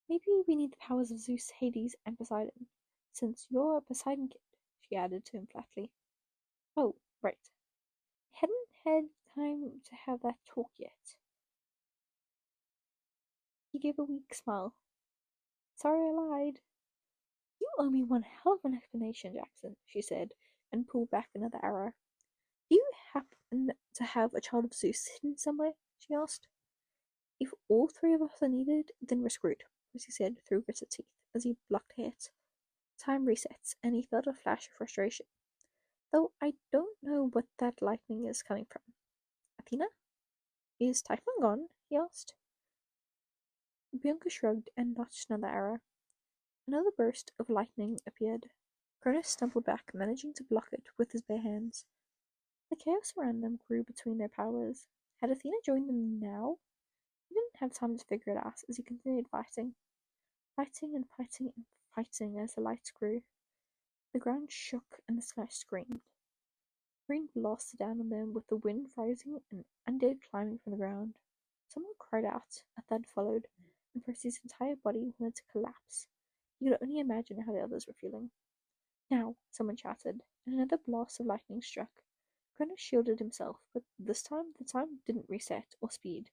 "Maybe we need the powers of Zeus, Hades, and Poseidon, since you're a Poseidon kid," she added to him flatly. "Oh, right. I hadn't had time to have that talk yet." He gave a weak smile. "Sorry I lied." "You owe me one hell of an explanation, Jackson," she said, and pulled back another arrow. "Do you happen to have a child of Zeus hidden somewhere?" she asked. "If all 3 of us are needed, then we're screwed," Percy said through gritted teeth as he blocked a hit. Time resets, and he felt a flash of frustration. "Though I don't know what that lightning is coming from. Athena? Is Typhon gone?" he asked. Bianca shrugged and notched another arrow. Another burst of lightning appeared. Cronus stumbled back, managing to block it with his bare hands. The chaos around them grew between their powers. Had Athena joined them now? He didn't have time to figure it out as he continued fighting. Fighting and fighting and fighting as the lights grew. The ground shook and the sky screamed. Rain blasted down on them with the wind rising and undead climbing from the ground. Someone cried out, a thud followed, and Percy's entire body wanted to collapse. He could only imagine how the others were feeling. "Now!" someone shouted, and another blast of lightning struck. Cronus shielded himself, but this time the time didn't reset or speed.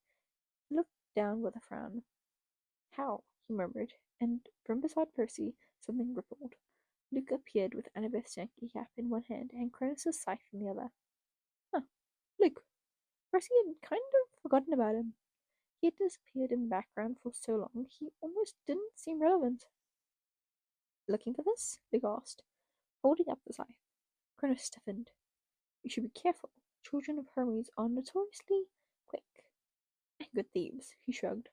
He looked down with a frown. "How?" he murmured, and from beside Percy something rippled. Luke appeared with Annabeth's Yankee cap in one hand and Cronus's scythe in the other. "Huh, Luke." Percy had kind of forgotten about him. He had disappeared in the background for so long he almost didn't seem relevant. "Looking for this?" Luke asked, holding up the scythe. Cronus stiffened. "You should be careful. Children of Hermes are notoriously quick and good thieves," he shrugged.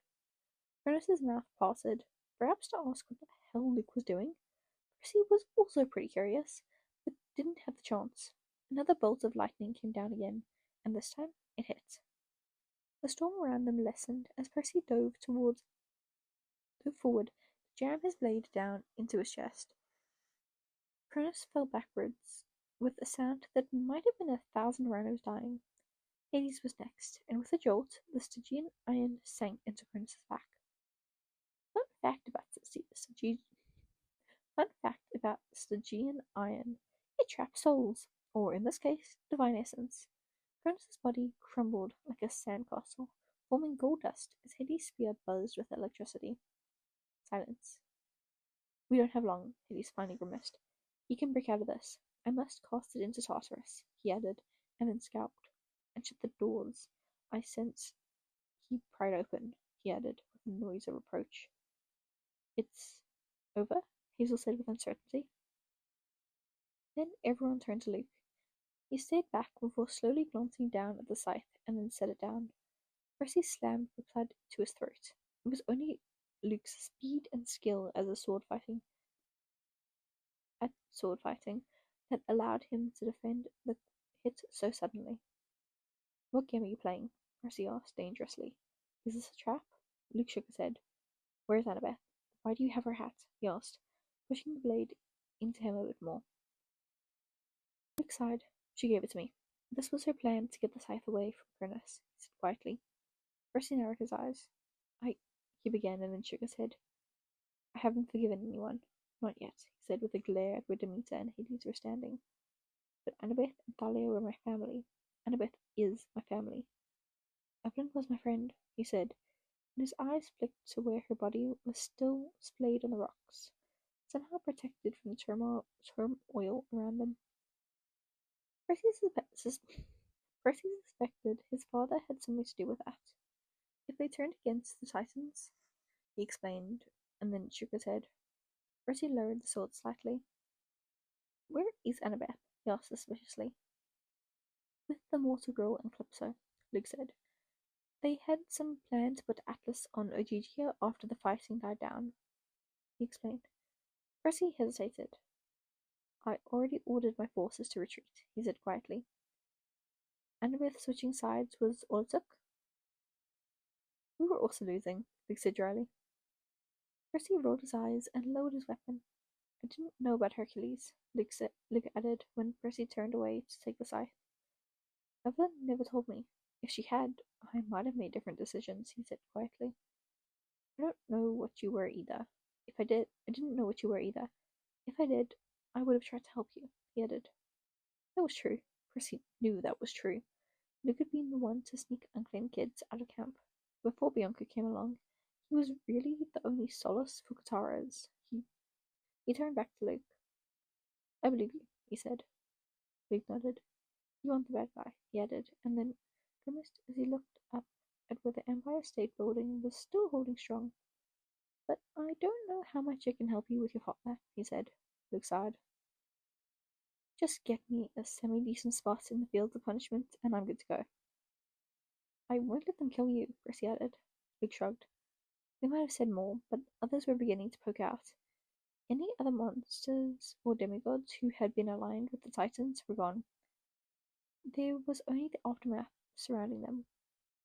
Cronus's mouth parted, perhaps to ask what the hell Luke was doing. Percy was also pretty curious, but didn't have the chance. Another bolt of lightning came down again, and this time it hit. The storm around them lessened as Percy dove forward to jam his blade down into his chest. Cronus fell backwards with a sound that might have been 1,000 rhinos dying. Hades was next, and with a jolt, the Stygian iron sank into Cronus's back. Fun fact about Stygian iron: it traps souls, or in this case, divine essence. Cronus's body crumbled like a sandcastle, forming gold dust as Hades' spear buzzed with electricity. Silence. We don't have long, Hades finally grimaced. You can break out of this. I must cast it into Tartarus, he added, and then scowled. And shut the doors. I sense he pried open, he added, with a noise of reproach. It's over, Hazel said with uncertainty. Then everyone turned to Luke. He stayed back before slowly glancing down at the scythe and then set it down. Percy slammed the blood to his throat. It was only Luke's speed and skill as a sword fighting that allowed him to defend the hit so suddenly. What game are you playing? Percy asked dangerously. Is this a trap? Luke shook his head. Where's Annabeth? Why do you have her hat? He asked, pushing the blade into him a bit more. Luke sighed. She gave it to me. This was her plan to get the scythe away from Cronus, he said quietly. Percy narrowed his eyes. He began and then shook his head. I haven't forgiven anyone. Not yet, he said with a glare at where Demeter and Hades were standing. But Annabeth and Thalia were my family. Annabeth is my family. Evelyn was my friend, he said, and his eyes flicked to where her body was still splayed on the rocks, somehow protected from the turmoil around them. Percy suspected his father had something to do with that. If they turned against the Titans, he explained, and then shook his head. Percy lowered the sword slightly. Where is Annabeth? He asked suspiciously. With the mortal girl and Calypso, Luke said. They had some plan to put Atlas on Ogygia after the fighting died down, he explained. Percy hesitated. I already ordered my forces to retreat, he said quietly. Annabeth switching sides was all it took? We were also losing, Luke said dryly. Percy rolled his eyes and lowered his weapon. I didn't know about Hercules, Luke added when Percy turned away to take the scythe. Evelyn never told me. If she had, I might have made different decisions, he said quietly. I don't know what you were either. I didn't know what you were either. If I did, I would have tried to help you, he added. That was true. Percy knew that was true. Luke had been the one to sneak unclaimed kids out of camp. Before Bianca came along, he was really the only solace for Kataras. He turned back to Luke. I believe you, he said. Luke nodded. You aren't the bad guy, he added, and then grimaced as he looked up at where the Empire State Building was still holding strong. But I don't know how much I can help you with your father, he said. Luke sighed. Just get me a semi-decent spot in the fields of punishment, and I'm good to go. I won't let them kill you, Percy added. Luke shrugged. They might have said more, but others were beginning to poke out. Any other monsters or demigods who had been aligned with the Titans were gone. There was only the aftermath surrounding them.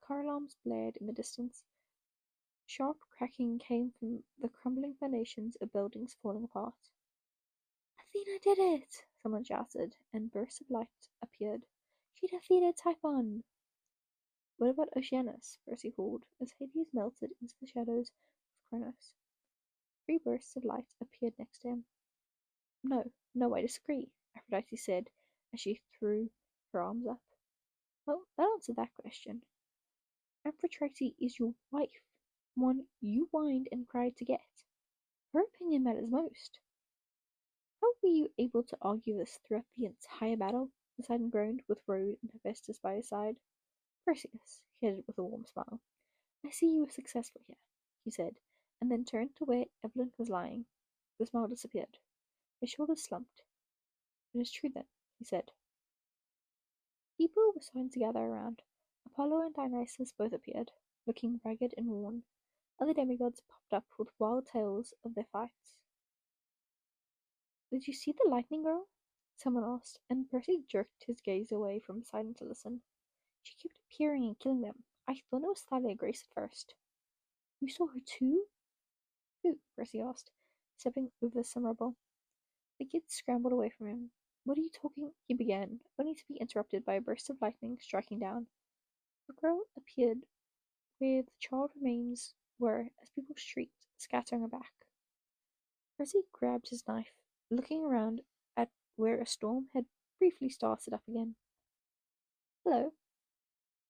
Car alarms blared in the distance. Sharp cracking came from the crumbling foundations of buildings falling apart. Athena did it! Someone shouted, and bursts of light appeared. She defeated Typhon! What about Oceanus? Percy called, as Hades melted into the shadows of Kronos. 3 bursts of light appeared next to him. No, I disagree, Aphrodite said, as she threw her arms up. Well, that answered that question. Aphrodite is your wife, one you whined and cried to get. Her opinion matters most. How were you able to argue this throughout the entire battle? Poseidon groaned, with Rhode and Hephaestus by his side. Perseus, he added with a warm smile. I see you were successful here, he said, and then turned to where Evelyn was lying. The smile disappeared. His shoulders slumped. It is true then, he said. People were starting to gather around. Apollo and Dionysus both appeared, looking ragged and worn. Other demigods popped up with wild tales of their fights. Did you see the lightning girl? Someone asked, and Percy jerked his gaze away from Poseidon to listen. She kept appearing and killing them, I thought it was Thalia Grace at first. You saw her too? Who? Percy asked, stepping over some rubble. The kid scrambled away from him. What are you talking? He began, only to be interrupted by a burst of lightning striking down. A girl appeared where the charred remains were as people shrieked, scattering aback. Percy grabbed his knife, looking around at where a storm had briefly started up again. Hello,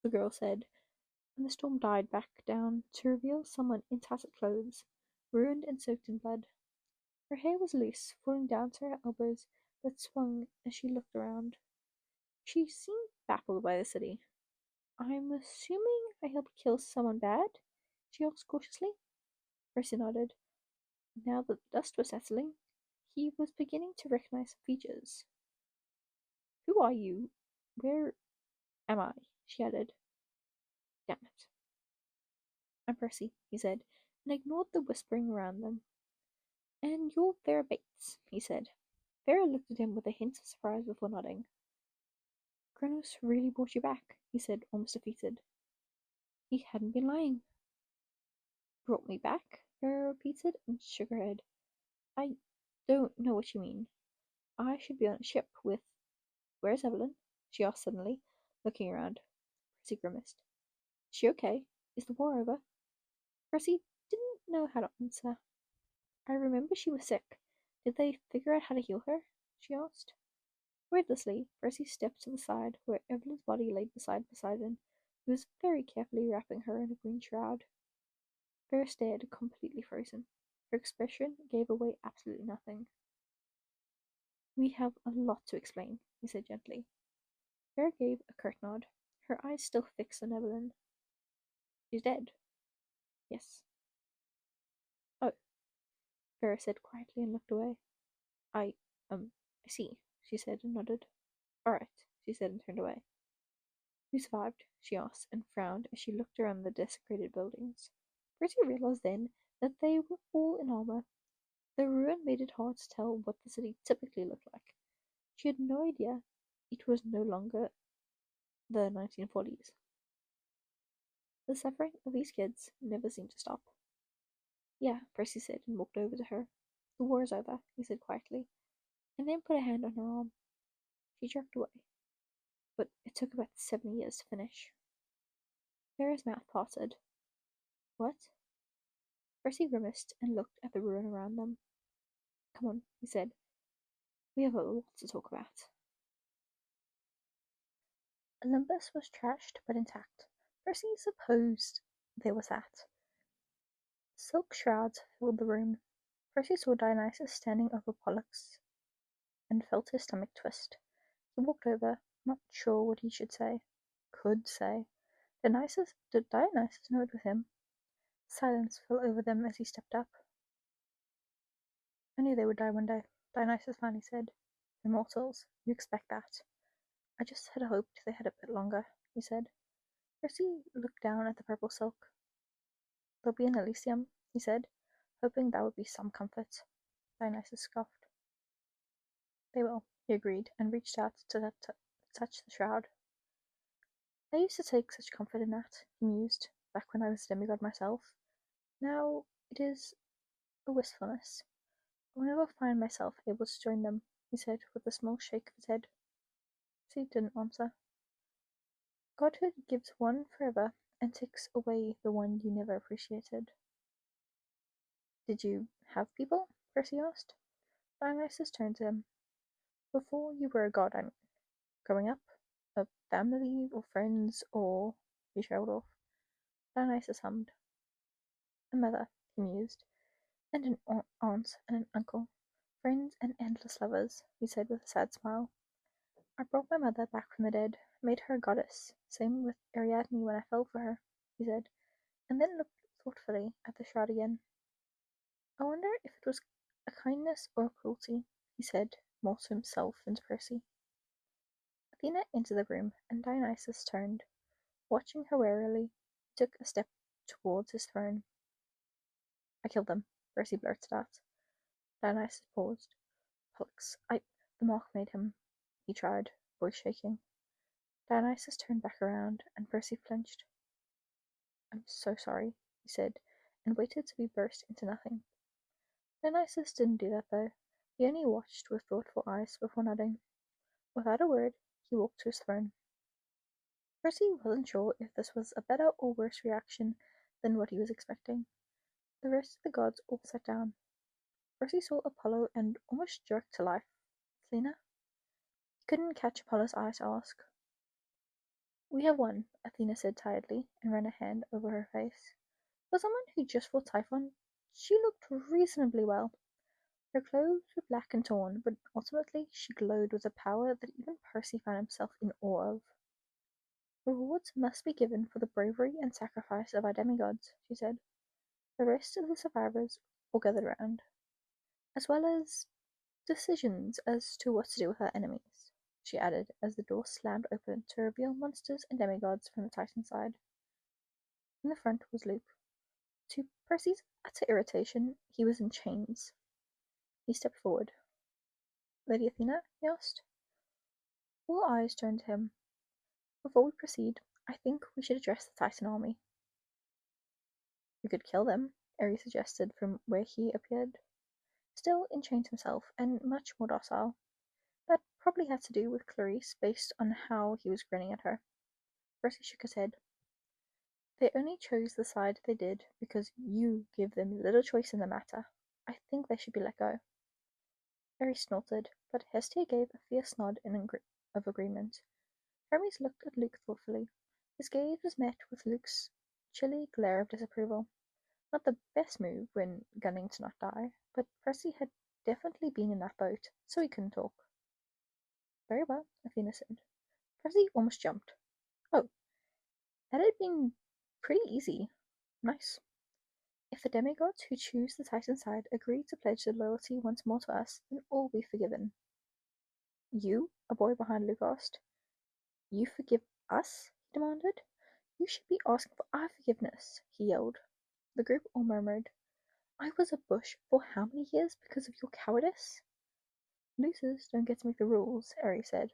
the girl said, and the storm died back down to reveal someone in tattered clothes, ruined and soaked in blood. Her hair was loose, falling down to her elbows, but swung as she looked around. She seemed baffled by the city. I'm assuming I helped kill someone bad? She asked cautiously. Percy nodded. Now that the dust was settling, he was beginning to recognize some features. Who are you? Where am I? She added. Damn it. I'm Percy, he said, and ignored the whispering around them. And you're Vera Bates, he said. Vera looked at him with a hint of surprise before nodding. Kronos really brought you back, he said, almost defeated. He hadn't been lying. Brought me back? Vera repeated and shook her head. I don't know what you mean. I should be on a ship with... Where's Evelyn? She asked suddenly, looking around. Percy grimaced. Is she okay? Is the war over? Percy didn't know how to answer. I remember she was sick. Did they figure out how to heal her? She asked. Wordlessly, Percy stepped to the side where Evelyn's body lay beside Poseidon, who was very carefully wrapping her in a green shroud. Vera stared, completely frozen. Her expression gave away absolutely nothing. We have a lot to explain, he said gently. Vera gave a curt nod, her eyes still fixed on Evelyn. She's dead. Yes. Oh, Vera said quietly and looked away. I see, she said and nodded. All right, she said and turned away. Who survived? She asked and frowned as she looked around the desecrated buildings. Percy realized then that they were all in armor. The ruin made it hard to tell what the city typically looked like. She had no idea it was no longer the 1940s. The suffering of these kids never seemed to stop. Yeah, Percy said and walked over to her. The war is over, he said quietly, and then put a hand on her arm. She jerked away. But it took about 70 years to finish. Vera's mouth parted. What? Percy grimaced and looked at the ruin around them. Come on, he said. We have a lot to talk about. Olympus was trashed but intact. Percy supposed there was that. Silk shrouds filled the room. Percy saw Dionysus standing over Pollux and felt his stomach twist. He walked over, not sure what he should say. Could say. Did Dionysus know it was him? Silence fell over them as he stepped up. I knew they would die one day, Dionysus finally said. They're mortals. You expect that. I just had hoped they had a bit longer, he said. Percy looked down at the purple silk. They'll be in Elysium, he said, hoping that would be some comfort. Dionysus scoffed. They will, he agreed, and reached out to touch the shroud. I used to take such comfort in that, he mused, back when I was a demigod myself. Now it is a wistfulness. I'll never find myself able to join them, he said, with a small shake of his head. Percy didn't answer. Godhood gives one forever and takes away the one you never appreciated. Did you have people? Percy asked. Dionysus turned to him. Before you were a god, I mean. Growing up? A family or friends or... He trailed off. Dionysus hummed. A mother, he mused, and an aunt and an uncle. Friends and endless lovers, he said with a sad smile. I brought my mother back from the dead, made her a goddess. Same with Ariadne when I fell for her, he said, and then looked thoughtfully at the shroud again. I wonder if it was a kindness or a cruelty, he said, more to himself than to Percy. Athena entered the room, and Dionysus turned. Watching her warily, he took a step towards his throne. I killed them, Percy blurted out. Dionysus paused. Pollux, the mark made him. He tried, voice shaking. Dionysus turned back around, and Percy flinched. I'm so sorry, he said, and waited to be burst into nothing. Dionysus didn't do that, though. He only watched with thoughtful eyes before nodding. Without a word, he walked to his throne. Percy wasn't sure if this was a better or worse reaction than what he was expecting. The rest of the gods all sat down. Percy saw Apollo and almost jerked to life. Athena? He couldn't catch Apollo's eye to ask. We have won, Athena said tiredly, and ran a hand over her face. For someone who just fought Typhon, she looked reasonably well. Her clothes were black and torn, but ultimately she glowed with a power that even Percy found himself in awe of. Rewards must be given for the bravery and sacrifice of our demigods, she said. The rest of the survivors all gathered round, as well as decisions as to what to do with our enemies, she added as the door slammed open to reveal monsters and demigods from the Titan side. In the front was Luke. To Percy's utter irritation, he was in chains. He stepped forward. Lady Athena? He asked. All eyes turned to him. Before we proceed, I think we should address the Titan army. We could kill them, Ares suggested from where he appeared. Still enchained himself, and much more docile. That probably had to do with Clarice, based on how he was grinning at her. Percy shook his head. They only chose the side they did because you gave them little choice in the matter. I think they should be let go. Ares snorted, but Hestia gave a fierce nod of agreement. Hermes looked at Luke thoughtfully. His gaze was met with Luke's chilly glare of disapproval. Not the best move when gunning to not die, but Percy had definitely been in that boat, so he couldn't talk. Very well, Athena said. Percy almost jumped. Oh, that had been pretty easy. Nice. If the demigods who choose the Titan side agree to pledge their loyalty once more to us, then all will be forgiven. You? A boy behind Luke asked. You forgive us? He demanded. You should be asking for our forgiveness, he yelled. The group all murmured. I was a bush for how many years because of your cowardice? Losers don't get to make the rules, Ares said.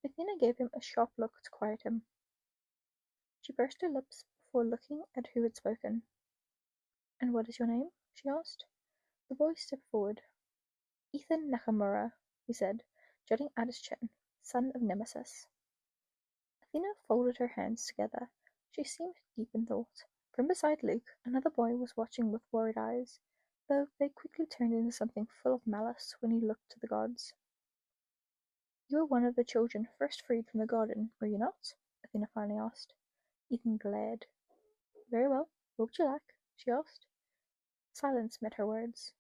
Athena gave him a sharp look to quiet him. She pursed her lips before looking at who had spoken. And what is your name? She asked. The boy stepped forward. Ethan Nakamura, he said, jutting out his chin, son of Nemesis. Athena folded her hands together. She seemed deep in thought. From beside Luke, another boy was watching with worried eyes, though they quickly turned into something full of malice when he looked to the gods. You were one of the children first freed from the garden, were you not? Athena finally asked. Ethan glared. Very well. What would you like? She asked. Silence met her words.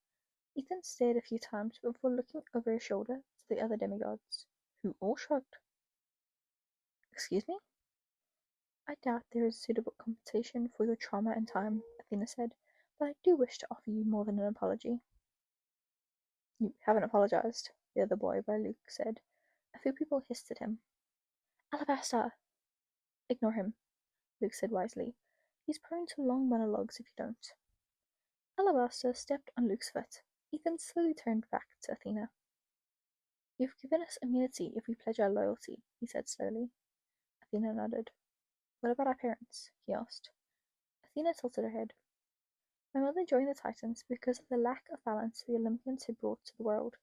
Ethan stared a few times before looking over his shoulder to the other demigods, who all shrugged. Excuse me? I doubt there is suitable compensation for your trauma and time, Athena said, but I do wish to offer you more than an apology. You haven't apologized, the other boy by Luke said. A few people hissed at him. Alabaster! Ignore him, Luke said wisely. He's prone to long monologues if you don't. Alabaster stepped on Luke's foot. Ethan slowly turned back to Athena. You've given us immunity if we pledge our loyalty, he said slowly. Athena nodded. What about our parents? He asked. Athena tilted her head. My mother joined the Titans because of the lack of balance the Olympians had brought to the world,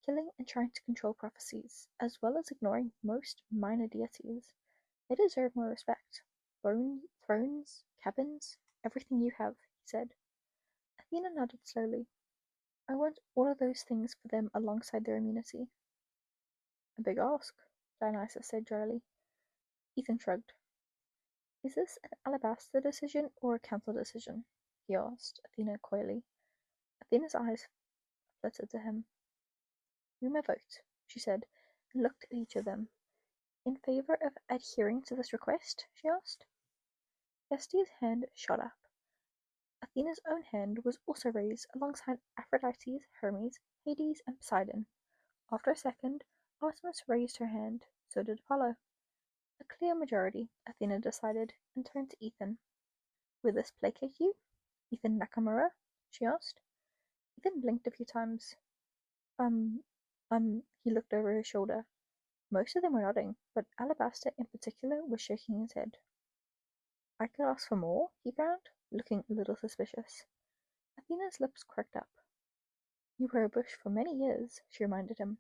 killing and trying to control prophecies, as well as ignoring most minor deities. They deserve more respect. Thrones, cabins, everything you have, he said. Athena nodded slowly. I want all of those things for them alongside their immunity. A big ask, Dionysus said dryly. Ethan shrugged. Is this an Alabaster decision or a council decision? He asked Athena coyly. Athena's eyes fluttered to him. You may vote, she said, and looked at each of them. In favor of adhering to this request? She asked. Hestia's hand shot up. Athena's own hand was also raised alongside Aphrodite's, Hermes, Hades, and Poseidon. After a second, Artemis raised her hand, so did Apollo. A clear majority, Athena decided, and turned to Ethan. Will this placate you? Ethan Nakamura? She asked. Ethan blinked a few times. He looked over his shoulder. Most of them were nodding, but Alabaster in particular was shaking his head. I could ask for more, he frowned, looking a little suspicious. Athena's lips quirked up. You were a bush for many years, she reminded him.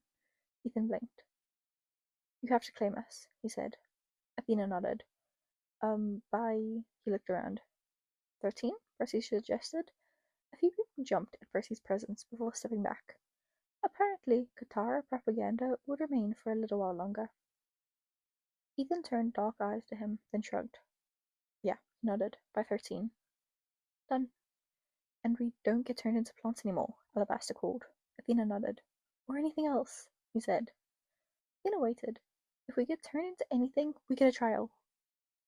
Ethan blinked. You have to claim us, he said. Athena nodded. He looked around. 13? Percy suggested. A few people jumped at Percy's presence before stepping back. Apparently, Katara propaganda would remain for a little while longer. Ethan turned dark eyes to him, then shrugged. Yeah, he nodded. By 13. Done. And we don't get turned into plants anymore, Alabaster called. Athena nodded. Or anything else, he said. Athena waited. If we get turned into anything, we get a trial.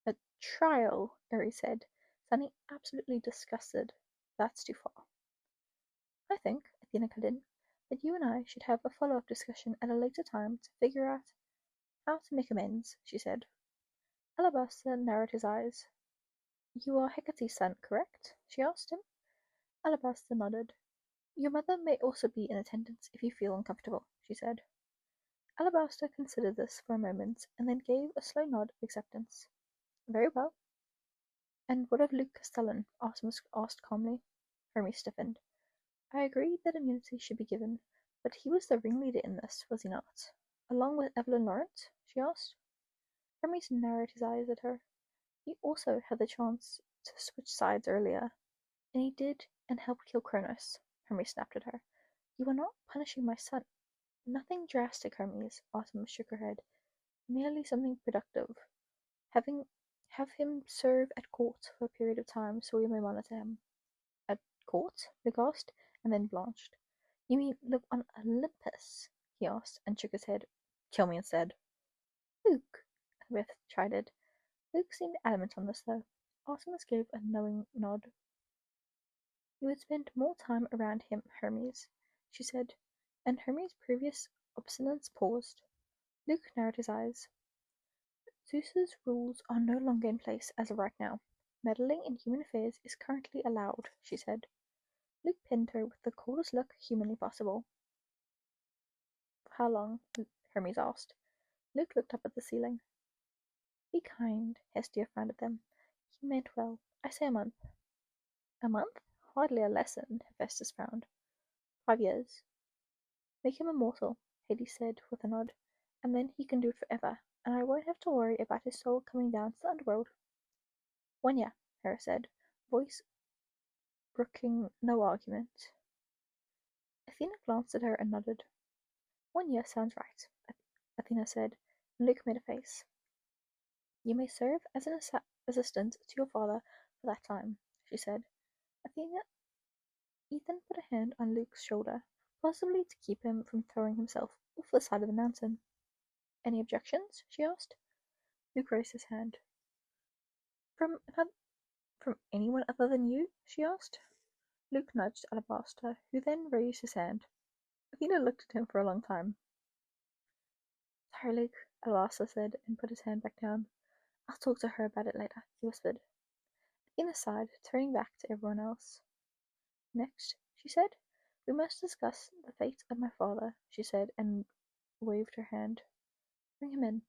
A trial, Ares said, sounding absolutely disgusted. That's too far. I think, Athena cut in, that you and I should have a follow-up discussion at a later time to figure out how to make amends, she said. Alabaster narrowed his eyes. You are Hecate's son, correct? She asked him. Alabaster nodded. Your mother may also be in attendance if you feel uncomfortable, she said. Alabaster considered this for a moment, and then gave a slow nod of acceptance. Very well. And what of Luke Castellan? Artemis asked calmly. Hermes stiffened. I agreed that immunity should be given, but he was the ringleader in this, was he not? Along with Evelyn Lawrence? She asked. Hermes narrowed his eyes at her. He also had the chance to switch sides earlier, and he did, and helped kill Kronos. Hermes snapped at her. You are not punishing my son. Nothing drastic, Hermes. Artemis shook her head. Merely something productive. Have him serve at court for a period of time so we may monitor him. At court? Luke asked, and then blanched. You mean live on Olympus? He asked, and shook his head. Kill me instead. Luke, Elizabeth chided. Luke seemed adamant on this, though. Artemis gave a knowing nod. You would spend more time around him, Hermes, she said, and Hermes' previous obstinance paused. Luke narrowed his eyes. Zeus's rules are no longer in place as of right now. Meddling in human affairs is currently allowed, she said. Luke pinned her with the coldest look humanly possible. How long? Hermes asked. Luke looked up at the ceiling. Be kind, Hestia frowned at them. He meant well. I say a month. A month? Hardly a lesson, Hephaestus frowned. 5 years. Make him immortal, Hades said with a nod, and then he can do it forever, and I won't have to worry about his soul coming down to the underworld. 1 year, Hera said, voice brooking no argument. Athena glanced at her and nodded. 1 year sounds right, Athena said, and Luke made a face. You may serve as an assistant to your father for that time, she said. Ethan put a hand on Luke's shoulder, possibly to keep him from throwing himself off the side of the mountain. Any objections? She asked. Luke raised his hand. From anyone other than you? She asked. Luke nudged Alabaster, who then raised his hand. Athena looked at him for a long time. Sorry, Luke, Alabaster said, and put his hand back down. I'll talk to her about it later, he whispered. Athena sighed, turning back to everyone else. Next, she said, we must discuss the fate of my father, she said, and waved her hand. Bring him in.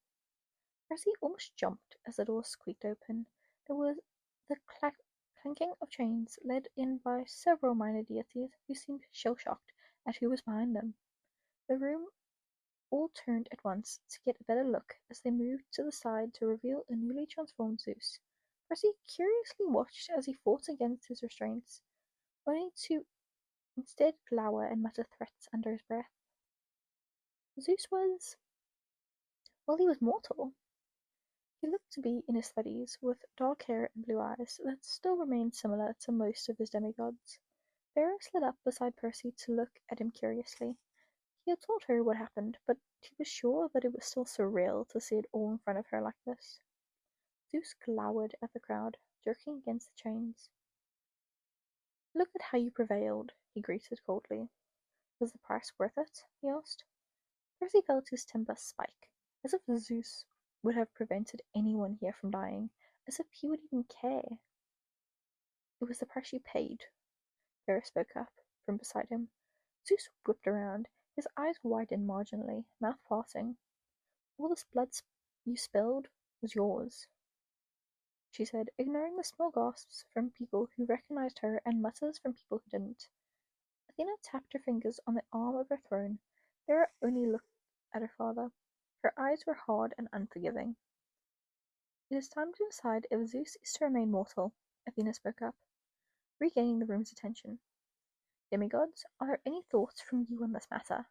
Percy almost jumped as the door squeaked open. There was the clanking of chains, led in by several minor deities who seemed shell-shocked at who was behind them. The room all turned at once to get a better look as they moved to the side to reveal a newly transformed Zeus. Percy curiously watched as he fought against his restraints, only to instead glower and mutter threats under his breath. Zeus was... well, he was mortal. He looked to be in his 30s, with dark hair and blue eyes that still remained similar to most of his demigods. Vera slid up beside Percy to look at him curiously. He had told her what happened, but he was sure that it was still surreal to see it all in front of her like this. Zeus glowered at the crowd, jerking against the chains. Look at how you prevailed, he greeted coldly. Was the price worth it? He asked. Percy felt his temper spike, as if Zeus would have prevented anyone here from dying, as if he would even care. It was the price you paid, Vera spoke up from beside him. Zeus whipped around, his eyes widened marginally, mouth parting. All this blood you spilled was yours. she said, ignoring the small gasps from people who recognized her and mutters from people who didn't. Athena tapped her fingers on the arm of her throne. There only looked at her father. Her eyes were hard and unforgiving. It is time to decide if Zeus is to remain mortal, Athena spoke up, regaining the room's attention. Demigods, are there any thoughts from you on this matter?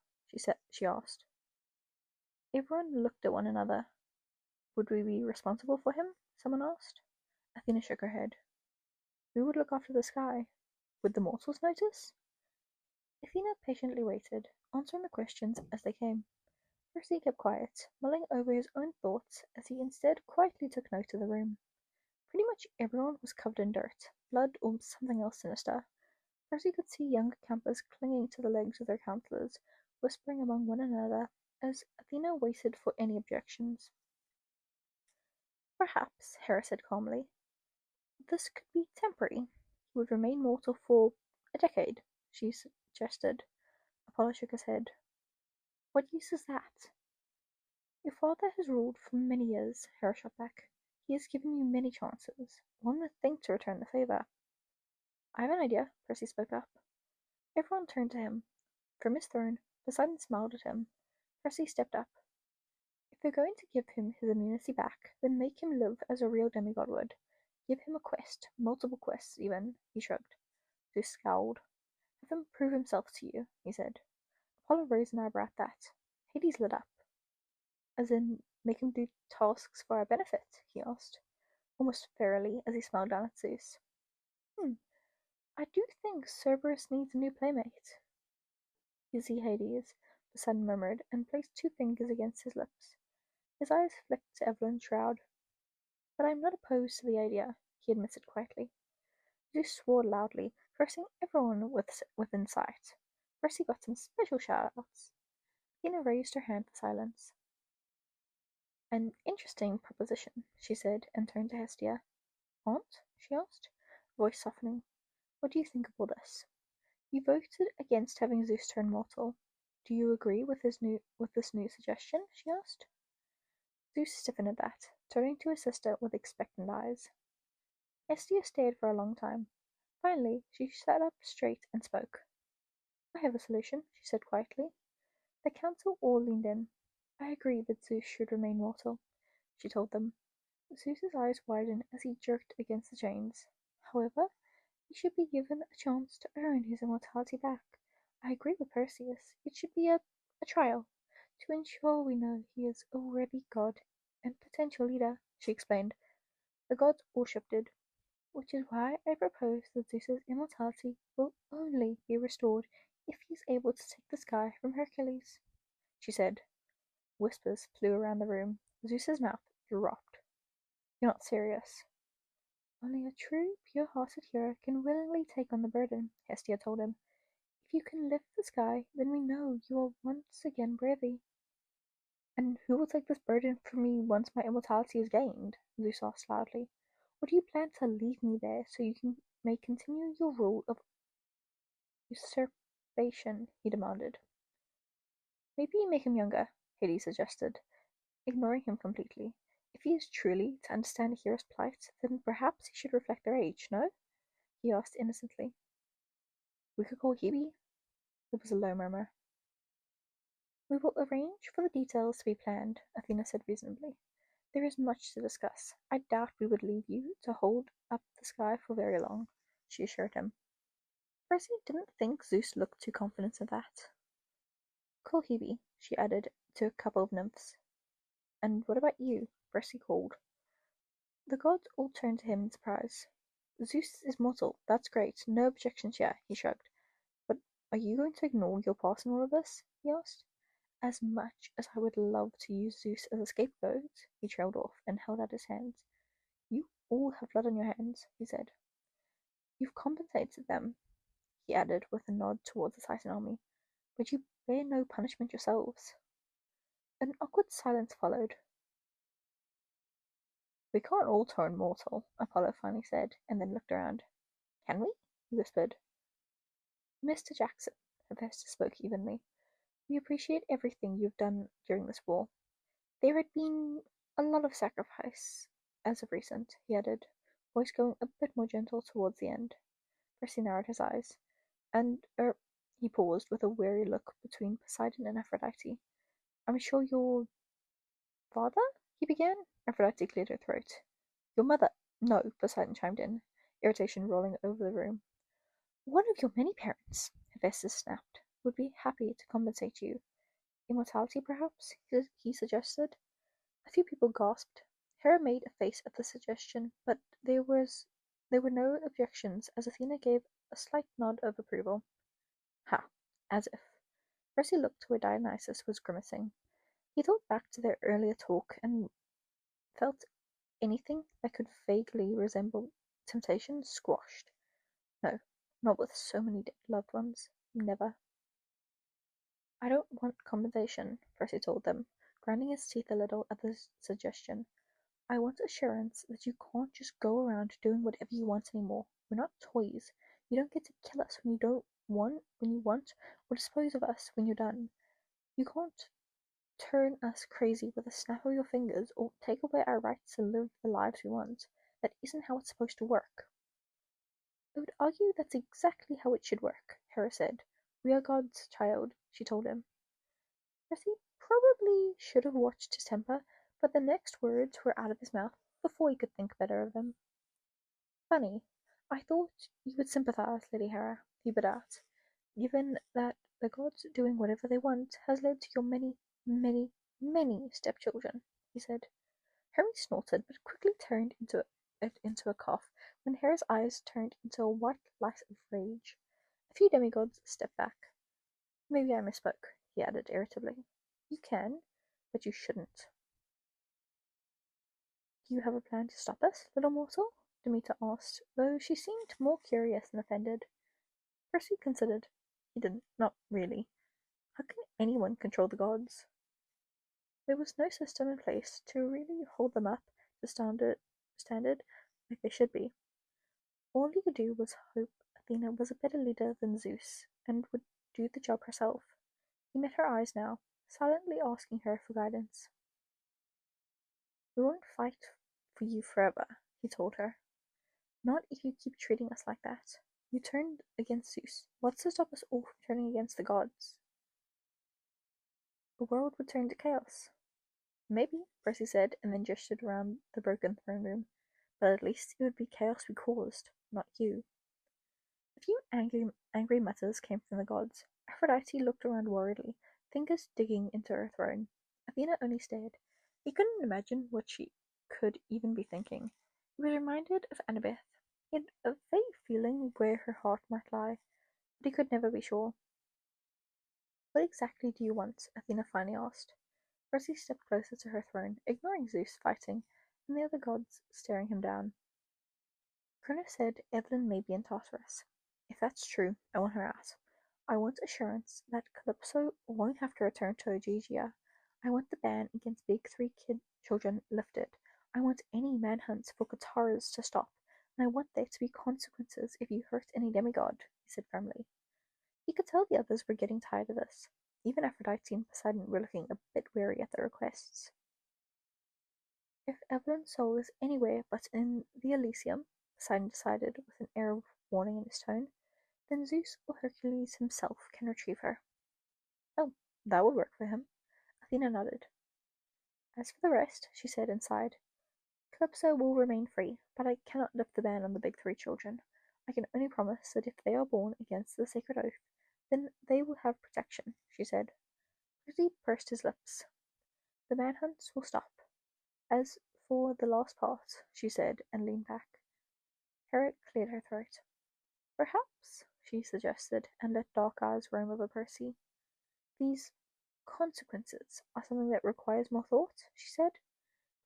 She asked. Everyone looked at one another. Would we be responsible for him? Someone asked. Athena shook her head. Who would look after the sky? Would the mortals notice? Athena patiently waited, answering the questions as they came. Percy kept quiet, mulling over his own thoughts as he instead quietly took note of the room. Pretty much everyone was covered in dirt, blood, or something else sinister. Percy could see younger campers clinging to the legs of their counselors, whispering among one another as Athena waited for any objections. Perhaps, Hera said calmly, this could be temporary. He would remain mortal for a decade, she suggested. Apollo shook his head. What use is that? Your father has ruled for many years, Hera shot back. He has given you many chances. One would think to return the favor. I have an idea, Percy spoke up. Everyone turned to him. From his throne, Poseidon smiled at him. Percy stepped up. If you're going to give him his immunity back, then make him live as a real demigod would. Give him a quest, multiple quests even, he shrugged. Zeus scowled. Have him prove himself to you, he said. Apollo raised an eyebrow at that. Hades lit up. As in, make him do tasks for our benefit, he asked, almost ferally as he smiled down at Zeus. I do think Cerberus needs a new playmate. You see, Hades, Poseidon murmured, and placed 2 fingers against his lips. His eyes flicked to Evelyn's shroud. But I am not opposed to the idea, he admitted quietly. Zeus swore loudly, cursing everyone within sight. Percy got some special shout-outs. Athena raised her hand for silence. An interesting proposition, she said, and turned to Hestia. Aunt? She asked, voice softening. What do you think of all this? You voted against having Zeus turn mortal. Do you agree with this new suggestion? She asked. Zeus stiffened at that, turning to his sister with expectant eyes. Hestia stared for a long time. Finally, she sat up straight and spoke. I have a solution, she said quietly. The council all leaned in. I agree that Zeus should remain mortal, she told them. Zeus's eyes widened as he jerked against the chains. However, he should be given a chance to earn his immortality back. I agree with Perseus. It should be a trial, to ensure we know he is already god and potential leader, she explained. The gods all shifted, which is why I propose that Zeus's immortality will only be restored if he is able to take the sky from Hercules, she said. Whispers flew around the room. Zeus's mouth dropped. You're not serious. Only a true, pure-hearted hero can willingly take on the burden, Hestia told him. If you can lift the sky, then we know you are once again worthy. And who will take this burden from me once my immortality is gained? Zeus asked loudly. Or do you plan to leave me there so you may continue your rule of usurpation? He demanded. Maybe make him younger, Hades suggested, ignoring him completely. If he is truly to understand a hero's plight, then perhaps he should reflect their age, no? He asked innocently. We could call Hebe? There was a low murmur. We will arrange for the details to be planned, Athena said reasonably. There is much to discuss. I doubt we would leave you to hold up the sky for very long, she assured him. Percy didn't think Zeus looked too confident of that. Call Hebe, she added to a couple of nymphs. And what about you? Percy called. The gods all turned to him in surprise. Zeus is mortal. That's great. No objections yet, he shrugged. But are you going to ignore your past in all of this? He asked. As much as I would love to use Zeus as a scapegoat, he trailed off and held out his hands. You all have blood on your hands, he said. You've compensated them, he added with a nod towards the Titan army, but you bear no punishment yourselves. An awkward silence followed. We can't all turn mortal, Apollo finally said, and then looked around. Can we? He whispered. Mr. Jackson, Hephaestus spoke evenly. We appreciate everything you've done during this war. There had been a lot of sacrifice, as of recent, he added, voice going a bit more gentle towards the end. Percy narrowed his eyes. And, he paused with a weary look between Poseidon and Aphrodite. I'm sure your father? He began. Aphrodite cleared her throat. Your mother? No, Poseidon chimed in, irritation rolling over the room. One of your many parents, Hephaestus snapped, would be happy to compensate you. Immortality, perhaps? He suggested. A few people gasped. Hera made a face at the suggestion, but there were no objections as Athena gave a slight nod of approval. Ha! As if. Percy looked where Dionysus was grimacing. He thought back to their earlier talk and felt anything that could vaguely resemble temptation squashed. No, not with so many dead loved ones. Never. I don't want compensation, Percy told them, grinding his teeth a little at the suggestion. I want assurance that you can't just go around doing whatever you want anymore. We're not toys. You don't get to kill us when you want, or dispose of us when you're done. You can't turn us crazy with a snap of your fingers or take away our rights to live the lives we want. That isn't how it's supposed to work. I would argue that's exactly how it should work, Hera said. We are God's child, she told him. Percy probably should have watched his temper, but the next words were out of his mouth before he could think better of them. Funny. I thought you would sympathize, Lady Hera, he bid out, given that the gods doing whatever they want has led to your many, many, many stepchildren, he said. Harry snorted, but quickly turned it into a cough when Hera's eyes turned into a white light of rage. A few demigods stepped back. Maybe I misspoke, he added irritably. You can, but you shouldn't. Do you have a plan to stop us, little mortal? Demeter asked, though she seemed more curious than offended. Percy considered. He didn't. Not really. How can anyone control the gods? There was no system in place to really hold them up to standard like they should be. All he could do was hope Athena was a better leader than Zeus and would do the job herself. He met her eyes now, silently asking her for guidance. We won't fight for you forever, he told her. Not if you keep treating us like that. You turned against Zeus. What's to stop us all from turning against the gods? The world would turn to chaos. Maybe, Percy said, and then gestured around the broken throne room. But at least it would be chaos we caused, not you. A few angry mutters came from the gods. Aphrodite looked around worriedly, fingers digging into her throne. Athena only stared. He couldn't imagine what she could even be thinking. He was reminded of Annabeth. He had a vague feeling where her heart might lie, but he could never be sure. What exactly do you want? Athena finally asked. Percy stepped closer to her throne, ignoring Zeus fighting, and the other gods staring him down. Cronos said Evelyn may be in Tartarus. If that's true, I want her out. I want assurance that Calypso won't have to return to Ogygia. I want the ban against big three children lifted. I want any manhunts for Kataras to stop, and I want there to be consequences if you hurt any demigod, he said firmly. He could tell the others were getting tired of this. Even Aphrodite and Poseidon were looking a bit weary at the requests. If Evelyn's soul is anywhere but in the Elysium, Poseidon decided with an air of warning in his tone, then Zeus or Hercules himself can retrieve her. Oh, that would work for him. Athena nodded. As for the rest, she said and sighed, Calypso will remain free, but I cannot lift the ban on the big three children. I can only promise that if they are born against the sacred oath, then they will have protection, she said. Percy pursed his lips. The manhunts will stop. As for the last part, she said, and leaned back. Hera cleared her throat. Perhaps, she suggested, and let dark eyes roam over Percy. These consequences are something that requires more thought, she said.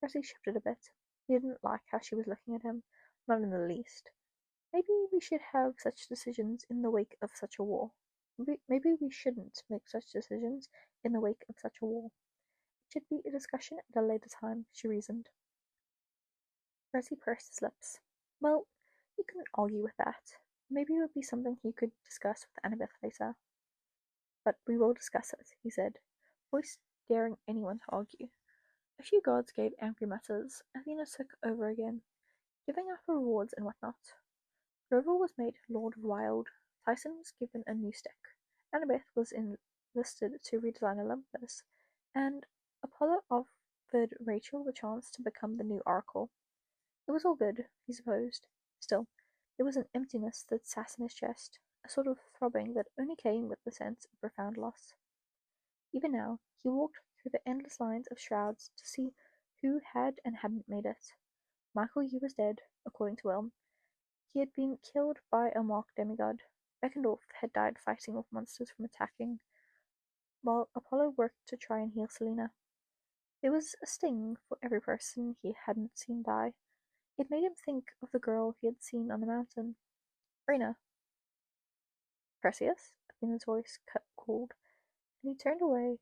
Percy shifted a bit. He didn't like how she was looking at him, not in the least. Maybe we should have such decisions in the wake of such a war. Maybe we shouldn't make such decisions in the wake of such a war. It should be a discussion at a later time, she reasoned. Percy pursed his lips. Well, he couldn't argue with that. Maybe it would be something he could discuss with Annabeth later. But we will discuss it, he said, voice daring anyone to argue. A few gods gave angry mutters. Athena took over again. giving out rewards and whatnot. Grover was made Lord of Wild, Tyson was given a new stick, Annabeth was enlisted to redesign Olympus, and Apollo offered Rachel the chance to become the new Oracle. It was all good, he supposed. Still, there was an emptiness that sat in his chest, a sort of throbbing that only came with the sense of profound loss. Even now, he walked through the endless lines of shrouds to see who had and hadn't made it. Michael Yu was dead, according to Will. He had been killed by a mock demigod. Beckendorf had died fighting off monsters from attacking, while Apollo worked to try and heal Selena. There was a sting for every person he hadn't seen die. It made him think of the girl he had seen on the mountain. Rena. Perseus? Athena's voice called, and he turned away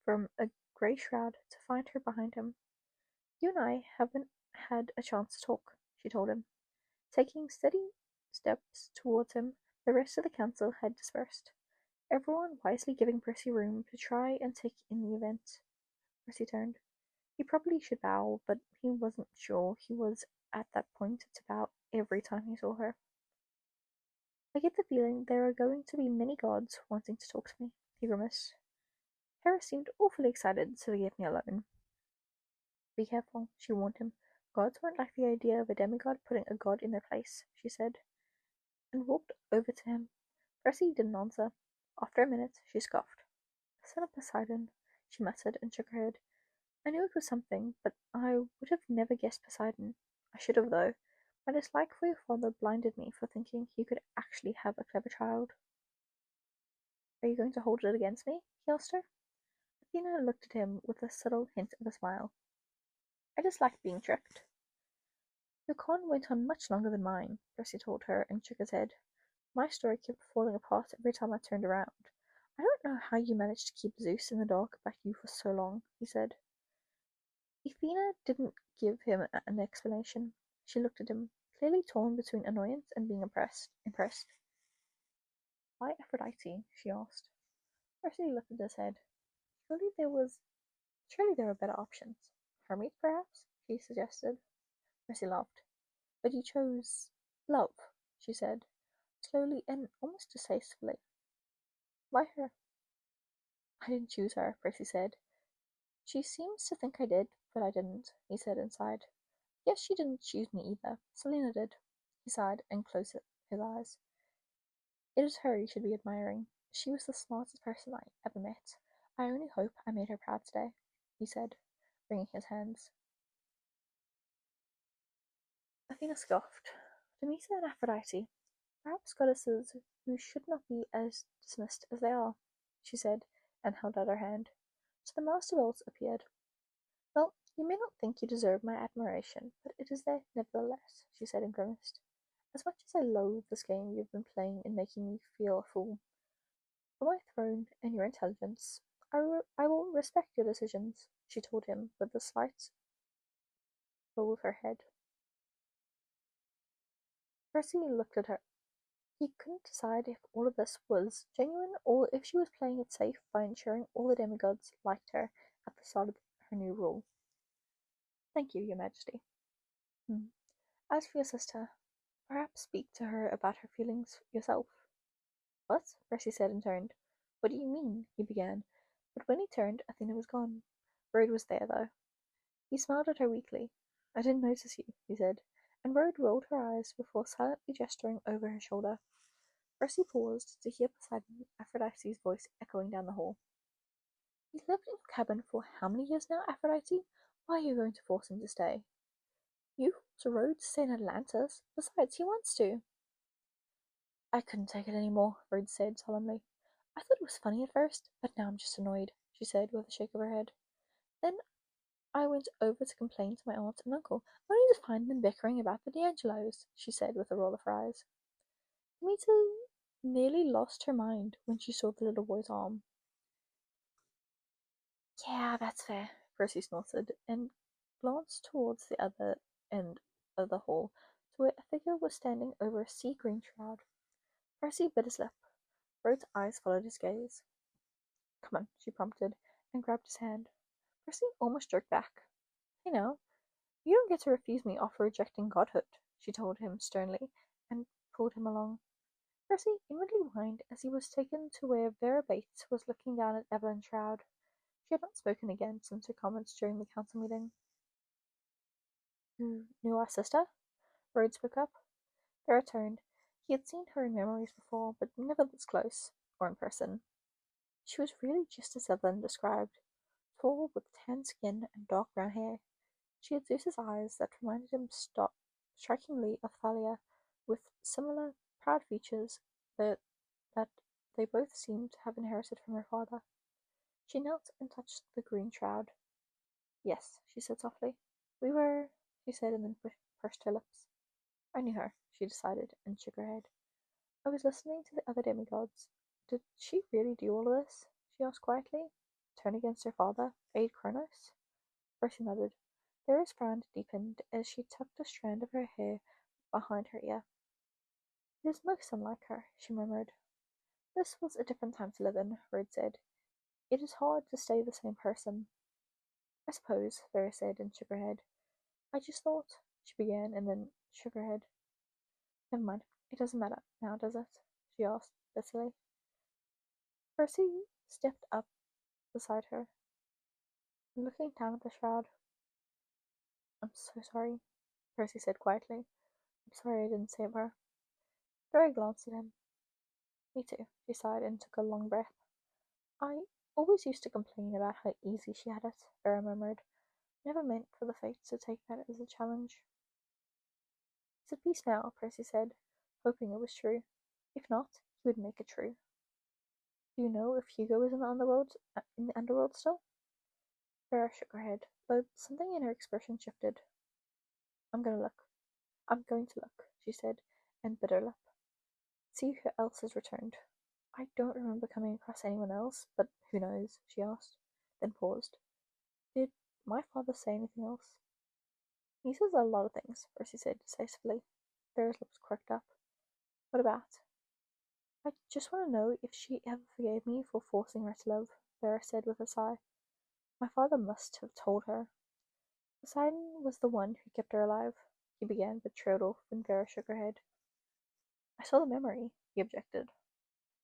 from a grey shroud to find her behind him. You and I haven't had a chance to talk, she told him. Taking steady steps towards him, the rest of the council had dispersed, everyone wisely giving Percy room to try and take in the event. Percy turned. He probably should bow, but he wasn't sure he was at that point to bow every time he saw her. I get the feeling there are going to be many gods wanting to talk to me, he grimaced. Hera seemed awfully excited to leave me alone. Be careful, she warned him. Gods won't like the idea of a demigod putting a god in their place, she said, and walked over to him. Percy didn't answer. After a minute, she scoffed. Son of Poseidon, she muttered and shook her head. I knew it was something, but I would have never guessed Poseidon. I should have, though. My dislike for your father blinded me for thinking he could actually have a clever child. Are you going to hold it against me? He asked her. Athena looked at him with a subtle hint of a smile. I dislike being tricked. Your con went on much longer than mine, Percy told her and shook his head. My story kept falling apart every time I turned around. I don't know how you managed to keep Zeus in the dark about you for so long, he said. Athena didn't give him an explanation. She looked at him, clearly torn between annoyance and being impressed. Why Aphrodite? She asked. Percy looked at his head. Surely there were better options. Hermes, perhaps? She suggested. Percy laughed. But you chose love, she said, slowly and almost distastefully. Why her? I didn't choose her, Percy said. She seems to think I did, but I didn't, he said inside. Yes, she didn't choose me either. Selena did. He sighed and closed his eyes. It is her you should be admiring. She was the smartest person I ever met. I only hope I made her proud today, he said, wringing his hands. Athena scoffed. Demeter and Aphrodite, perhaps goddesses who should not be as dismissed as they are, she said, and held out her hand. So the Master Bolts appeared. Well, you may not think you deserve my admiration, but it is there nevertheless, she said and grimaced. As much as I loathe this game you've been playing in making me feel a fool, for my throne and your intelligence, I will respect your decisions, she told him with a slight roll of her head. Percy looked at her. He couldn't decide if all of this was genuine or if she was playing it safe by ensuring all the demigods liked her at the start of her new rule. Thank you, Your Majesty. As for your sister, perhaps speak to her about her feelings yourself. What? Percy said and turned. What do you mean? He began, but when he turned, Athena was gone. Rhoda was there, though. He smiled at her weakly. I didn't notice you, he said, and Rhoda rolled her eyes before silently gesturing over her shoulder. Percy paused to hear Poseidon Aphrodite's voice echoing down the hall. He's lived in your cabin for how many years now, Aphrodite? Why are you going to force him to stay? You forced Rhodes to stay in Atlantis. Besides, he wants to. I couldn't take it any more, Rhodes said solemnly. I thought it was funny at first, but now I'm just annoyed, she said with a shake of her head. Then I went over to complain to my aunt and uncle, only to find them bickering about the D'Angelos, she said with a roll of her eyes. Mita nearly lost her mind when she saw the little boy's arm. Yeah, that's fair, Percy snorted, and glanced towards the other end of the hall, to where a figure was standing over a sea-green shroud. Percy bit his lip. Rhodes' eyes followed his gaze. Come on, she prompted, and grabbed his hand. Percy almost jerked back. Hey now, you don't get to refuse me off for rejecting godhood, she told him sternly, and pulled him along. Percy inwardly whined as he was taken to where Vera Bates was looking down at Evelyn Shroud. She had not spoken again since her comments during the council meeting. "You knew our sister?" Rhodes spoke up. Vera turned. He had seen her in memories before, but never this close, or in person. She was really just as Evelyn described, tall with tan skin and dark brown hair. She had Zeus's eyes that reminded him strikingly of Thalia, with similar proud features that they both seemed to have inherited from her father. She knelt and touched the green shroud. "Yes," she said softly. "We were," she said, and then pursed her lips. "I knew her," she decided, and shook her head. "I was listening to the other demigods. Did she really do all this?" she asked quietly. "Turn against her father? Aid Kronos?" Percy nodded. Vera's frown deepened as she tucked a strand of her hair behind her ear. "It is most unlike her," she murmured. "This was a different time to live in," Rhodes said. "It is hard to stay the same person." "I suppose," Vera said, and shook her head. "I just thought," she began, and then shook her head. "Never mind. It doesn't matter now, does it?" she asked bitterly. Percy stepped up beside her, looking down at the shroud. "I'm so sorry," Percy said quietly. "I'm sorry I didn't save her." Vera glanced at him. "Me too," she sighed and took a long breath. "I always used to complain about how easy she had it," Vera murmured. "Never meant for the fates to take that as a challenge." "He's at peace now," Percy said, hoping it was true. If not, he would make it true. "Do you know if Hugo is in the underworld still?" Vera shook her head, but something in her expression shifted. I'm going to look," she said, and bit her lip. "See who else has returned." "I don't remember coming across anyone else, but who knows?" she asked, then paused. "Did my father say anything else?" "He says a lot of things," Percy said decisively. Vera's lips quirked up. "What about?" "I just want to know if she ever forgave me for forcing her to live," Vera said with a sigh. "My father must have told her." "Poseidon was the one who kept her alive," he began, but trailed off when Vera shook her head. "I saw the memory," he objected.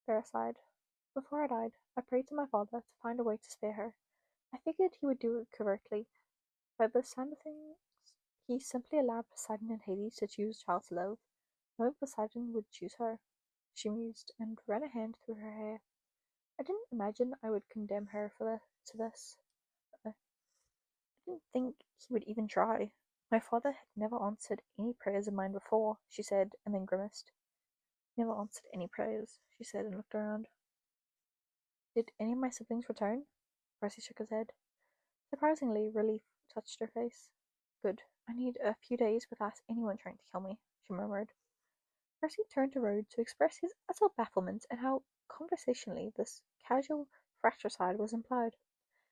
Vera sighed. "Before I died, I prayed to my father to find a way to spare her. I figured he would do it covertly. By the sound of things, he simply allowed Poseidon and Hades to choose a child to love, knowing Poseidon would choose her." She mused and ran a hand through her hair. "I didn't imagine I would condemn her to this. I didn't think he would even try. My father had never answered any prayers of mine before," she said, and then grimaced. "Never answered any prayers," she said, and looked around. "Did any of my siblings return?" Percy shook his head. Surprisingly, relief touched her face. "Good. I need a few days without anyone trying to kill me," she murmured. Percy turned to Rhodes to express his utter bafflement at how conversationally this casual fratricide was implied.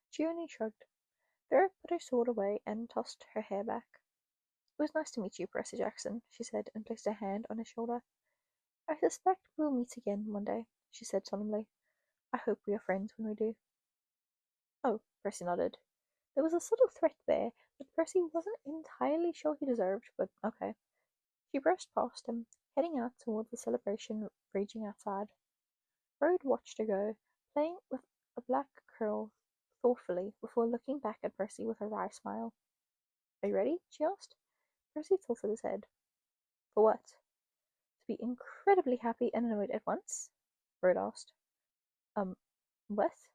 She only shrugged. Vera put her sword away and tossed her hair back. "It was nice to meet you, Percy Jackson," she said, and placed her hand on his shoulder. "I suspect we'll meet again one day," she said solemnly. "I hope we are friends when we do." "Oh," Percy nodded. There was a subtle threat there that Percy wasn't entirely sure he deserved, but okay. She brushed past him, heading out toward the celebration raging outside. Rhodes watched her go, playing with a black curl thoughtfully before looking back at Percy with a wry smile. "Are you ready?" she asked. Percy tilted his head. "For what?" "To be incredibly happy and annoyed at once?" Rhodes asked. What?"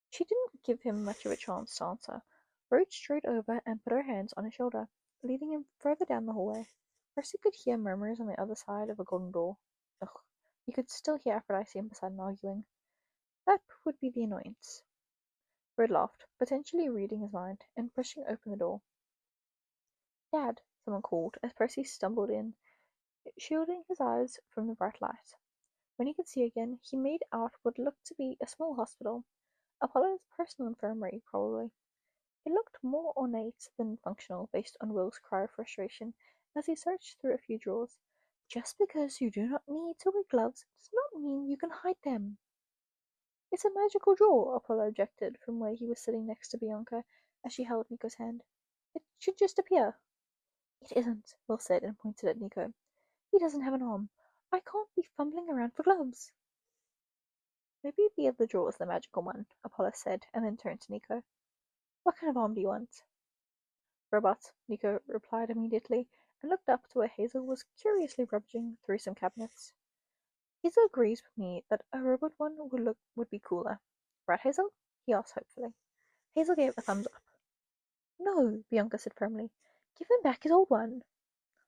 She didn't give him much of a chance to answer. Rhodes strode over and put her hands on his shoulder, leading him further down the hallway. Percy could hear murmurs on the other side of a golden door. Ugh. He could still hear Aphrodite and Poseidon arguing. That would be the annoyance. Rhodes laughed, potentially reading his mind, and pushing open the door. "Dad," someone called as Percy stumbled in, shielding his eyes from the bright light. When he could see again, he made out what looked to be a small hospital. Apollo's personal infirmary, probably. It looked more ornate than functional, based on Will's cry of frustration as he searched through a few drawers. "Just because you do not need to wear gloves does not mean you can hide them." "It's a magical drawer," Apollo objected from where he was sitting next to Bianca as she held Nico's hand. "It should just appear." It isn't, Will said and pointed at Nico. He doesn't have an arm. I can't be fumbling around for gloves. Maybe the other drawer is the magical one, Apollo said, and then turned to Nico. What kind of arm do you want? Robot, Nico replied immediately, and looked up to where Hazel was curiously rummaging through some cabinets. Hazel agrees with me that a robot one would be cooler. Right, Hazel? He asked hopefully. Hazel gave a thumbs up. No, Bianca said firmly. Give him back his old one.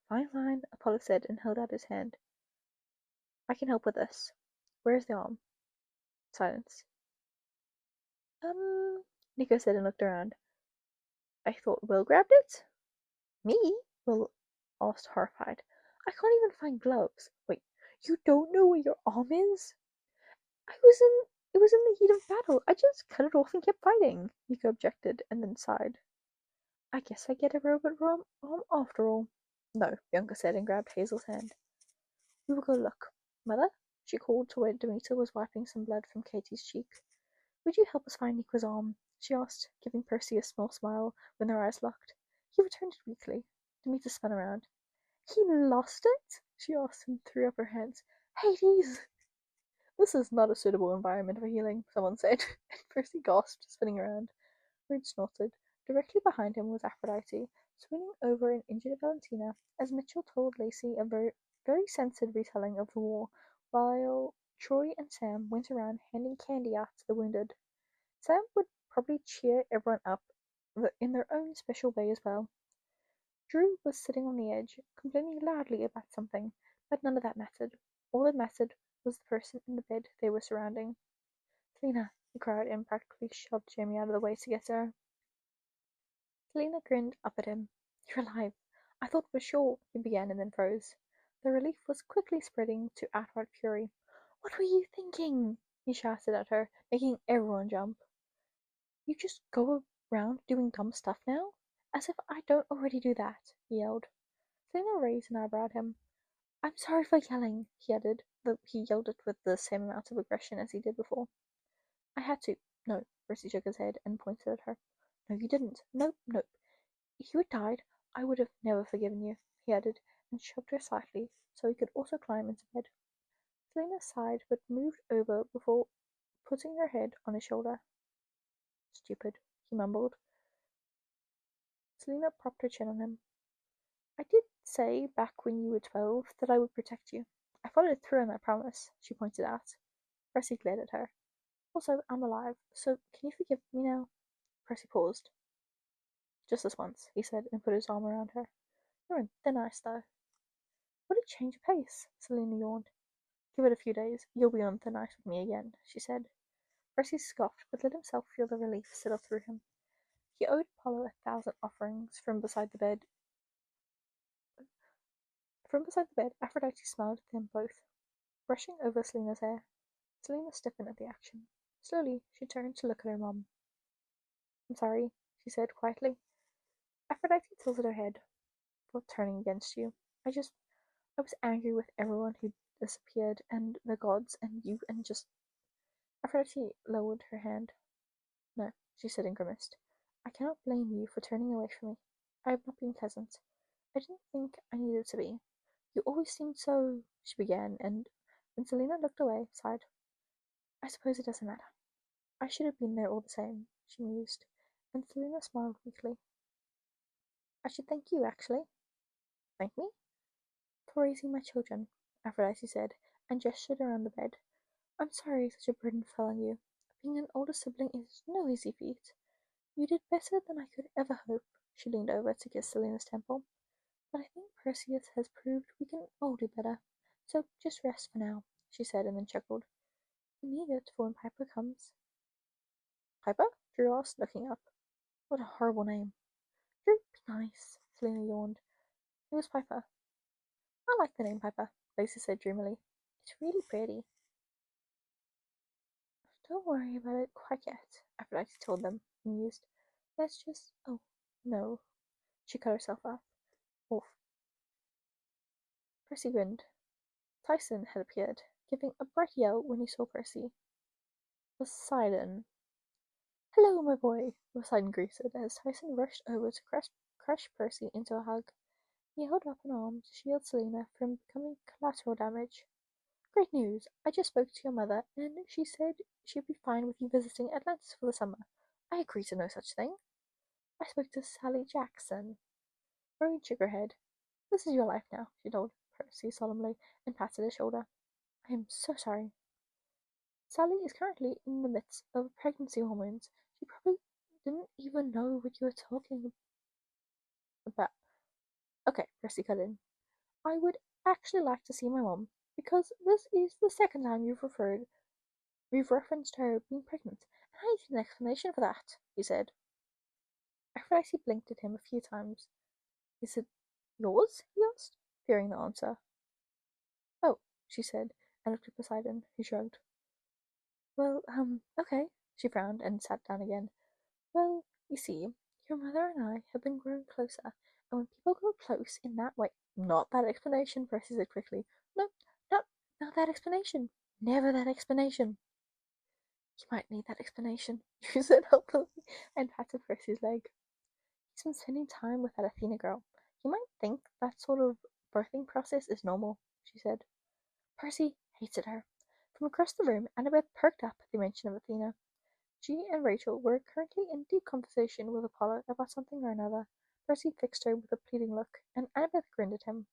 Fine, fine, Apollo said and held out his hand. I can help with this. Where's the arm? Silence. Nico said and looked around. I thought Will grabbed it? Me? Will asked, horrified. I can't even find gloves. Wait, you don't know where your arm is? It was in the heat of battle. I just cut it off and kept fighting, Nico objected and then sighed. I guess I get a robot arm after all. No, Bianca said and grabbed Hazel's hand. We will go look. Mother, she called to where Demeter was wiping some blood from Katie's cheek. Would you help us find Nico's arm? She asked, giving Percy a small smile when their eyes locked. He returned it weakly. Demeter spun around. He lost it? She asked and threw up her hands. Hades! This is not a suitable environment for healing, someone said, and Percy gasped, spinning around. Rude snorted. Directly behind him was Aphrodite, swinging over an injured Valentina, as Mitchell told Lacey a very censored retelling of the war, while Troy and Sam went around handing candy out to the wounded. Sam would probably cheer everyone up in their own special way as well. Drew was sitting on the edge, complaining loudly about something, but none of that mattered. All that mattered was the person in the bed they were surrounding. Selena, he cried, and practically shoved Jamie out of the way to get to her. Selena grinned up at him. You're alive. I thought for sure, he began and then froze. The relief was quickly spreading to outright fury. What were you thinking? He shouted at her, making everyone jump. You just go around doing dumb stuff now? As if I don't already do that, he yelled. Selena raised an eyebrow at him. I'm sorry for yelling, he added, though he yelled it with the same amount of aggression as he did before. I had to. No, Percy shook his head and pointed at her. No, you didn't. Nope, nope. If you had died, I would have never forgiven you, he added, and shoved her slightly so he could also climb into bed. Selena sighed but moved over before putting her head on his shoulder. Stupid, he mumbled. Selena propped her chin on him. I did say back when you were 12 that I would protect you. I followed through on that promise, she pointed out. Percy glared at her. Also, I'm alive, so can you forgive me now? Percy paused. Just this once, he said, and put his arm around her. You're on thin ice, though. What a change of pace, Selena yawned. Give it a few days. You'll be on thin ice with me again, she said. Percy scoffed, but let himself feel the relief settle through him. He owed Apollo 1,000 offerings. From beside the bed, Aphrodite smiled at them both, brushing over Selena's hair. Selena stiffened at the action. Slowly, she turned to look at her mum. I'm sorry, she said quietly. Aphrodite tilted her head. For turning against you. I was angry with everyone who disappeared, and the gods, and you, and just... Aphrodite lowered her hand. No, she said and grimaced. I cannot blame you for turning away from me. I have not been pleasant. I didn't think I needed to be. You always seemed so... she began, and when Selena looked away, sighed. I suppose it doesn't matter. I should have been there all the same, she mused, and Selena smiled weakly. I should thank you, actually. Thank me? For raising my children, Aphrodite said, and gestured around the bed. I'm sorry such a burden fell on you. Being an older sibling is no easy feat. You did better than I could ever hope. She leaned over to kiss Selena's temple. But I think Perseus has proved we can all do better. So just rest for now, she said, and then chuckled. You need it for when Piper comes. Piper? Drew asked, looking up. What a horrible name. Drew, be nice, Selena yawned. It was Piper. I like the name Piper, Lacey said dreamily. It's really pretty. Don't worry about it quite yet, Aphrodite told them, amused. Let's just... Oh, no. She cut herself off. Percy grinned. Tyson had appeared, giving a bright yell when he saw Percy. Poseidon. Hello, my boy, Poseidon greeted as Tyson rushed over to crush Percy into a hug. He held up an arm to shield Selena from becoming collateral damage. Great news! I just spoke to your mother, and she said she'd be fine with you visiting Atlantis for the summer. I agree to no such thing. I spoke to Sally Jackson. Maureen shook her head. This is your life now, she told Percy solemnly, and patted his shoulder. I am so sorry. Sally is currently in the midst of pregnancy hormones. She probably didn't even know what you were talking about. Okay, Percy cut in. I would actually like to see my mom, because this is the second time you've referenced her being pregnant, and I need an explanation for that, he said. Aphrodite blinked at him a few times. Is it yours? He asked, fearing the answer. Oh, she said, and looked at Poseidon, who shrugged. Well, okay, she frowned and sat down again. Well, you see, your mother and I have been growing closer, and when people grow close in that way— Not that explanation, Percy said quickly. No, not that explanation. Never that explanation. You might need that explanation, she said helpfully, and patted Percy's leg. He's been spending time with that Athena girl. You might think that sort of birthing process is normal, she said. Percy hated her. From across the room, Annabeth perked up at the mention of Athena. She and Rachel were currently in deep conversation with Apollo about something or another. Percy fixed her with a pleading look, and Annabeth grinned at him.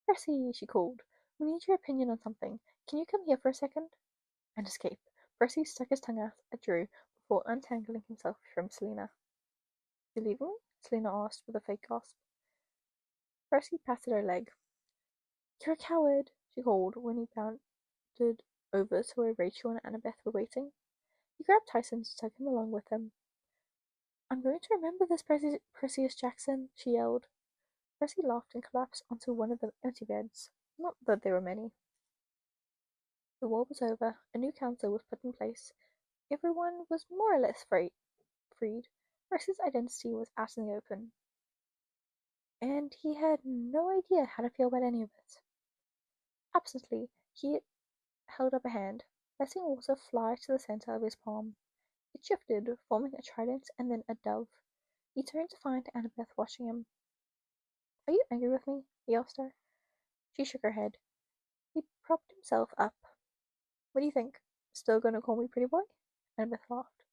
Percy, she called, we need your opinion on something. Can you come here for a second? And escape. Percy stuck his tongue out at Drew before untangling himself from Selena. You leaving me? Selena asked with a fake gasp. Percy patted her leg. You're a coward, she called when he bounded over to where Rachel and Annabeth were waiting. He grabbed Tyson to tug him along with him. I'm going to remember this, Perseus Jackson, she yelled. Percy laughed and collapsed onto one of the empty beds. Not that there were many. The war was over. A new council was put in place. Everyone was more or less freed. Percy's identity was out in the open, and he had no idea how to feel about any of it. Absently, he held up a hand, letting water fly to the center of his palm. It shifted, forming a trident and then a dove. He turned to find Annabeth watching him. Are you angry with me? He asked her. She shook her head. He propped himself up. What do you think? Still gonna call me pretty boy? Annabeth laughed.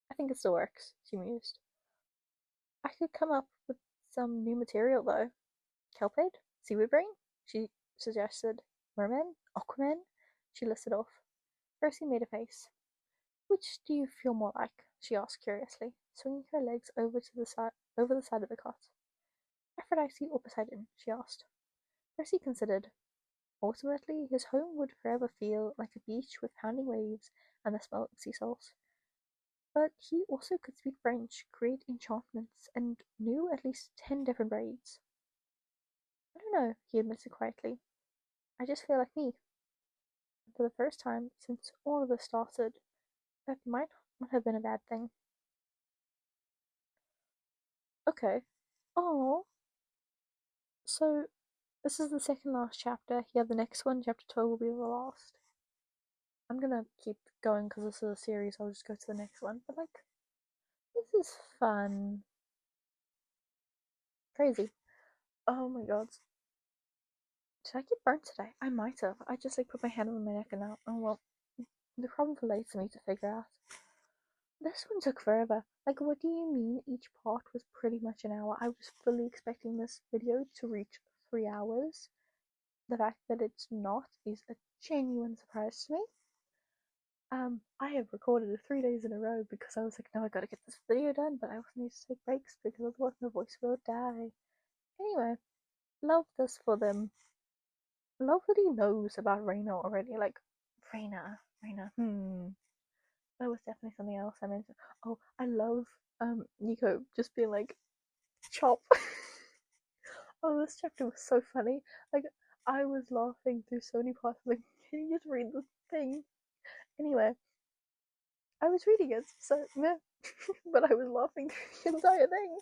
I think it still works, she mused. I could come up with some new material, though. Kelpid? Seaweed brain? She suggested. Merman? Aquaman? She listed off. Percy made a face. Which do you feel more like? She asked curiously, swinging her legs over the side of the cot. Aphrodite or Poseidon? She asked. Percy considered. Ultimately, his home would forever feel like a beach with pounding waves and the smell of sea salt. But he also could speak French, create enchantments, and knew at least 10 different braids. I don't know, he admitted quietly. I just feel like me. And for the first time since all of this started, that might not have been a bad thing. Okay. Oh. So, this is the second last chapter. Yeah, the next one, chapter 12, will be the last. I'm gonna keep going because this is a series. I'll just go to the next one. But, like, this is fun. Crazy. Oh my god. Did I get burnt today? I might have. I just, like, put my hand on my neck and now, oh well. The problem for later for me to figure out. This one took forever. Like, what do you mean each part was pretty much an hour? I was fully expecting this video to reach 3 hours. The fact that it's not is a genuine surprise to me. I have recorded 3 days in a row because I was like, no, I gotta get this video done, but I also need to take breaks because otherwise my voice will die. Anyway, love this for them. Love that he knows about Reina already. Like, Reina. That was definitely something else I mentioned. Oh, I love Nico just being like, chop. Oh, this chapter was so funny. Like, I was laughing through so many parts. Like, can you just read the thing? Anyway, I was reading it, so meh. But I was laughing through the entire thing.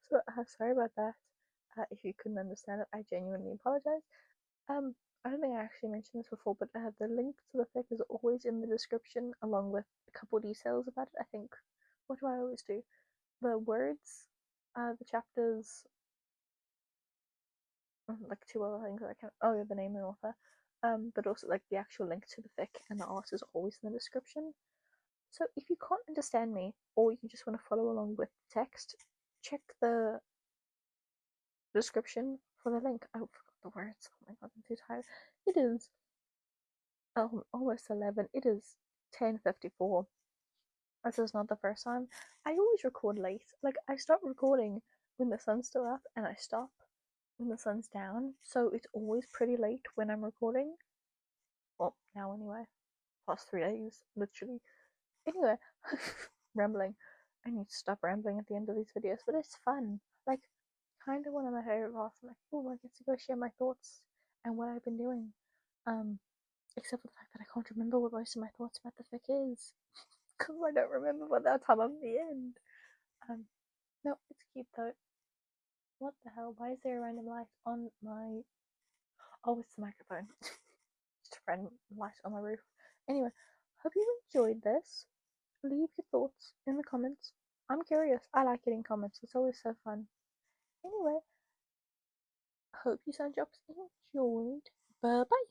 So sorry about that. If you couldn't understand it, I genuinely apologize. I don't think I actually mentioned this before, but the link to the fic is always in the description, along with a couple details about it. I think. What do I always do? The words, the chapters, like two other things that I can. Oh, yeah, the name of the author. But also like the actual link to the fic and the art is always in the description. So if you can't understand me, or you just want to follow along with the text, check the description for the link. I forgot the words. Oh my god, I'm too tired. It is almost 11. It is 10:54. This is not the first time. I always record late. Like I start recording when the sun's still up, and I stop when the sun's down. So it's always pretty late when I'm recording. Well, now anyway. Past 3 days, literally. Anyway, rambling. I need to stop rambling at the end of these videos, but it's fun. Like, kind of one of my favorite parts. I'm like, oh, I get to go share my thoughts and what I've been doing. Except for the fact that I can't remember what most of my thoughts about the fic is, because I don't remember by that time of the end. No, it's cute though. What the hell? Why is there a random light on my? Oh, it's the microphone. Just a random light on my roof. Anyway, hope you enjoyed this. Leave your thoughts in the comments. I'm curious. I like getting comments. It's always so fun. Anyway, hope you Sunjobs enjoyed. Bye bye.